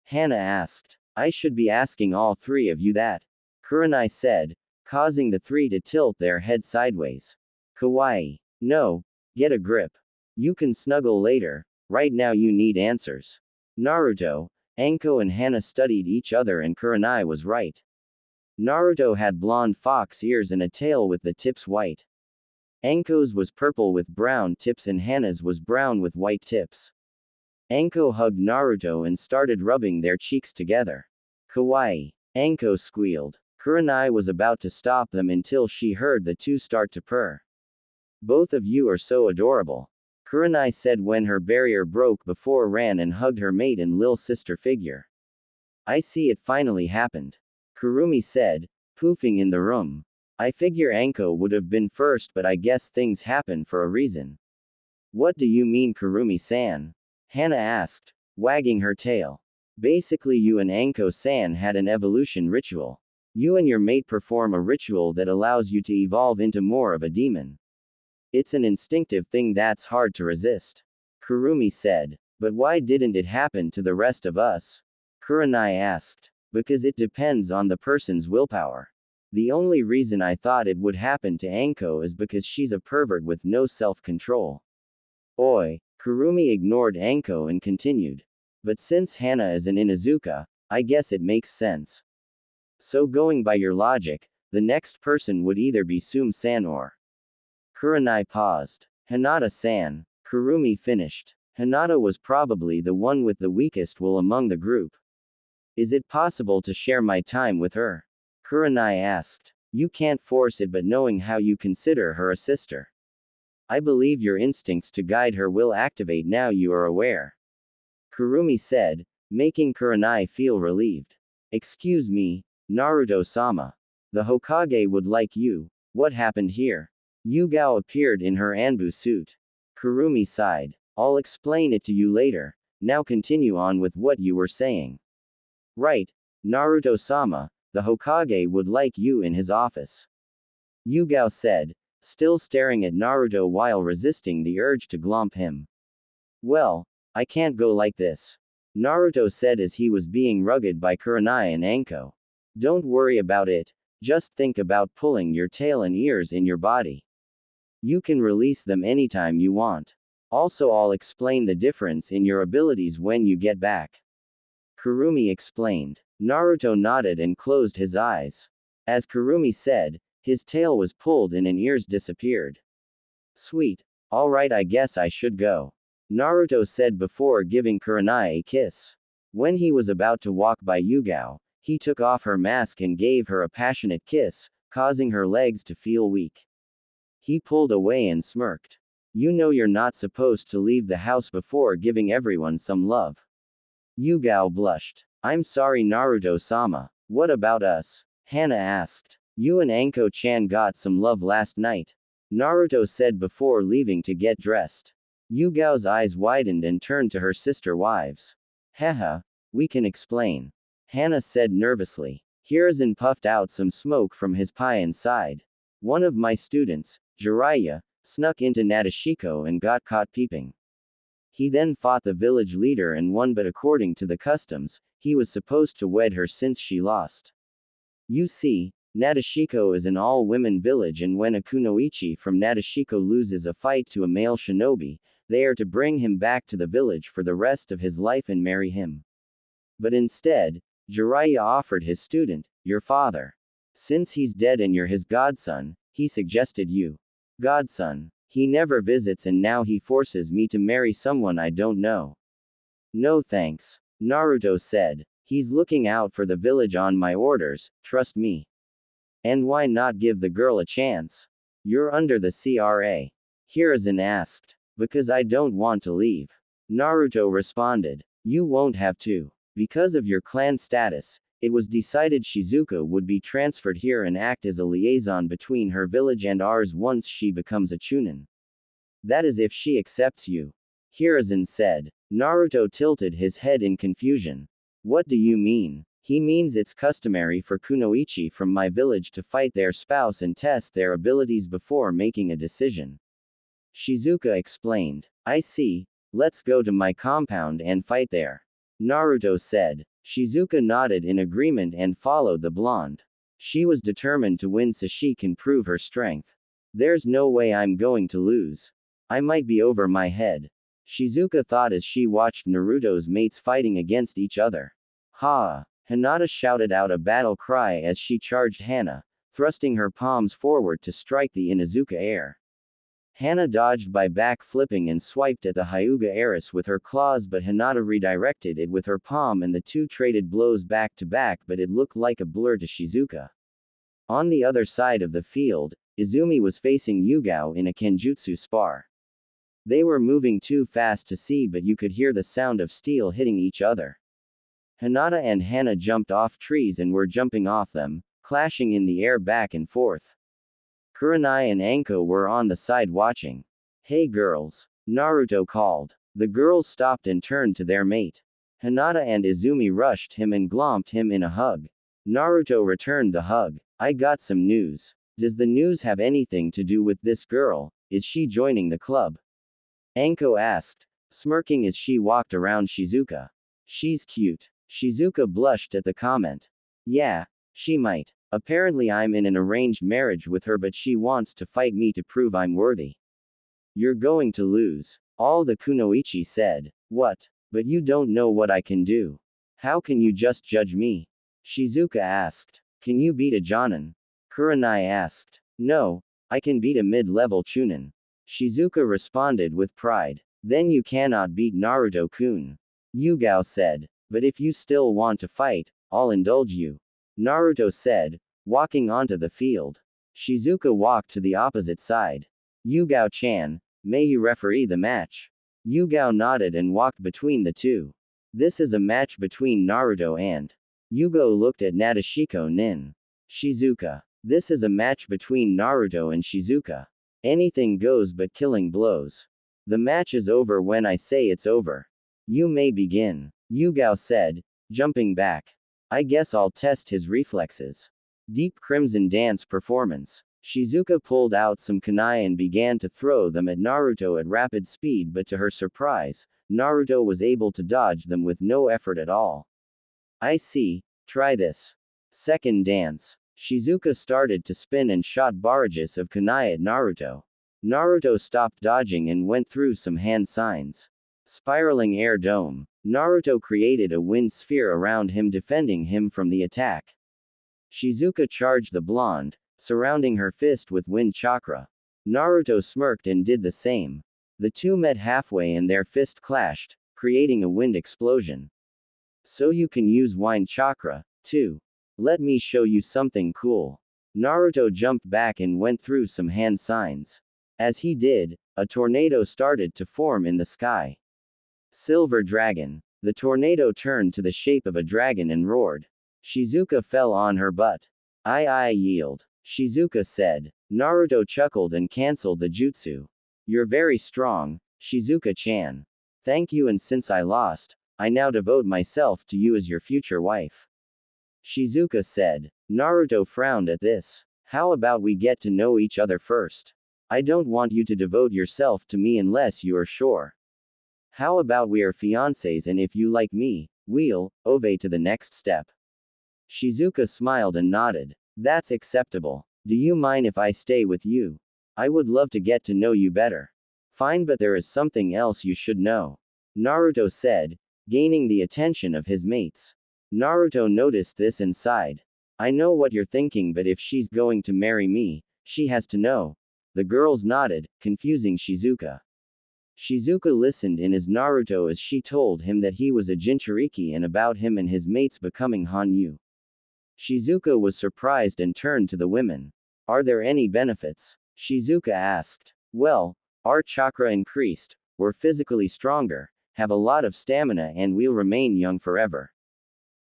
Hana asked. I should be asking all three of you that. Kurenai said, causing the three to tilt their head sideways. Kawaii. No, get a grip. You can snuggle later, right now you need answers. Naruto, Anko and Hana studied each other and Kurenai was right. Naruto had blonde fox ears and a tail with the tips white. Anko's was purple with brown tips and Hana's was brown with white tips. Anko hugged Naruto and started rubbing their cheeks together. Kawaii. Anko squealed. Kurenai was about to stop them until she heard the two start to purr. Both of you are so adorable. Kurenai said when her barrier broke before ran and hugged her mate and lil sister figure. I see it finally happened. Kurumi said, poofing in the room. I figure Anko would have been first, but I guess things happen for a reason. What do you mean, Kurumi-san? Hana asked, wagging her tail. Basically you and Anko-san had an evolution ritual. You and your mate perform a ritual that allows you to evolve into more of a demon. It's an instinctive thing that's hard to resist. Kurumi said. But why didn't it happen to the rest of us? Kurenai asked. Because it depends on the person's willpower. The only reason I thought it would happen to Anko is because she's a pervert with no self-control. Oi. Kurumi ignored Anko and continued. But since Hana is an Inuzuka, I guess it makes sense. So going by your logic, the next person would either be Sum-san or. Kurenai paused. Hinata-san. Kurumi finished. Hinata was probably the one with the weakest will among the group. Is it possible to share my time with her? Kurenai asked. You can't force it, but knowing how you consider her a sister. I believe your instincts to guide her will activate now you are aware. Kurumi said, making Kurenai feel relieved. Excuse me, Naruto-sama. The Hokage would like you. What happened here? Yugao appeared in her Anbu suit. Kurumi sighed. I'll explain it to you later. Now continue on with what you were saying. Right, Naruto-sama, the Hokage would like you in his office. Yugao said, still staring at Naruto while resisting the urge to glomp him. Well, I can't go like this. Naruto said as he was being rugged by Kurenai and Anko. Don't worry about it, just think about pulling your tail and ears in your body. You can release them anytime you want. Also I'll explain the difference in your abilities when you get back. Kurumi explained. Naruto nodded and closed his eyes. As Kurumi said, his tail was pulled in and ears disappeared. Sweet. Alright, I guess I should go. Naruto said before giving Kurenai a kiss. When he was about to walk by Yugao, he took off her mask and gave her a passionate kiss, causing her legs to feel weak. He pulled away and smirked. You know you're not supposed to leave the house before giving everyone some love. Yugao blushed. I'm sorry, Naruto-sama. What about us? Hana asked. You and Anko-chan got some love last night. Naruto said before leaving to get dressed. Yugao's eyes widened and turned to her sister wives. Haha, we can explain. Hana said nervously. Hiruzen puffed out some smoke from his pie inside. One of my students, Jiraiya, snuck into Nadeshiko and got caught peeping. He then fought the village leader and won, but according to the customs, he was supposed to wed her since she lost. You see, Nadeshiko is an all-women village, and when a kunoichi from Nadeshiko loses a fight to a male shinobi, they are to bring him back to the village for the rest of his life and marry him. But instead, Jiraiya offered his student, your father. Since he's dead and you're his godson, he suggested you. Godson. He never visits and now he forces me to marry someone I don't know. No thanks. Naruto said. He's looking out for the village on my orders, trust me. And why not give the girl a chance? You're under the CRA. Hiruzen asked. Because I don't want to leave. Naruto responded. You won't have to. Because of your clan status, it was decided Shizuka would be transferred here and act as a liaison between her village and ours once she becomes a chunin. That is if she accepts you. Hiruzen said. Naruto tilted his head in confusion. What do you mean? He means it's customary for kunoichi from my village to fight their spouse and test their abilities before making a decision. Shizuka explained. I see. Let's go to my compound and fight there. Naruto said. Shizuka nodded in agreement and followed the blonde. She was determined to win so she can prove her strength. There's no way I'm going to lose. I might be over my head. Shizuka thought as she watched Naruto's mates fighting against each other. Ha! Hinata shouted out a battle cry as she charged Hana, thrusting her palms forward to strike the Inuzuka air. Hana dodged by back-flipping and swiped at the Hyuga heiress with her claws, but Hinata redirected it with her palm and the two traded blows back-to-back, but it looked like a blur to Shizuka. On the other side of the field, Izumi was facing Yugao in a kenjutsu spar. They were moving too fast to see, but you could hear the sound of steel hitting each other. Hinata and Hana jumped off trees and were jumping off them, clashing in the air back and forth. Kurenai and Anko were on the side watching. Hey girls, Naruto called. The girls stopped and turned to their mate. Hinata and Izumi rushed him and glomped him in a hug. Naruto returned the hug. I got some news. Does the news have anything to do with this girl? Is she joining the club? Anko asked, smirking as she walked around Shizuka. She's cute. Shizuka blushed at the comment. Yeah, she might. Apparently I'm in an arranged marriage with her, but she wants to fight me to prove I'm worthy. You're going to lose. All the kunoichi said. What? But you don't know what I can do. How can you just judge me? Shizuka asked. Can you beat a Jonin? Kurenai asked. No, I can beat a mid-level chunin. Shizuka responded with pride. Then you cannot beat Naruto-kun. Yugao said. But if you still want to fight, I'll indulge you. Naruto said, walking onto the field. Shizuka walked to the opposite side. Yugao-chan, may you referee the match? Yugao nodded and walked between the two. This is a match between Naruto and. Yugo looked at Nadeshiko Nin. Shizuka. This is a match between Naruto and Shizuka. Anything goes but killing blows. The match is over when I say it's over. You may begin. Yugao said, jumping back. I guess I'll test his reflexes. Deep Crimson Dance performance. Shizuka pulled out some kunai and began to throw them at Naruto at rapid speed, but to her surprise, Naruto was able to dodge them with no effort at all. I see, try this. Second dance. Shizuka started to spin and shot barrages of kunai at Naruto. Naruto stopped dodging and went through some hand signs. Spiraling air dome. Naruto created a wind sphere around him, defending him from the attack. Shizuka charged the blonde, surrounding her fist with wind chakra. Naruto smirked and did the same. The two met halfway and their fist clashed, creating a wind explosion. So you can use wind chakra, too. Let me show you something cool. Naruto jumped back and went through some hand signs. As he did, a tornado started to form in the sky. Silver Dragon. The tornado turned to the shape of a dragon and roared. Shizuka fell on her butt. I yield. Shizuka said. Naruto chuckled and cancelled the jutsu. You're very strong, Shizuka-chan. Thank you, and since I lost, I now devote myself to you as your future wife. Shizuka said. Naruto frowned at this. How about we get to know each other first? I don't want you to devote yourself to me unless you are sure. How about we are fiancés and if you like me, we'll ove to the next step. Shizuka smiled and nodded. That's acceptable. Do you mind if I stay with you? I would love to get to know you better. Fine, but there is something else you should know. Naruto said, gaining the attention of his mates. Naruto noticed this and sighed. I know what you're thinking, but if she's going to marry me, she has to know. The girls nodded, confusing Shizuka. Shizuka listened in as Naruto as she told him that he was a Jinchuriki and about him and his mates becoming Hanyu. Shizuka was surprised and turned to the women. Are there any benefits? Shizuka asked. Well, our chakra increased, we're physically stronger, have a lot of stamina and we'll remain young forever.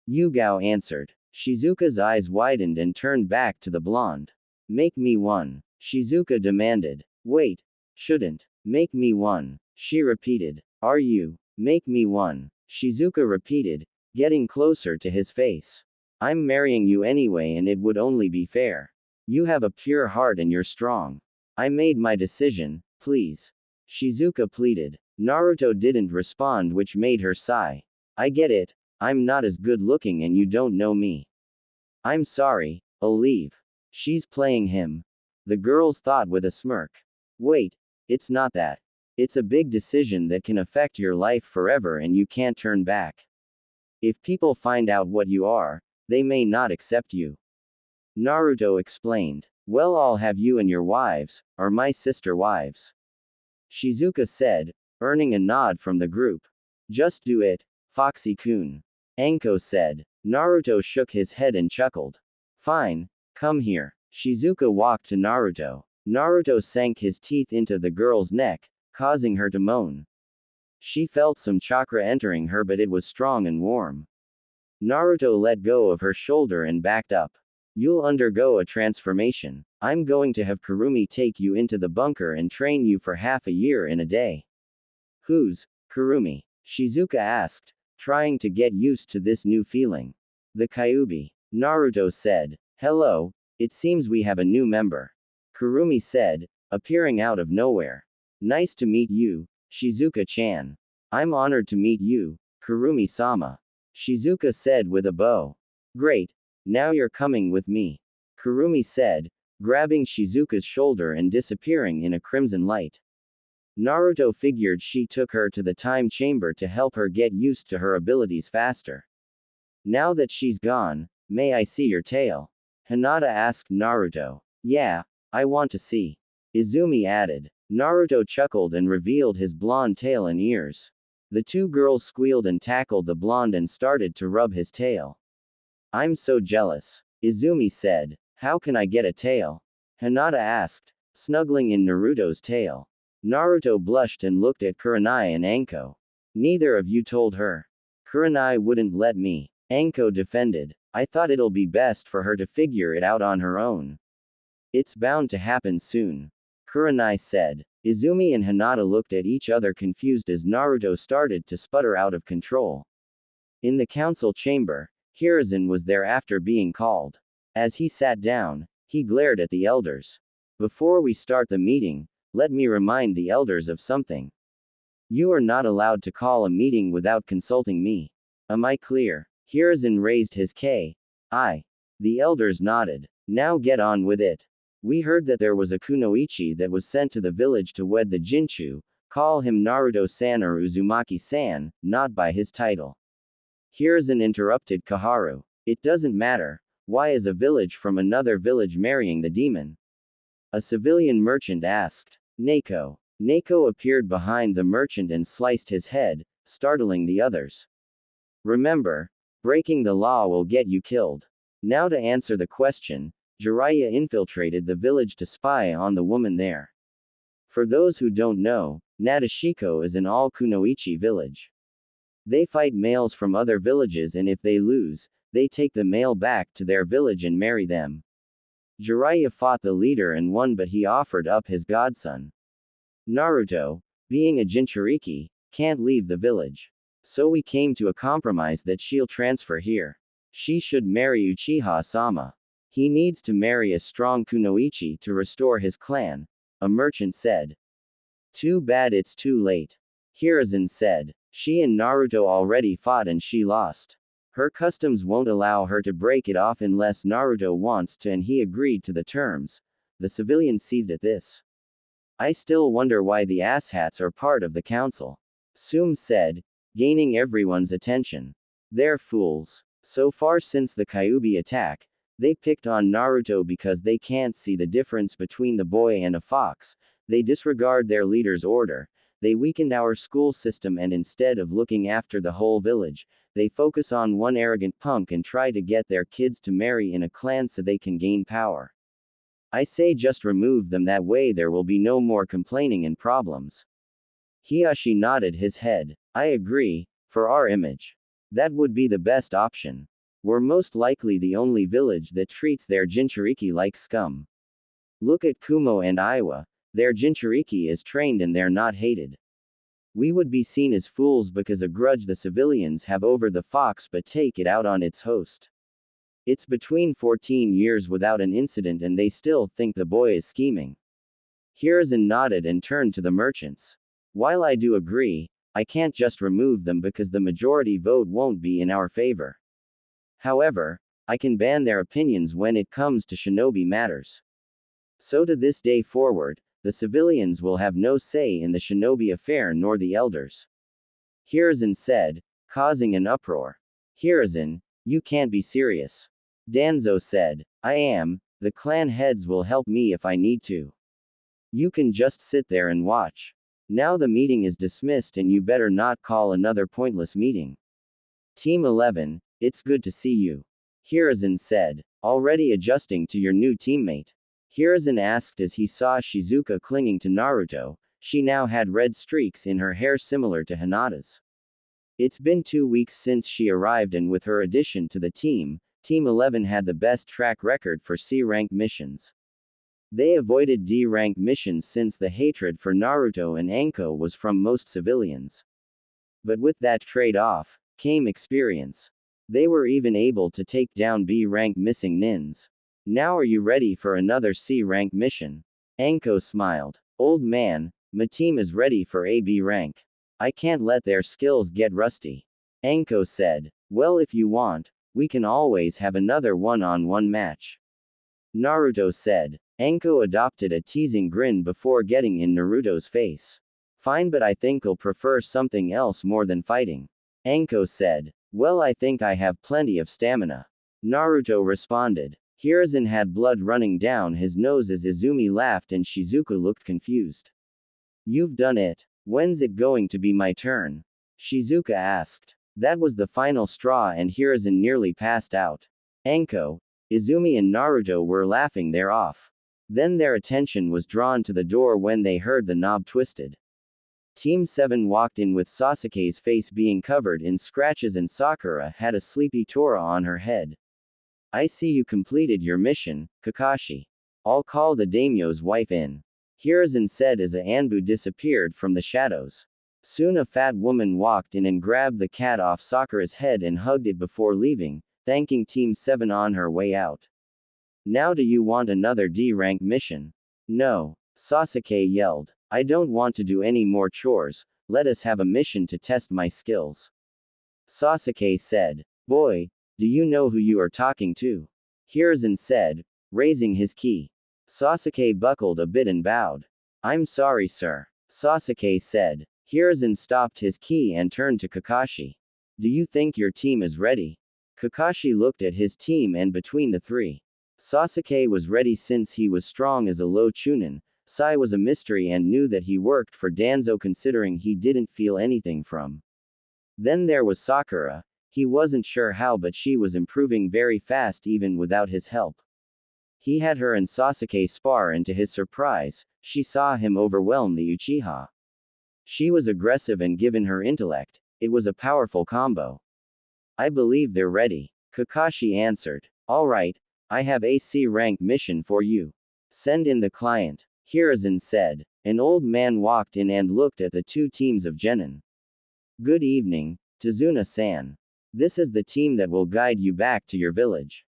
Yugao answered. Shizuka's eyes widened and turned back to the blonde. Make me one. Shizuka demanded. Wait. Shouldn't. Make me one. She repeated. Are you? Make me one. Shizuka repeated, getting closer to his face. I'm marrying you anyway and it would only be fair. You have a pure heart and you're strong. I made my decision, please. Shizuka pleaded. Naruto didn't respond, which made her sigh. I get it. I'm not as good looking and you don't know me. I'm sorry, I'll leave. She's playing him. The girls thought with a smirk. Wait, it's not that. It's a big decision that can affect your life forever and you can't turn back. If people find out what you are, they may not accept you. Naruto explained. Well, I'll have you and your wives, or my sister wives. Shizuka said, earning a nod from the group. Just do it, Foxy-kun. Anko said. Naruto shook his head and chuckled. Fine, come here. Shizuka walked to Naruto. Naruto sank his teeth into the girl's neck, causing her to moan. She felt some chakra entering her, but it was strong and warm. Naruto let go of her shoulder and backed up. You'll undergo a transformation. I'm going to have Kurumi take you into the bunker and train you for half a year in a day. Who's Kurumi? Shizuka asked, trying to get used to this new feeling. The Kyuubi. Naruto said. Hello, it seems we have a new member. Kurumi said, appearing out of nowhere. Nice to meet you, Shizuka-chan. I'm honored to meet you, Kurumi-sama. Shizuka said with a bow. Great. Now you're coming with me. Kurumi said, grabbing Shizuka's shoulder and disappearing in a crimson light. Naruto figured she took her to the time chamber to help her get used to her abilities faster. Now that she's gone, may I see your tail? Hinata asked Naruto. Yeah, I want to see. Izumi added. Naruto chuckled and revealed his blonde tail and ears. The two girls squealed and tackled the blonde and started to rub his tail. I'm so jealous. Izumi said. How can I get a tail? Hinata asked, snuggling in Naruto's tail. Naruto blushed and looked at Kurenai and Anko. Neither of you told her. Kurenai wouldn't let me. Anko defended. I thought it'll be best for her to figure it out on her own. It's bound to happen soon. Kurenai said. Izumi and Hinata looked at each other confused as Naruto started to sputter out of control. In the council chamber, Hiruzen was there after being called. As he sat down, he glared at the elders. Before we start the meeting, let me remind the elders of something. You are not allowed to call a meeting without consulting me. Am I clear? Hiruzen raised his K. I. The elders nodded. Now get on with it. We heard that there was a kunoichi that was sent to the village to wed the Jinchu. Call him Naruto-san or Uzumaki-san, not by his title. Hiruzen interrupted Kaharu. It doesn't matter. Why is a village from another village marrying the demon? A civilian merchant asked. Neko. Neko appeared behind the merchant and sliced his head, startling the others. Remember, breaking the law will get you killed. Now to answer the question, Jiraiya infiltrated the village to spy on the woman there. For those who don't know, Nadeshiko is an all-kunoichi village. They fight males from other villages and if they lose, they take the male back to their village and marry them. Jiraiya fought the leader and won, but he offered up his godson. Naruto, being a Jinchuriki, can't leave the village. So we came to a compromise that she'll transfer here. She should marry Uchiha-sama. He needs to marry a strong kunoichi to restore his clan, a merchant said. Too bad it's too late. Hiruzen said. She and Naruto already fought and she lost. Her customs won't allow her to break it off unless Naruto wants to, and he agreed to the terms. The civilian seethed at this. I still wonder why the asshats are part of the council. Sum said, gaining everyone's attention. They're fools. So far since the Kyuubi attack, they picked on Naruto because they can't see the difference between the boy and a fox. They disregard their leader's order. They weakened our school system, and instead of looking after the whole village, they focus on one arrogant punk and try to get their kids to marry in a clan so they can gain power. I say just remove them, that way there will be no more complaining and problems. Hiyashi nodded his head. I agree, for our image. That would be the best option. We're most likely the only village that treats their Jinchuriki like scum. Look at Kumo and Aiwa. Their Jinchuriki is trained and they're not hated. We would be seen as fools because a grudge the civilians have over the fox, but take it out on its host. It's between 14 years without an incident and they still think the boy is scheming. Hiruzen nodded and turned to the merchants. While I do agree, I can't just remove them because the majority vote won't be in our favor. However, I can ban their opinions when it comes to shinobi matters. So to this day forward, the civilians will have no say in the shinobi affair nor the elders. Hiruzen said, causing an uproar. Hiruzen, you can't be serious. Danzo said, I am. The clan heads will help me if I need to. You can just sit there and watch. Now the meeting is dismissed and you better not call another pointless meeting. Team 11, it's good to see you. Hiruzen said, already adjusting to your new teammate. Hiruzen asked as he saw Shizuka clinging to Naruto. She now had red streaks in her hair similar to Hinata's. It's been 2 weeks since she arrived, and with her addition to the team, Team 11 had the best track record for C-rank missions. They avoided D-rank missions since the hatred for Naruto and Anko was from most civilians. But with that trade-off, came experience. They were even able to take down B-rank missing nins. Now are you ready for another C-rank mission? Anko smiled. Old man, my team is ready for AB rank. I can't let their skills get rusty. Anko said, well, if you want, we can always have another one-on-one match. Naruto said. Anko adopted a teasing grin before getting in Naruto's face. Fine, but I think I'll prefer something else more than fighting. Anko said. Well, I think I have plenty of stamina. Naruto responded. Hiruzen had blood running down his nose as Izumi laughed and Shizuka looked confused. You've done it. When's it going to be my turn? Shizuka asked. That was the final straw and Hiruzen nearly passed out. Anko, Izumi and Naruto were laughing their off. Then their attention was drawn to the door when they heard the knob twisted. Team 7 walked in with Sasuke's face being covered in scratches and Sakura had a sleepy Tora on her head. I see you completed your mission, Kakashi. I'll call the daimyo's wife in. Hiruzen said as a Anbu disappeared from the shadows. Soon a fat woman walked in and grabbed the cat off Sakura's head and hugged it before leaving, thanking Team 7 on her way out. Now do you want another D-rank mission? No, Sasuke yelled. I don't want to do any more chores, let us have a mission to test my skills. Sasuke said. Boy, do you know who you are talking to? Hiruzen said, raising his ki. Sasuke buckled a bit and bowed. I'm sorry, sir. Sasuke said. Hiruzen stopped his ki and turned to Kakashi. Do you think your team is ready? Kakashi looked at his team, and between the three, Sasuke was ready since he was strong as a low chunin. Sai was a mystery and knew that he worked for Danzo considering he didn't feel anything from. Then there was Sakura. He wasn't sure how, but she was improving very fast even without his help. He had her and Sasuke spar, and to his surprise, she saw him overwhelm the Uchiha. She was aggressive, and given her intellect, it was a powerful combo. I believe they're ready. Kakashi answered. Alright, I have a C-rank mission for you. Send in the client. Hiruzen said. An old man walked in and looked at the two teams of genin. Good evening, Tazuna-san. This is the team that will guide you back to your village.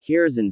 Hiruzen